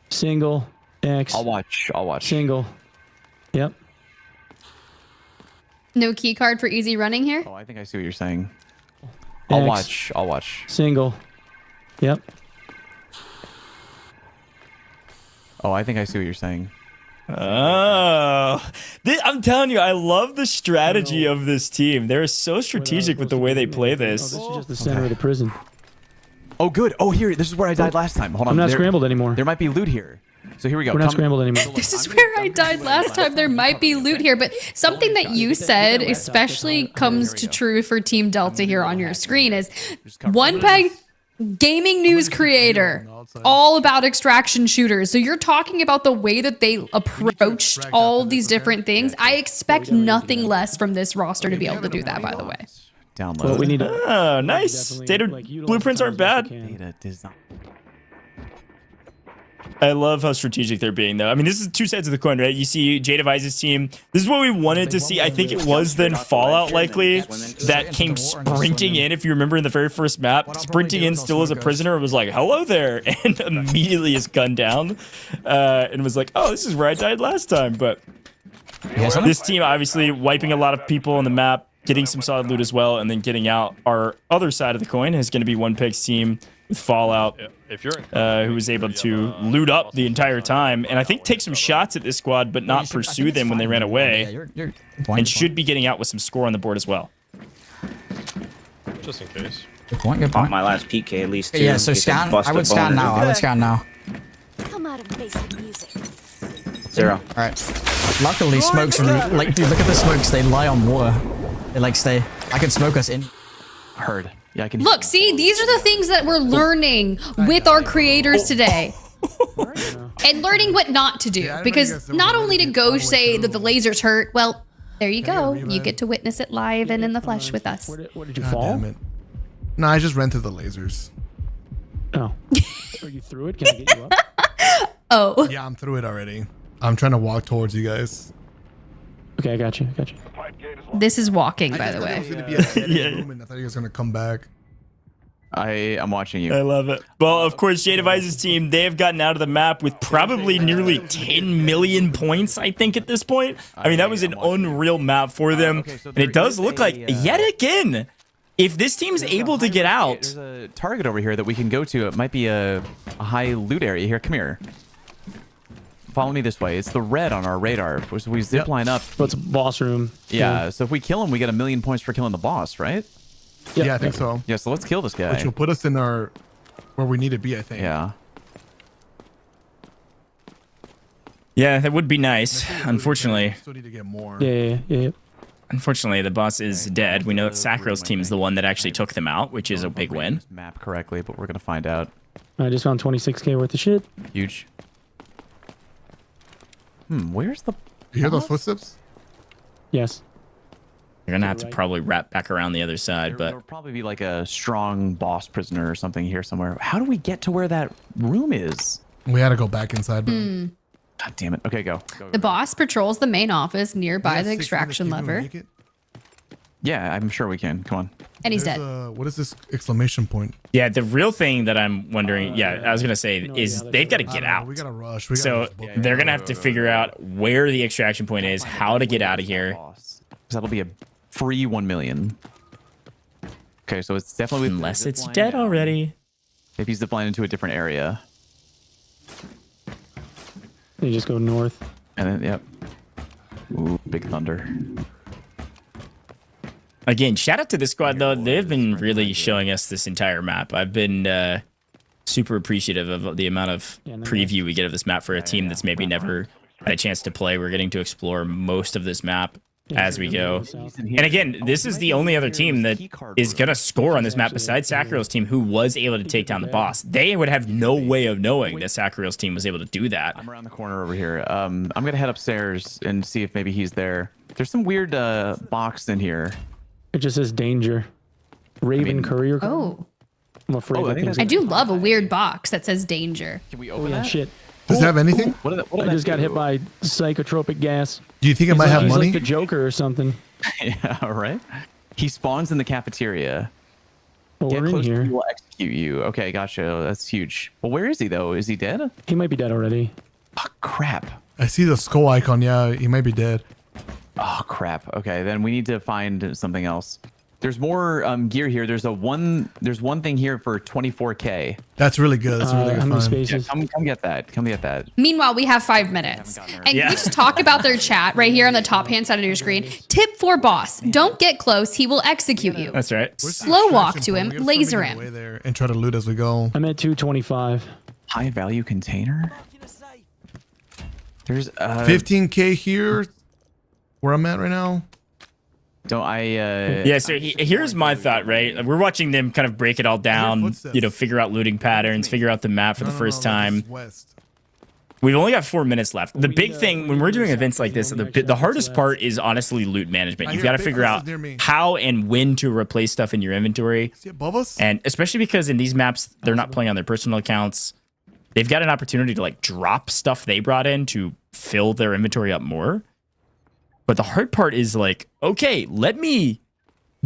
Single. X. I'll watch. Single. Yep. No key card for easy running here? Oh, I think I see what you're saying. I'll X. watch. Single. Yep. Oh, I think I see what you're saying. Oh, I'm telling you, I love the strategy of this team. They're so strategic with the way they play this. This is just the center of the prison. Oh, good. Oh, here. This is where I died last time. Hold on. I'm not scrambled anymore. There might be loot here. So here we go. We're not scrambled anymore. This is where I died last time. There might be loot here, but something that you said especially comes to true for Team Delta here on your screen is One Peg gaming news creator, all about extraction shooters. So you're talking about the way that they approached all these different things. I expect nothing less from this roster to be able to do that, by the way. Download. Well, we need Oh, nice. Data blueprints aren't bad. Data design. I love how strategic they're being, though. I mean, this is two sides of the coin, right? You see Jay Device's team. This is what we wanted to see. I think it was then Fallout, likely, that came sprinting in. If you remember in the very first map, sprinting in still as a prisoner, and was like, hello there, and immediately is gunned down, and was like, oh, this is where I died last time. But this team, obviously, wiping a lot of people on the map, getting some solid loot as well, and then getting out. Our other side of the coin is going to be One Pig's team with Fallout, who was able to loot up the entire time, and I think take some shots at this squad, but not pursue them when they ran away, and should be getting out with some score on the board as well. Just in case. Good point, good point. My last PK at least. Yeah, so scan. I would scan now. I would scan now. Come out of basic music. 0. All right. Luckily, smokes like, dude, look at the smokes. They lie on water. They like stay. I can smoke us in. Heard. Yeah, I can. Look, see, these are the things that we're learning with our creators today. And learning what not to do. Because not only to go say that the lasers hurt, well, there you go. You get to witness it live and in the flesh with us. Where did you fall? No, I just ran through the lasers. Oh. Are you through it? Can I get you up? Oh. Yeah, I'm through it already. I'm trying to walk towards you guys. Okay, I got you. I got you. This is walking, by the way. I thought you guys were going to come back. I'm watching you. I love it. Well, of course, Jay Device's team, they have gotten out of the map with probably nearly 10 million points, I think, at this point. I mean, that was an unreal map for them. And it does look like, yet again, if this team's able to get out. There's a target over here that we can go to. It might be a high loot area here. Come here. Follow me this way. It's the red on our radar. So we zip line up. But it's a boss room. Yeah, so if we kill him, we get 1 million points for killing the boss, right? Yeah, I think so. Yeah, so let's kill this guy. Which will put us in our where we need to be, I think. Yeah. Yeah, that would be nice. Unfortunately. Still need to get more. Yeah. Unfortunately, the boss is dead. We know that Sakro's team is the one that actually took them out, which is a big win. Map correctly, but we're gonna find out. I just found 26k worth of shit. Huge. Where's the? You hear those footsteps? Yes. You're gonna have to probably wrap back around the other side, but There'll probably be like a strong boss prisoner or something here somewhere. How do we get to where that room is? We had to go back inside, bro. God damn it. Okay, go. The boss patrols the main office nearby the extraction lever. Yeah, I'm sure we can. Come on. And he's dead. What is this exclamation point? yeah, the real thing that I'm wondering, I was gonna say, is they've got to get out. We gotta rush. So they're gonna have to figure out where the extraction point is, how to get out of here. That'll be a free 1 million. Okay, so it's definitely unless it's dead already. Maybe he's ziplined into a different area. You just go north. And then, yep. Ooh, big thunder. Again, shout out to the squad, though. They've been really showing us this entire map. I've been super appreciative of the amount of preview we get of this map for a team that's maybe never had a chance to play. We're getting to explore most of this map as we go. And again, this is the only other team that is going to score on this map besides Sakura's team, who was able to take down the boss. They would have no way of knowing that Sakura's team was able to do that. I'm around the corner over here. I'm going to head upstairs and see if maybe he's there. There's some weird box in here. It just says danger. Raven courier. Oh. I'm afraid. I do love a weird box that says danger. Can we open that? Shit. Does it have anything? I just got hit by psychotropic gas. Do you think it might have money? Like the Joker or something. Yeah, right. He spawns in the cafeteria. Well, Get we're in close here. He will execute you. Okay, gotcha. That's huge. Well, where is he though? Is he dead? He might be dead already. Oh, crap. I see the skull icon. Yeah, he might be dead. Oh crap. Okay, then we need to find something else. There's more gear here. There's one thing here for 24k. That's really good. That's really good. How many find. spaces? Yeah, come get that. Come get that. Meanwhile, we have 5 minutes. And we just talk about their chat right here on the top hand side of your screen. Tip for boss. Don't get close. He will execute you. That's right. Slow walk to him. Laser him. Way there and try to loot as we go. I'm at 225. High value container. There's 15k here. Where I'm at right now. Don't I? Yeah. So here's my thought. Right, we're watching them kind of break it all down. You know, figure out looting patterns, figure out the map for the first time. We've only got 4 minutes left. The big thing when we're doing events like this, the hardest part is honestly loot management. You've got to figure out how and when to replace stuff in your inventory. Is he above us? And especially because in these maps, they're not playing on their personal accounts. they've got an opportunity to like drop stuff they brought in to fill their inventory up more. But the hard part is like, okay, let me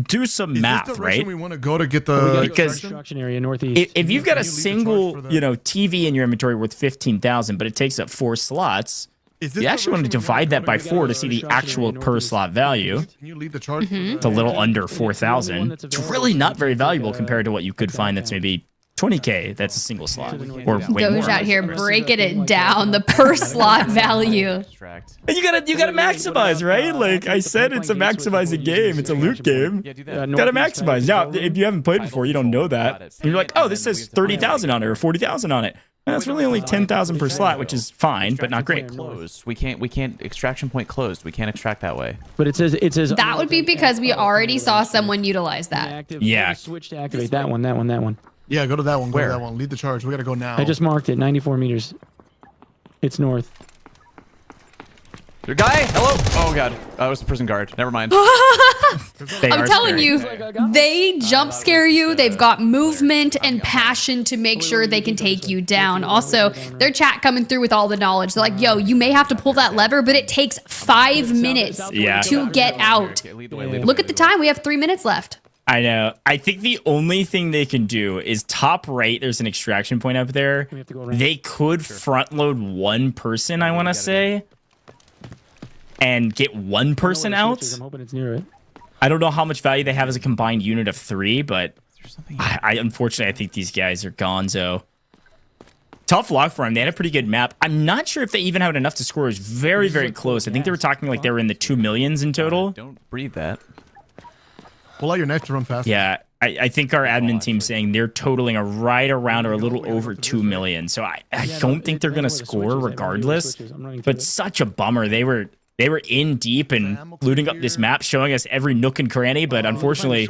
do some math, right? We want to go to get the because construction area northeast. if you've got a single, TV in your inventory worth 15,000, but it takes up 4 slots, you actually want to divide that by 4 to see the actual per slot value. Can you lead the charge? It's a little under 4,000. It's really not very valuable compared to what you could find that's maybe 20K. That's a single slot. Or way Doge more. out here breaking it down, the per slot value. And you gotta maximize, right? Like I said, it's a maximizing game. It's a loot game. Gotta maximize. Now, if you haven't played before, you don't know that. And you're like, oh, this says 30,000 on it or 40,000 on it. And that's really only 10,000 per slot, which is fine, but not great. Closed. We can't extraction point closed. We can't extract that way. But it says That would be because we already saw someone utilize that. Yeah. Switch to activate that one. Yeah, go to that one. Go Where? to that one. Lead the charge. We gotta go now. I just marked it. 94 meters. It's north. Your guy? Hello? Oh god. That was the prison guard. Never mind. I'm telling you, they jump scare you. They've got movement and passion to make sure they can take you down. Also, their chat coming through with all the knowledge. They're like, yo, you may have to pull that lever, but it takes 5 minutes to get out. Look at the time. We have 3 minutes left. I know. I think the only thing they can do is top right. There's an extraction point up there. They could front load one person, I want to say, and get one person out. I'm hoping it's near it. I don't know how much value they have as a combined unit of 3, but I unfortunately, I think these guys are gonzo. Tough luck for them. They had a pretty good map. I'm not sure if they even had enough to score. It was very, very close. I think they were talking like they were in the 2 millions in total. Don't breathe that. Pull out your knife to run fast. Yeah, I think our admin team's saying they're totaling right around or a little over 2 million. So I don't think they're going to score regardless. But such a bummer. They were in deep and looting up this map, showing us every nook and cranny. But unfortunately,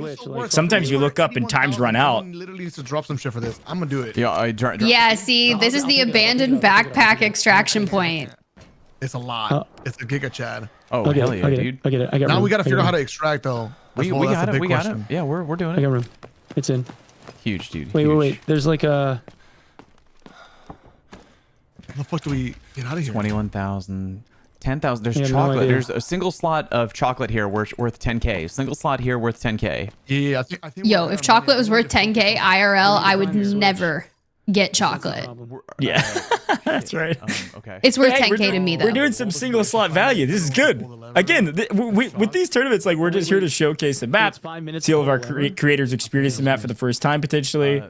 sometimes you look up and times run out. Literally needs to drop some shit for this. I'm gonna do it. Yeah, see, this is the abandoned backpack extraction point. It's a lot. It's a giga Chad. Oh, hell yeah, dude. I get it. Now we gotta figure out how to extract though. We got it. We got it. Yeah, we're doing it. I got room. It's in. Huge, dude. Wait. There's like a. How the fuck do we get out of here? 21,000. 10,000. There's no chocolate. idea. There's a single slot of chocolate here worth 10K. Single slot here worth 10K. Yeah, I think Yo, if chocolate was worth 10K IRL, I would never get chocolate. Yeah, that's right. Okay. It's worth 10K to me, though. We're doing some single slot value. This is good. Again, with these tournaments, like we're just here to showcase the map. See all of our creators experience the map for the first time potentially.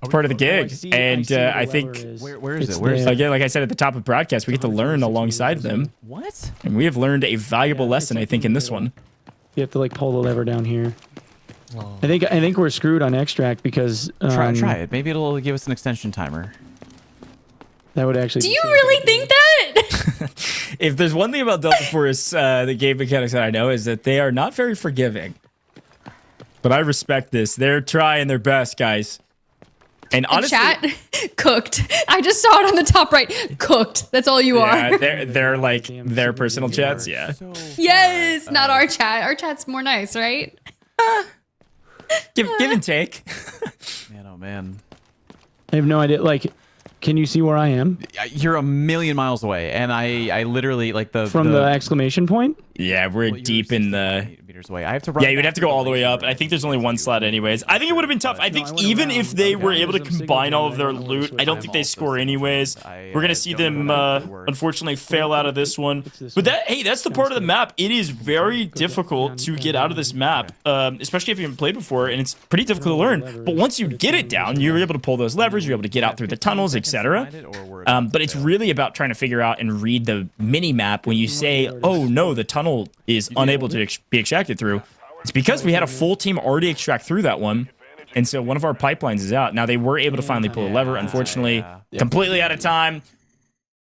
Part of the gig, and I think where is it? Again, like I said at the top of broadcast, we get to learn alongside them. What? And we have learned a valuable lesson, I think, in this one. You have to like pull the lever down here. I think we're screwed on extract because try it. Maybe it'll give us an extension timer. That would actually. Do you really think that? If there's one thing about Delta Force, the game mechanics that I know is that they are not very forgiving. But I respect this. They're trying their best, guys. And honestly, chat, cooked. I just saw it on the top right. Cooked. That's all you are. They're like their personal chats. Yeah. Yes, not our chat. Our chat's more nice, right? Give and take. Man, oh man. I have no idea. Like, can you see where I am? You're a million miles away, and I literally like from the exclamation point. Yeah, we're deep in the meters away. I have to run. Yeah, you would have to go all the way up. I think there's only one slot anyways. I think it would have been tough. I think even if they were able to combine all of their loot, I don't think they score anyways. We're gonna see them unfortunately fail out of this one. But that's the part of the map. It is very difficult to get out of this map, especially if you haven't played before, and it's pretty difficult to learn. But once you get it down, you're able to pull those levers. You're able to get out through the tunnels, etc. But it's really about trying to figure out and read the mini map when you say, "Oh no, the tunnel is unable to be extracted through." It's because we had a full team already extract through that one, and so one of our pipelines is out. Now they were able to finally pull a lever. Unfortunately, completely out of time.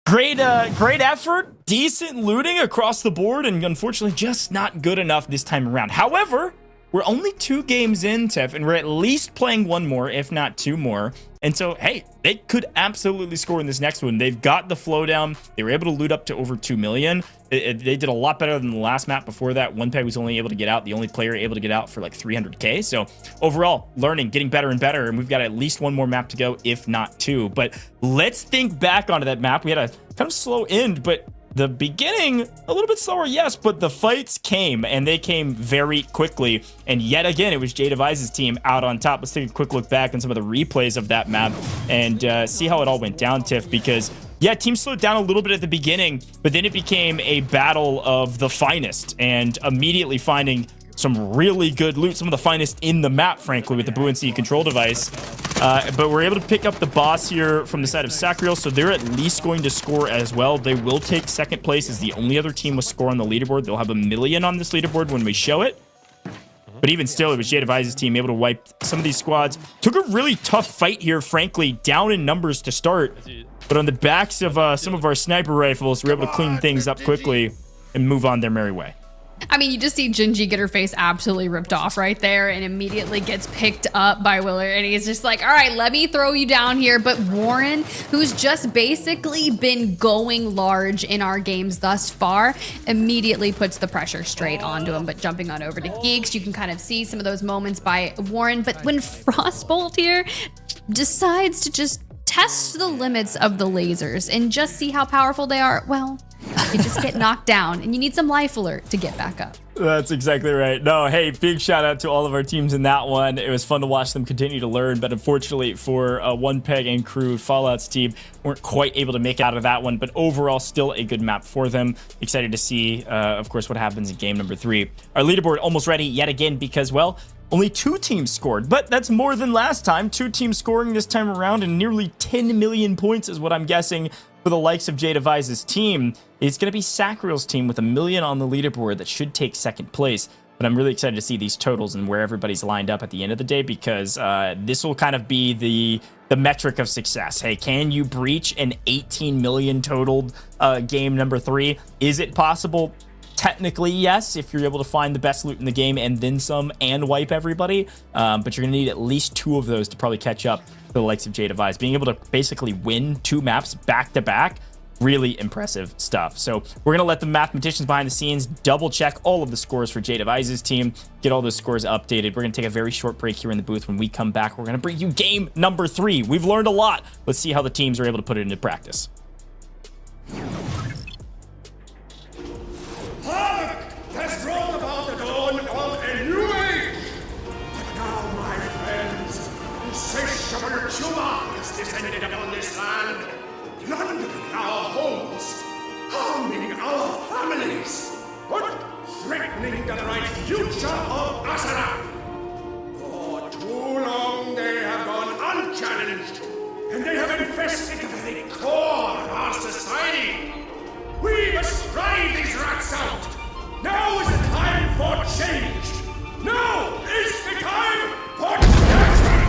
Great effort, decent looting across the board, and unfortunately just not good enough this time around. However, we're only 2 games in, Tiff, and we're at least playing 1 more, if not 2 more. And so, hey, they could absolutely score in this next one. They've got the flow down. They were able to loot up to over 2 million. They did a lot better than the last map before that. One Peg was only able to get out, the only player able to get out for like 300K. So overall, learning, getting better and better. And we've got at least 1 more map to go, if not 2. But let's think back onto that map. We had a kind of slow end, but the beginning, a little bit slower, yes, but the fights came, and they came very quickly. And yet again, it was J-Device's team out on top. Let's take a quick look back on some of the replays of that map and see how it all went down, Tiff, because yeah, team slowed down a little bit at the beginning, but then it became a battle of the finest, and immediately finding some really good loot, some of the finest in the map, frankly, with the buoyancy control device. But we're able to pick up the boss here from the side of Sacriel, so they're at least going to score as well. They will take second place as the only other team with score on the leaderboard. They'll have 1 million on this leaderboard when we show it. But even still, it was J-Device's team able to wipe some of these squads. Took a really tough fight here, frankly, down in numbers to start. But on the backs of some of our sniper rifles, we're able to clean things up quickly and move on their merry way. I mean, you just see Gingy get her face absolutely ripped off right there and immediately gets picked up by Willard. And he's just like, all right, let me throw you down here. But Warren, who's just basically been going large in our games thus far, immediately puts the pressure straight onto him. But jumping on over to Geeks, you can kind of see some of those moments by Warren. But when Frostbolt here decides to just test the limits of the lasers and just see how powerful they are, well, you just get knocked down and you need some life alert to get back up. That's exactly right. No, hey, big shout out to all of our teams in that one. It was fun to watch them continue to learn, but unfortunately for One Peg and Crew, Fallout's team weren't quite able to make it out of that one, but overall still a good map for them. Excited to see, of course, what happens in game number 3. Our leaderboard almost ready yet again because, well, only 2 teams scored, but that's more than last time. 2 teams scoring this time around, and nearly 10 million points is what I'm guessing for the likes of J-Device's team. It's going to be Sacriel's team with 1 million on the leaderboard that should take second place. But I'm really excited to see these totals and where everybody's lined up at the end of the day, because this will kind of be the metric of success. Hey, can you breach an 18 million totaled game number 3? Is it possible? Technically, yes, if you're able to find the best loot in the game and then some and wipe everybody. But you're going to need at least 2 of those to probably catch up to the likes of J-Device. Being able to basically win 2 maps back to back, really impressive stuff. So we're going to let the mathematicians behind the scenes double check all of the scores for J-Device's team, get all those scores updated. We're going to take a very short break here in the booth. When we come back, we're going to bring you game number 3. We've learned a lot. Let's see how the teams are able to put it into practice. Has brought about the dawn of a new age. But now, my friends, insatiable tumor has descended upon this land, plundering our homes, harming our families, but threatening the bright future of Asara. For too long they have gone unchallenged, and they have infested the very core of our society. We must drive these rats out. Now is the time for change! Now is the time for judgment!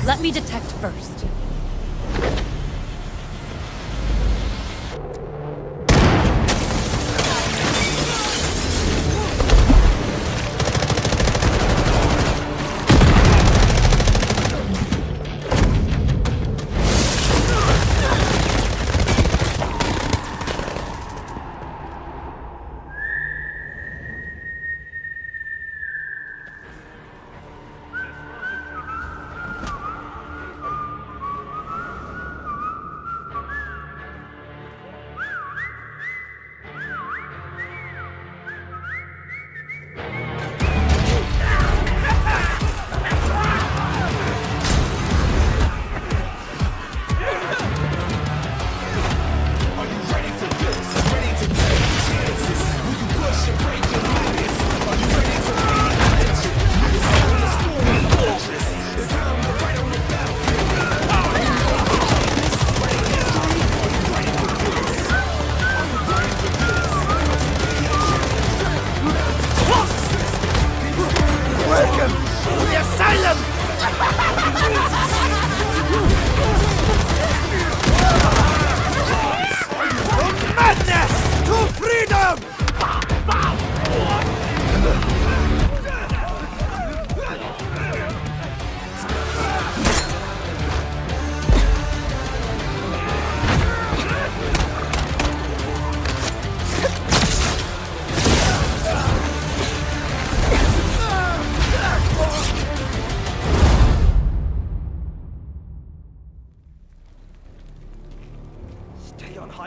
Let me detect first.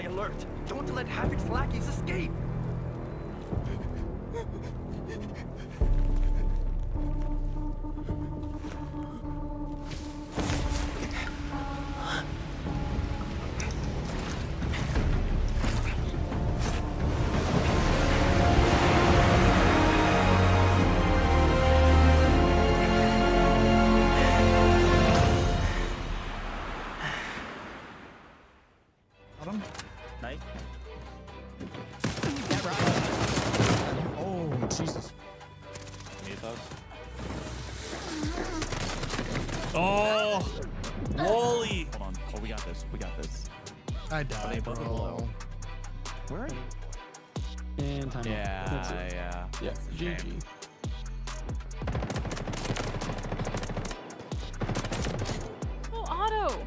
alert. Don't let Havik's lackeys escape. Nice. Oh, Jesus. Oh, Wally. Hold on. Oh, we got this. We got this. I died, bro. Where are you? And time. That's it. Yeah. GG. Oh, Otto.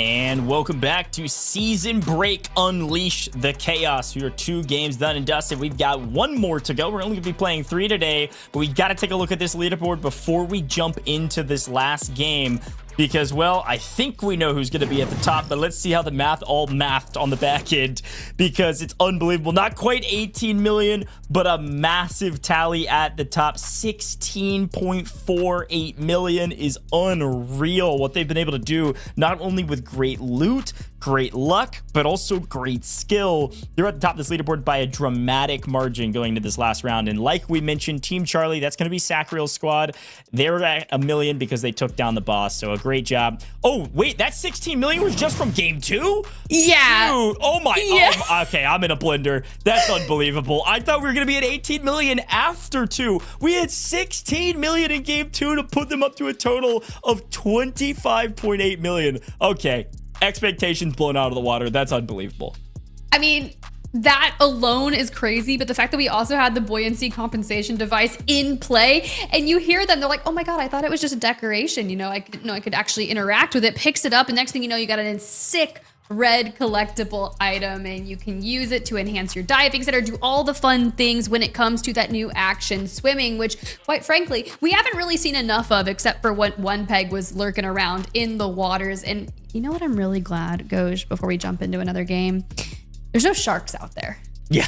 And welcome back to Season Break Unleash the Chaos. We are 2 games done and dusted. We've got 1 more to go. We're only going to be playing 3 today, but we got to take a look at this leaderboard before we jump into this last game. Because, well, I think we know who's going to be at the top, but let's see how the math all mathed on the back end, because it's unbelievable. Not quite 18 million, but a massive tally at the top. 16.48 million is unreal what they've been able to do, not only with great loot, great luck, but also great skill. They're at the top of this leaderboard by a dramatic margin going into this last round. And like we mentioned, Team Charlie, that's going to be Sacriel's squad. They're at 1 million because they took down the boss. So a great job. Oh, wait, that 16 million was just from game 2? Yeah. Dude, oh my. Yeah. Oh, okay, I'm in a blender. That's unbelievable. I thought we were going to be at 18 million after 2. We had 16 million in game 2 to put them up to a total of 25.8 million. Okay. Expectations blown out of the water. That's unbelievable. I mean, that alone is crazy, but the fact that we also had the buoyancy compensation device in play, and you hear them, they're like, oh my god, I thought it was just a decoration, you know, I didn't know I could actually interact with it. Picks it up, and next thing you know, you got an sick red collectible item, and you can use it to enhance your diving set or do all the fun things when it comes to that new action swimming, which quite frankly we haven't really seen enough of, except for what one peg was lurking around in the waters. And you know what, I'm really glad, Goj, before we jump into another game, there's no sharks out there. Yeah.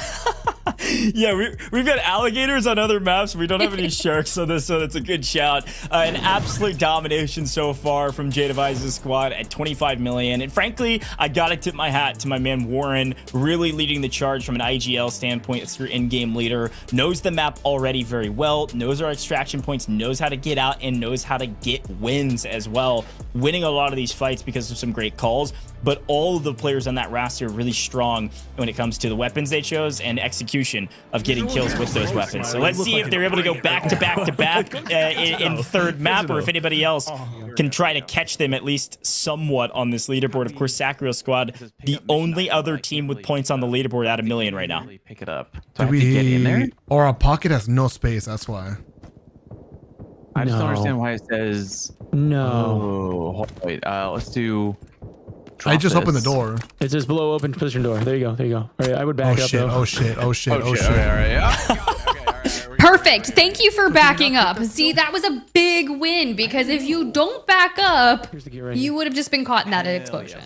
Yeah, we've got alligators on other maps. We don't have any sharks on this, so that's a good shout. An absolute domination so far from J-Device's squad at 25 million. And frankly, I gotta tip my hat to my man Warren, really leading the charge from an IGL standpoint. It's your in-game leader, knows the map already very well, knows our extraction points, knows how to get out, and knows how to get wins as well. Winning a lot of these fights because of some great calls, but all of the players on that roster are really strong when it comes to the weapons they chose and execution of getting kills with those weapons. So let's see if they're able to go back to back to back in the third map, or if anybody else can try to catch them at least somewhat on this leaderboard. Of course, Sacriel squad, the only other team with points on the leaderboard at 1 million right now. Pick it up. Do we get in there? Or our pocket has no space, that's why. I just don't understand why it says no. Oh, wait, let's do. I just opened the door. It says below open position door. There you go. There you go. All right, I would back up though. Oh shit. Oh shit. Oh shit. All right. Perfect. Thank you for backing up. See, that was a big win, because if you don't back up, you would have just been caught in that explosion.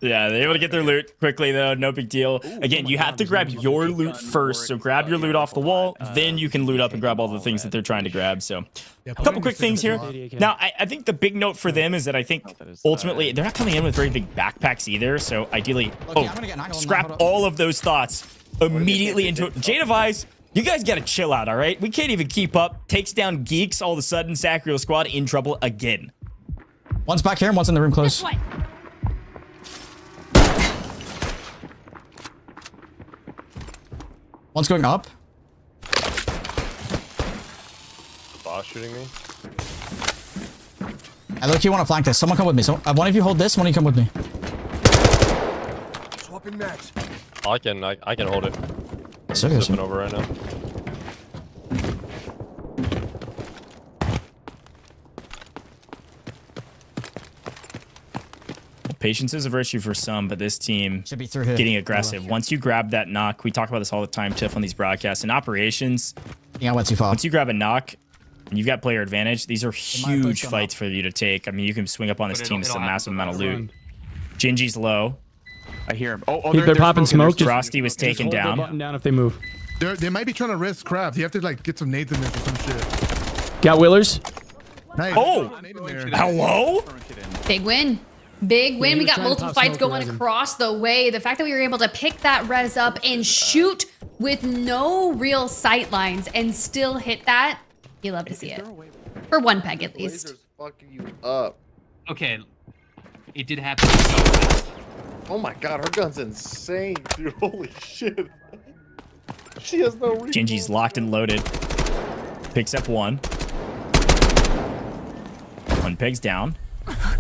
Yeah, they're able to get their loot quickly, though. No big deal. Again, you have to grab your loot first. So grab your loot off the wall. Then you can loot up and grab all the things that they're trying to grab. So a couple quick things here. Now, I think the big note for them is that I think ultimately they're not coming in with very big backpacks either. So ideally, scrap all of those thoughts immediately into it. J-Device, you guys got to chill out, all right? We can't even keep up. Takes down Geeks. All of a sudden, Sacriel squad in trouble again. One's back here and one's in the room close. One's going up. Boss shooting me. I look, you want to flank this. Someone come with me. So one of you hold this, one of you come with me. Swapping max. I can hold it. Seriously. Flipping over right now. Patience is a virtue for some, but this team should be through here. Getting aggressive. Once you grab that knock, we talk about this all the time, Tiff, on these broadcasts. In operations, yeah, I went too far. Once you grab a knock and you've got player advantage, these are huge fights for you to take. I mean, you can swing up on this team with a massive amount of loot. Gingy's low. I hear him. Oh, They're popping smoke. Just, Frosty was taken hold their down. button down if they move. They might be trying to risk crabs. You have to like get some nades in there for some shit. Got Willers. Nice. Oh, hello. Big win. Big win. he We was got trying to multiple pop fights smoke going around him. across the way. The fact that we were able to pick that res up and shoot with no real sight lines and still hit that, you love to see it. For one peg at least. Fucking you up. Okay, it did happen so fast. Oh my god, her gun's insane, dude. Holy shit. She has no recoil. Gingy's locked and loaded. Picks up one. One peg's down.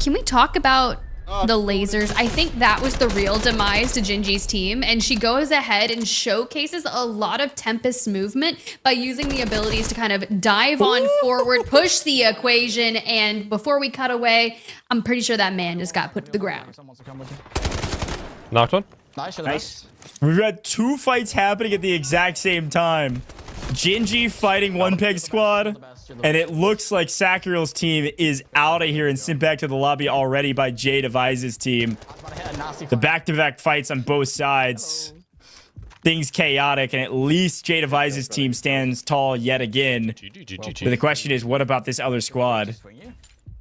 Can we talk about the lasers? I think that was the real demise to Gingy's team, and she goes ahead and showcases a lot of Tempest's movement by using the abilities to kind of dive on forward, push the equation, and before we cut away, I'm pretty sure that man just got put to the ground. Knocked one. Nice. We've got 2 fights happening at the exact same time. Gingy fighting one peg squad, and it looks like Sacriel's team is out of here and sent back to the lobby already by Jay Devise's team. The back-to-back fights on both sides. Things chaotic, and at least Jay Devise's team stands tall yet again. But the question is, what about this other squad?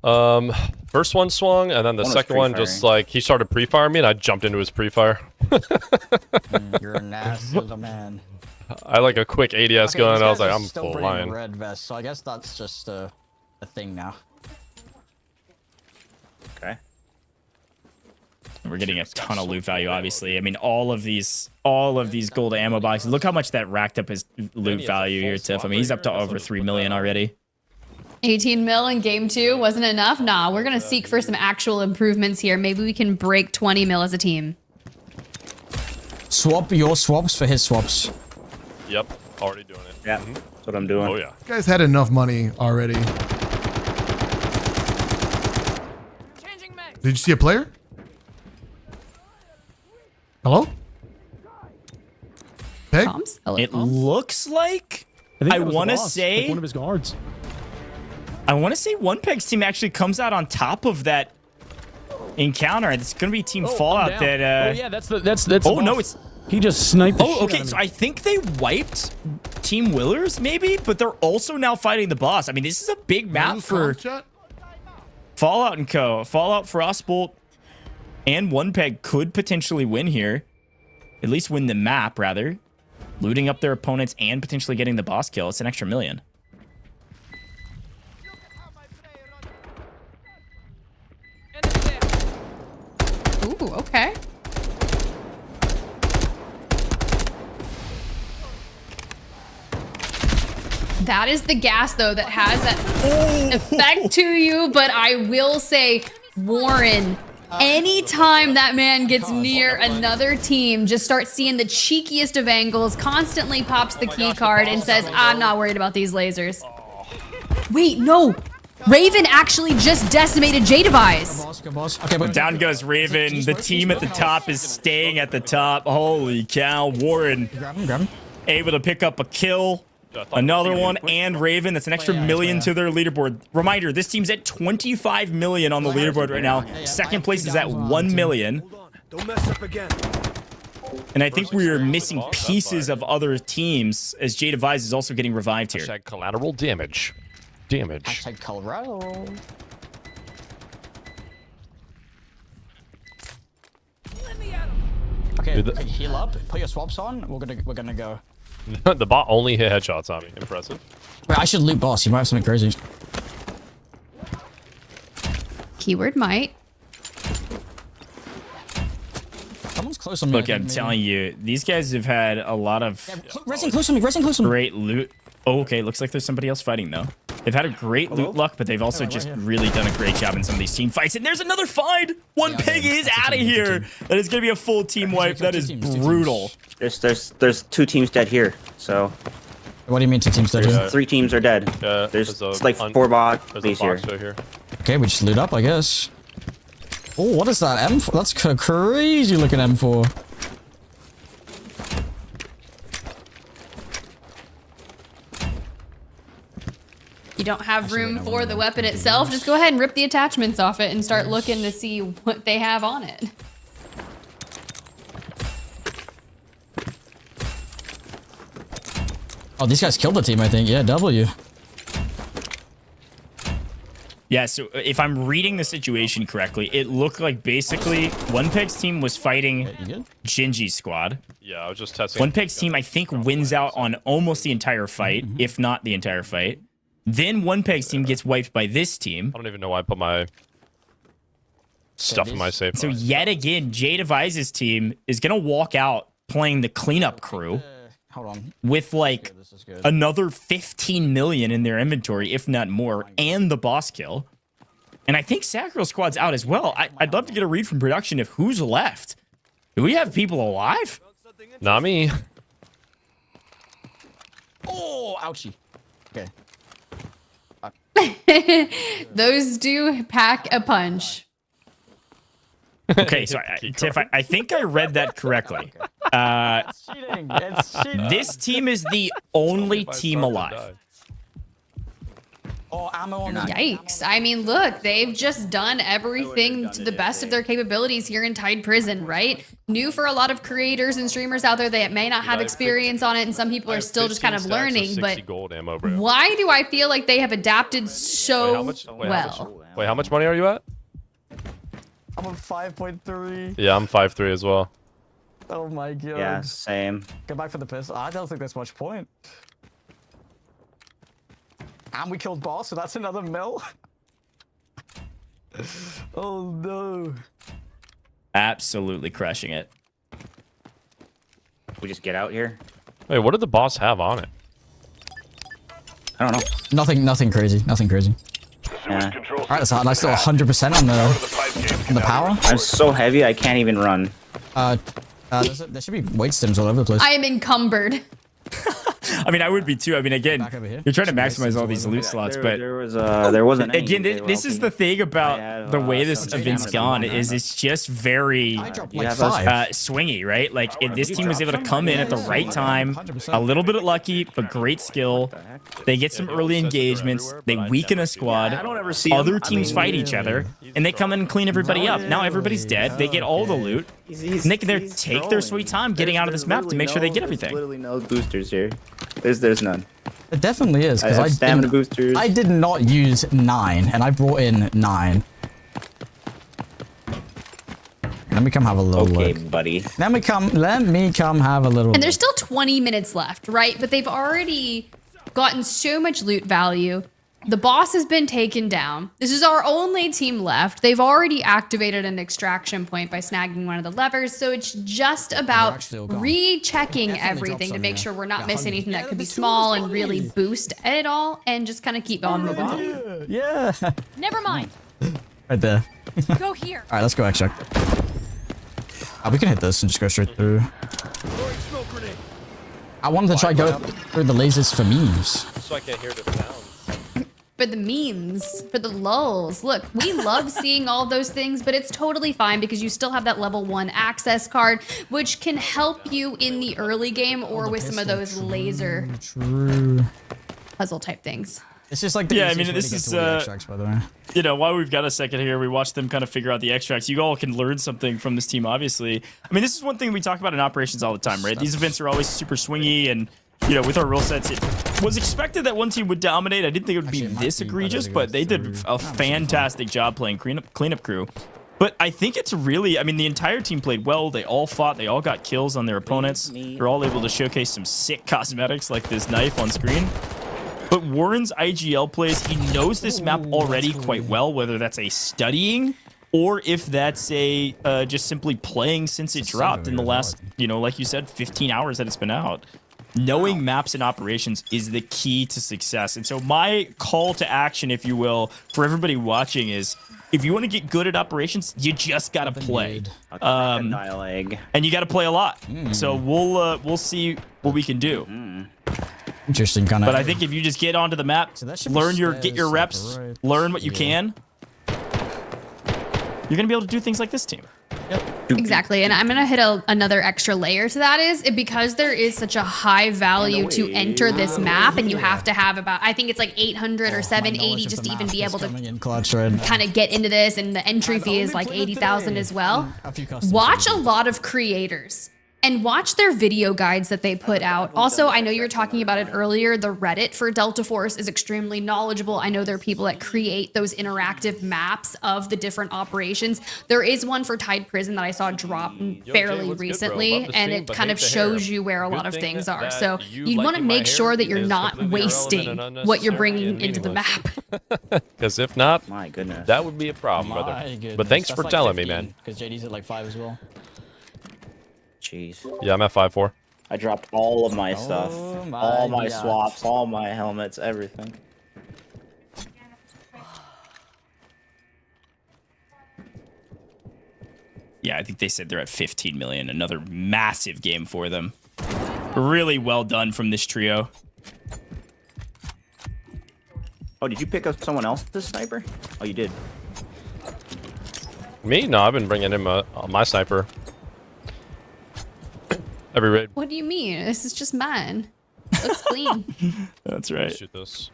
First one swung, and then the second one just like he started pre-firing me, and I jumped into his pre-fire. You're a nasty little man. I like a quick ADS going, and I was like, I'm still full bringing line. red vest, so I guess that's just a thing now. Okay. We're getting a ton of loot value, obviously. I mean, all of these gold ammo boxes. Look how much that racked up his loot value here, Tiff. I mean, he's up to over 3 million already. 18 mil in game 2 wasn't enough? Nah, we're gonna seek for some actual improvements here. Maybe we can break 20 mil as a team. Swap your swaps for his swaps. Yep, already doing it. Yeah, that's what I'm doing. Oh yeah. You guys had enough money already. Did you see a player? Hello? Peg? It looks like I want to say like one of his guards. I want to say One Peg's team actually comes out on top of that encounter. It's going to be Team Fallout that. Oh yeah, that's. Oh no, it's. He just sniped. The Oh, okay. So I think they wiped Team Willers, maybe, but they're also now fighting the boss. I mean, this is a big map for Fallout and Co. Fallout, Frostbolt, and One Peg could potentially win here. At least win the map, rather. Looting up their opponents and potentially getting the boss kill. It's an extra $1 million. Ooh, okay. That is the gas, though, that has that effect to you. But I will say, Warren, anytime that man gets near another team, just starts seeing the cheekiest of angles, constantly pops the key card and says, I'm not worried about these lasers. Wait, no. Raven actually just decimated J-Device. Okay, but down goes Raven. The team at the top is staying at the top. Holy cow. Warren Grab him. able to pick up a kill. Another one, and Raven. That's an extra $1 million to their leaderboard. Reminder, this team's at 25 million on the leaderboard right now. Second place is at 1 million. Don't mess up again. And I think we are missing pieces of other teams as J Devise is also getting revived here. Hashtag collateral damage. Hashtag Colorado. Okay, Dude, heal up. Put your swaps on. We're gonna go. The bot only hit headshots on me. Impressive. Wait, I should loot boss. You might have something crazy. Keyword might. Someone's close on me. Look, I'm telling you, these guys have had a lot of Resing close on me. great loot. Oh, okay, looks like there's somebody else fighting though. They've had a great loot luck, but they've also just really done a great job in some of these team fights. And there's another find. One pig is out of here. That is going to be a full team wipe. That is brutal. There's 2 teams dead here. So. What do you mean 2 teams dead? There's 3 teams are dead. There's it's like 4 bodies here. Okay, we just loot up, I guess. Oh, what is that M4? That's a crazy looking M4. You don't have room for the weapon itself, just go ahead and rip the attachments off it and start looking to see what they have on it. Oh, these guys killed the team, I think. Yeah, W. Yeah, so if I'm reading the situation correctly, it looked like basically One Pig's team was fighting Gingy's squad. Yeah, I was just testing. One Pig's team, I think, wins out on almost the entire fight, if not the entire fight. Then One Pig's team gets wiped by this team. I don't even know why I put my stuff in my safe. So yet again, Jay Devise's team is going to walk out playing the cleanup crew. Hold on. With like another 15 million in their inventory, if not more, and the boss kill. And I think Sacral Squad's out as well. I'd love to get a read from production of who's left. Do we have people alive? Not me. Oh, ouchie. Okay. Those do pack a punch. Okay, so Tiff, I think I read that correctly. It's cheating. It's cheating. This team is the only team alive. Oh, ammo on the Yikes. I mean, look, they've just done everything to the best of their capabilities here in Tide Prison, right? New for a lot of creators and streamers out there that may not have experience on it, and some people are still just kind of learning, but why do I feel like they have adapted so well? Wait, how much money are you at? I'm on 5.3. Yeah, I'm 5'3" as well. Oh my god. Yeah, same. Go back for the pistol. I don't think there's much point. And we killed boss, so that's another mill. Oh no. Absolutely crushing it. We just get out here. Wait, what did the boss have on it? I don't know. Nothing crazy. Nothing crazy. Yeah. All right, so I'm still 100% on the power. I'm so heavy I can't even run. There should be weight stems all over the place. I am encumbered. I mean, I would be too. I mean, again, you're trying to maximize all these loot slots, but there wasn't any. Again, this is the thing about the way this event's gone is it's just very swingy, right? Like this team was able to come in at the right time, a little bit of lucky, but great skill. They get some early engagements. They weaken a squad. Other teams fight each other, and they come in and clean everybody up. Now everybody's dead. They get all the loot, and they can take their sweet time getting out of this map to make sure they get everything. Literally no boosters here. There's none. It definitely is because stamina boosters. I did not use 9, and I brought in 9. Let me come have a little look, buddy. Let me come have a little. And there's still 20 minutes left, right? But they've already gotten so much loot value. The boss has been taken down. This is our only team left. They've already activated an extraction point by snagging one of the levers. So it's just about rechecking everything to make sure we're not missing anything that could be small and really boost it all and just kind of keep on moving forward. Yeah. Never mind. Right there. Go here. All right, let's go extract. We can hit this and just go straight through. I wanted to try go through the lasers for memes. So I can't hear the sound. For the memes, for the lulls. Look, we love seeing all those things, but it's totally fine because you still have that level 1 access card, which can help you in the early game or with some of those laser puzzle type things. It's just like the I mean, this is the extracts, by the way. You know, while we've got a second here, we watch them kind of figure out the extracts. You all can learn something from this team, obviously. I mean, this is one thing we talk about in operations all the time, right? These events are always super swingy, and you know, with our rule sets, it was expected that one team would dominate. I didn't think it would be this egregious, but they did a fantastic job playing cleanup crew. But I think it's really, I mean, the entire team played well. They all fought. They all got kills on their opponents. They're all able to showcase some sick cosmetics like this knife on screen. But Warren's IGL plays, he knows this map already quite well, whether that's a studying or if that's a just simply playing since it dropped in the last, you know, like you said, 15 hours that it's been out. Knowing maps and operations is the key to success. And so my call to action, if you will, for everybody watching is, if you want to get good at operations, you just got to play. And you got to play a lot. So we'll see what we can do. Interesting kind of. But I think if you just get onto the map, get your reps, learn what you can, you're going to be able to do things like this team. Exactly, and I'm gonna hit another extra layer to that is because there is such a high value to enter this map, and you have to have about, I think it's like 800 or 780 just to even be able to kind of get into this, and the entry fee is like 80,000 as well. Watch a lot of creators and watch their video guides that they put out. Also, I know you were talking about it earlier. The Reddit for Delta Force is extremely knowledgeable. I know there are people that create those interactive maps of the different operations. There is one for Tide Prison that I saw drop fairly recently, and it kind of shows you where a lot of things are. So you want to make sure that you're not wasting what you're bringing into the map. Because if not, my goodness, that would be a problem, brother. But thanks for telling me, man. Because JD's at like 5 as well. Jeez. Yeah, I'm at 5-4. I dropped all of my stuff. All my God. swaps, all my helmets, everything. Yeah, I think they said they're at 15 million. Another massive game for them. Really well done from this trio. Oh, did you pick up someone else, this sniper? Oh, you did. Me? No, I've been bringing in my sniper. Every raid. What do you mean? This is just mine. Looks clean. That's right. Shoot this.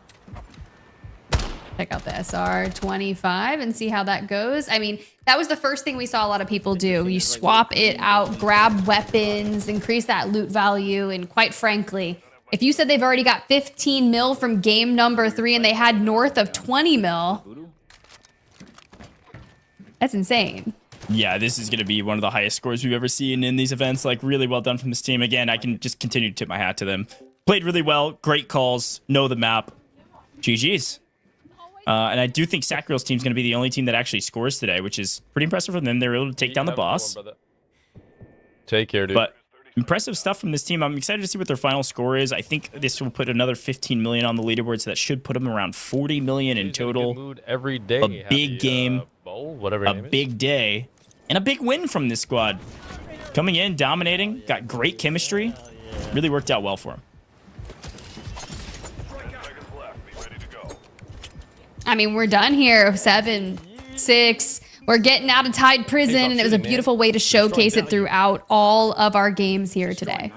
Check out the SR25 and see how that goes. I mean, that was the first thing we saw a lot of people do. You swap it out, grab weapons, increase that loot value, and quite frankly, if you said they've already got 15 mil from game number 3 and they had north of 20 mil, that's insane. Yeah, this is going to be one of the highest scores we've ever seen in these events. Like, really well done from this team. Again, I can just continue to tip my hat to them. Played really well. Great calls. Know the map. GG's. And I do think Sacriel's team's going to be the only team that actually scores today, which is pretty impressive for them. They were able to take down the boss. Take care, dude. But impressive stuff from this team. I'm excited to see what their final score is. I think this will put another 15 million on the leaderboard, so that should put them around 40 million in total. Every day. A big game. Bowl, whatever a big day. And a big win from this squad. Coming in, dominating, got great chemistry. Really worked out well for him. I mean, we're done here. 7, 6. We're getting out of Tide Prison, and it was a beautiful way to showcase it throughout all of our games here today.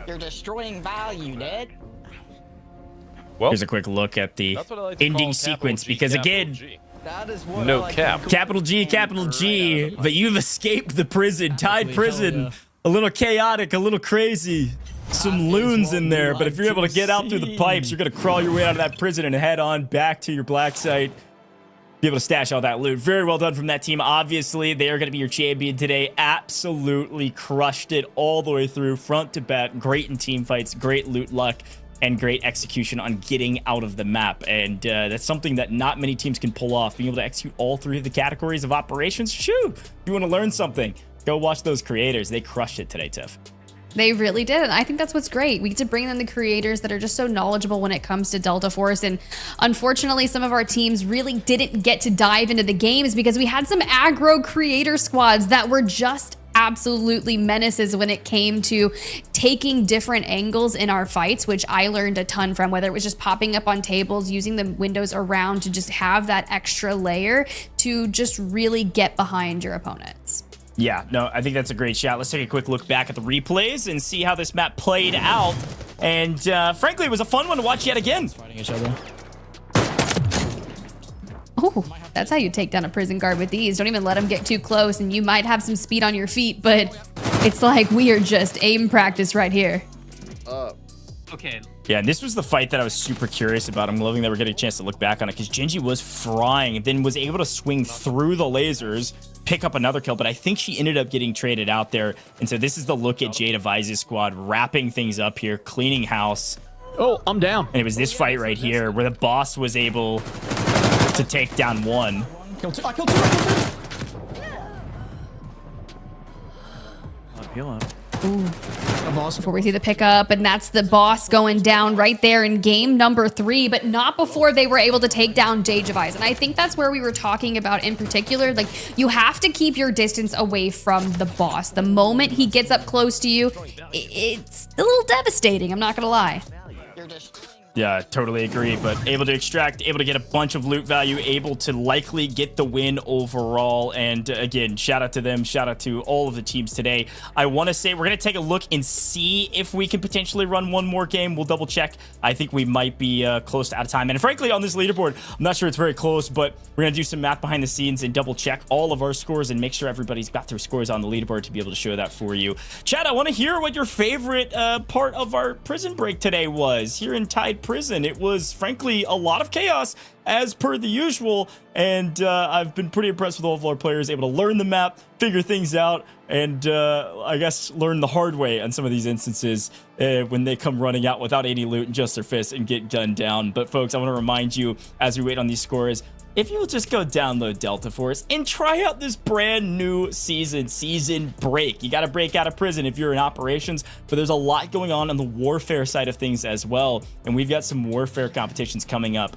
You're destroying value, Ned. Well, here's a quick look at the ending sequence, because again, no cap. Capital G, but you've escaped the prison. Tide Prison. A little chaotic, a little crazy. Some loons in there, but if you're able to get out through the pipes, you're going to crawl your way out of that prison and head on back to your black site. Be able to stash all that loot. Very well done from that team. Obviously, they are going to be your champion today. Absolutely crushed it all the way through, front to back. Great in team fights, great loot luck, and great execution on getting out of the map. And that's something that not many teams can pull off, being able to execute all 3 of the categories of operations. Shoo! If you want to learn something, go watch those creators. They crushed it today, Tiff. They really did. And I think that's what's great. We get to bring in the creators that are just so knowledgeable when it comes to Delta Force. And unfortunately, some of our teams really didn't get to dive into the games because we had some aggro creator squads that were just absolutely menaces when it came to taking different angles in our fights, which I learned a ton from, whether it was just popping up on tables, using the windows around to just have that extra layer to just really get behind your opponents. Yeah, no, I think that's a great shot. Let's take a quick look back at the replays and see how this map played out. And frankly, it was a fun one to watch yet again. Fighting each other. Oh, that's how you take down a prison guard with these. Don't even let them get too close, and you might have some speed on your feet, but it's like we are just aim practice right here. Okay. Yeah, and this was the fight that I was super curious about. I'm loving that we're getting a chance to look back on it because Genji was frying and then was able to swing through the lasers, pick up another kill, but I think she ended up getting traded out there. And so this is the look at Jade Avise's squad, wrapping things up here, cleaning house. Oh, I'm down. And it was this fight right here where the boss was able to take down 1. Kill 2. I killed 2. I killed 2. Heal up. Ooh. Before we see the pickup, and that's the boss going down right there in game number 3, but not before they were able to take down Jade Avise. And I think that's where we were talking about in particular. Like, you have to keep your distance away from the boss. The moment he gets up close to you, it's a little devastating. I'm not gonna lie. You're destroying Yeah, totally agree. But able to extract, able to get a bunch of loot value, able to likely get the win overall. And again, shout out to them. Shout out to all of the teams today. I want to say we're going to take a look and see if we can potentially run one more game. We'll double check. I think we might be close to out of time. And frankly, on this leaderboard, I'm not sure it's very close, but we're going to do some math behind the scenes and double check all of our scores and make sure everybody's got their scores on the leaderboard to be able to show that for you. Chad, I want to hear what your favorite part of our prison break today was. Here in Tide Prison, it was frankly a lot of chaos as per the usual, and I've been pretty impressed with all of our players able to learn the map, figure things out, and I guess learn the hard way on some of these instances when they come running out without any loot and just their fists and get gunned down. But folks, I want to remind you as we wait on these scores, if you will just go download Delta Force and try out this brand new season break. You got to break out of prison if you're in operations, but there's a lot going on the warfare side of things as well. And we've got some warfare competitions coming up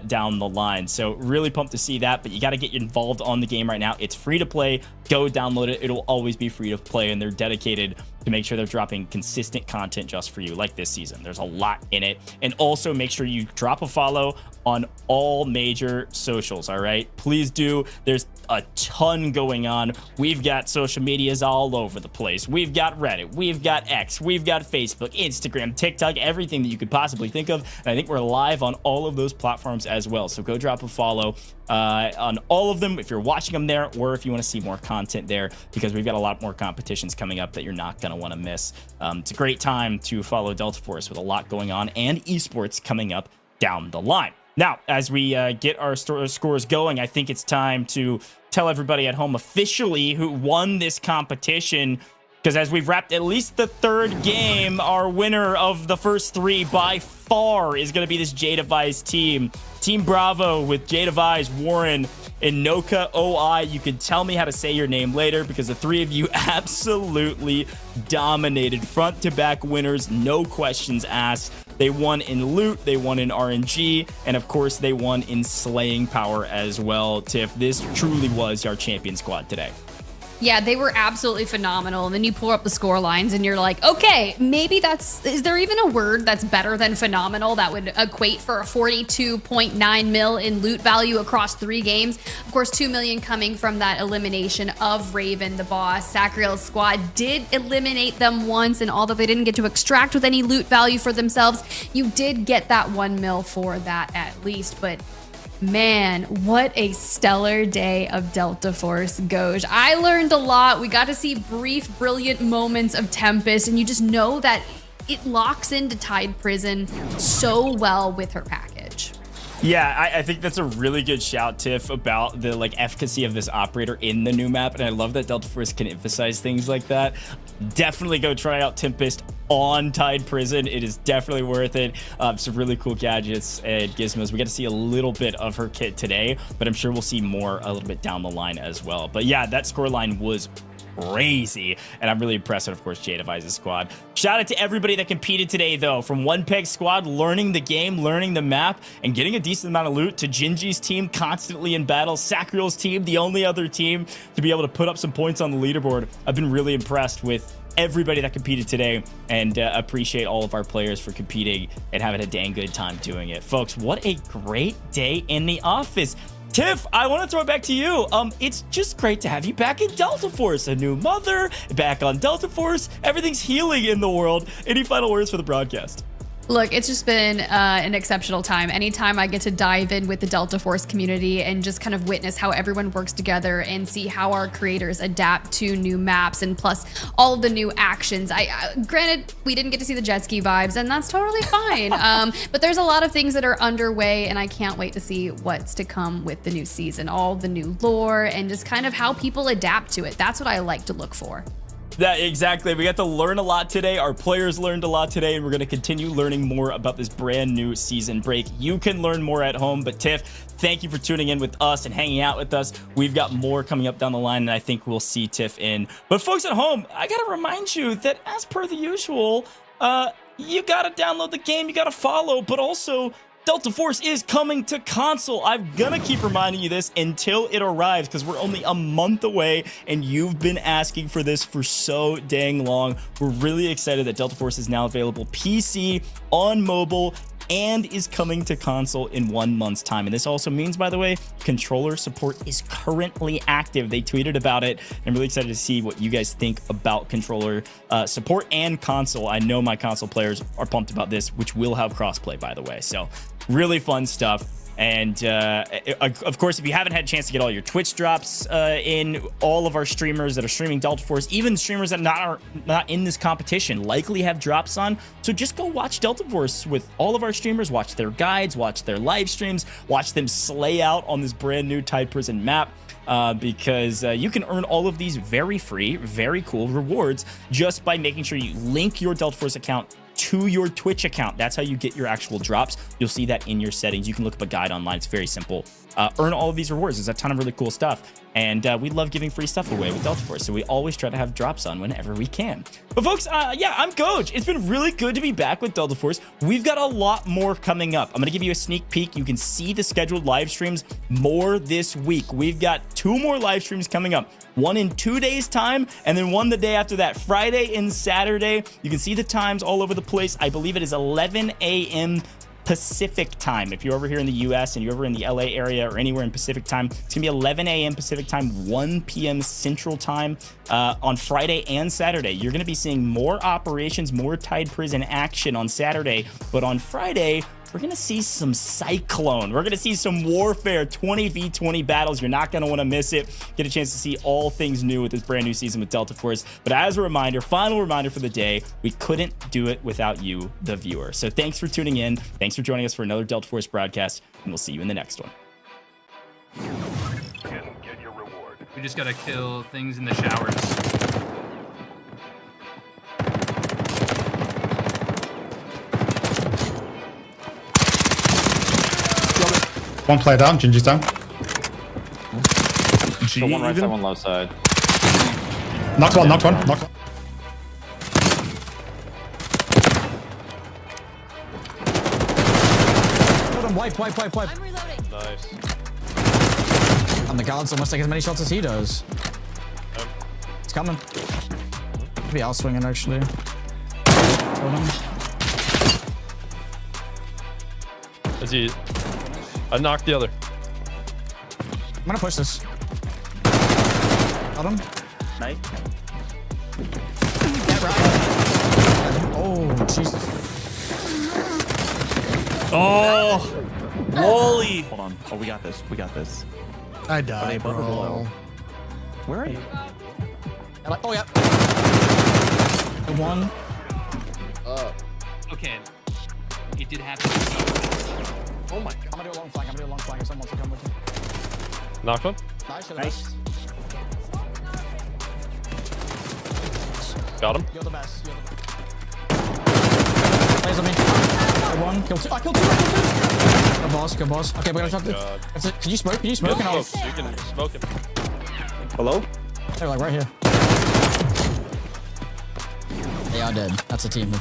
down the line. So really pumped to see that, but you got to get involved on the game right now. It's free to play. Go download it. It'll always be free to play, and they're dedicated to make sure they're dropping consistent content just for you, like this season. There's a lot in it. And also make sure you drop a follow on all major socials, all right? Please do. There's a ton going on. We've got social medias all over the place. We've got Reddit, we've got X, we've got Facebook, Instagram, TikTok, everything that you could possibly think of. And I think we're live on all of those platforms as well. So go drop a follow on all of them if you're watching them there, or if you want to see more content there, because we've got a lot more competitions coming up that you're not going to want to miss. It's a great time to follow Delta Force with a lot going on and esports coming up down the line. Now, as we get our scores going, I think it's time to tell everybody at home officially who won this competition, because as we've wrapped at least the third game, our winner of the first three by far is going to be this Jadavise team. Team Bravo with Jadavise, Warren, and Noka OI. You can tell me how to say your name later, because the three of you absolutely dominated. Front-to-back winners, no questions asked. They won in loot, they won in RNG, and of course they won in slaying power as well. Tiff, this truly was our champion squad today. Yeah, they were absolutely phenomenal. And then you pull up the score lines and you're like, okay, maybe is there even a word that's better than phenomenal that would equate for a 42.9 mil in loot value across 3 games? Of course, 2 million coming from that elimination of Raven, the boss. Sacriel's squad did eliminate them once, and although they didn't get to extract with any loot value for themselves, you did get that 1 mil for that at least. But man, what a stellar day of Delta Force, Goj. I learned a lot. We got to see brief, brilliant moments of Tempest, and you just know that it locks into Tide Prison so well with her package. Yeah, I think that's a really good shout, Tiff, about the efficacy of this operator in the new map, and I love that Delta Force can emphasize things like that. Definitely go try out Tempest on Tide Prison. It is definitely worth it. Some really cool gadgets and gizmos. We got to see a little bit of her kit today, but I'm sure we'll see more a little bit down the line as well. But yeah, that scoreline was crazy, and I'm really impressed with, of course, Jadavise's squad. Shout out to everybody that competed today, though, from One Peg squad, learning the game, learning the map, and getting a decent amount of loot, to Gingy's team, constantly in battle, Sacriel's team, the only other team to be able to put up some points on the leaderboard. I've been really impressed with everybody that competed today, and appreciate all of our players for competing and having a dang good time doing it. Folks, what a great day in the office. Tiff, I want to throw it back to you. It's just great to have you back in Delta Force. A new mother, back on Delta Force. Everything's healing in the world. Any final words for the broadcast? Look, it's just been an exceptional time. Anytime I get to dive in with the Delta Force community and just kind of witness how everyone works together and see how our creators adapt to new maps, and plus all of the new actions. Granted, we didn't get to see the jet ski vibes, and that's totally fine. But there's a lot of things that are underway, and I can't wait to see what's to come with the new season. All the new lore and just kind of how people adapt to it. That's what I like to look for. That exactly. We got to learn a lot today. Our players learned a lot today, and we're going to continue learning more about this brand new season break. You can learn more at home, but Tiff, thank you for tuning in with us and hanging out with us. We've got more coming up down the line, and I think we'll see Tiff in. But folks at home, I got to remind you that as per the usual, you got to download the game, you got to follow, but also Delta Force is coming to console. I'm gonna keep reminding you this until it arrives, because we're only a month away, and you've been asking for this for so dang long. We're really excited that Delta Force is now available PC, on mobile, and is coming to console in 1 month's time. And this also means, by the way, controller support is currently active. They tweeted about it. I'm really excited to see what you guys think about controller support and console. I know my console players are pumped about this, which will have crossplay, by the way. So really fun stuff. And of course, if you haven't had a chance to get all your Twitch drops in, all of our streamers that are streaming Delta Force, even streamers that are not in this competition, likely have drops on. So just go watch Delta Force with all of our streamers, watch their guides, watch their live streams, watch them slay out on this brand new Tide Prison map. Because you can earn all of these very free, very cool rewards just by making sure you link your Delta Force account to your Twitch account. That's how you get your actual drops. You'll see that in your settings. You can look up a guide online. It's very simple. Earn all of these rewards. There's a ton of really cool stuff. And we love giving free stuff away with Delta Force. So we always try to have drops on whenever we can. But folks, yeah, I'm Coach. It's been really good to be back with Delta Force. We've got a lot more coming up. I'm going to give you a sneak peek. You can see the scheduled live streams more this week. We've got 2 more live streams coming up. One in 2 days time, and then one the day after that, Friday and Saturday. You can see the times all over the place. I believe it is 11 a.m. Pacific time. If you're over here in the US and you're over in the LA area or anywhere in Pacific time, it's gonna be 11 a.m. Pacific time, 1 p.m. Central time on Friday and Saturday. You're gonna be seeing more operations, more Tide Prison action on Saturday, but on Friday, we're gonna see some Cyclone. We're gonna see some Warfare 20v20 battles. You're not gonna wanna miss it. Get a chance to see all things new with this brand new season with Delta Force. But as a reminder, final reminder for the day, we couldn't do it without you, the viewer. So thanks for tuning in. Thanks for joining us for another Delta Force broadcast, and we'll see you in the next one. We just gotta kill things in the showers. One player down, Gingy's down. So one right side, one left side. Knocked one, knocked one, knocked one. Wipe. Nice. On the console must take as many shots as he does. It's coming. Maybe I'll swing it actually. Is he? I knocked the other. I'm gonna push this. Got him. Nice. Oh, Jesus. Oh, Wally. Hold on. Oh, we got this. We got this. I died, bro. Where are you? Oh, yeah. The one. Okay. It did happen. Oh my god. I'm gonna do a long flank. If someone wants to come with me. Knocked one. Nice. Got him. You're the best. Plays on me. Kill one. Kill two. I killed two. Good boss. Okay, we gotta shot this. That's it. Can you smoke? You can smoke him. Hello? They're like right here. They are dead. That's a team.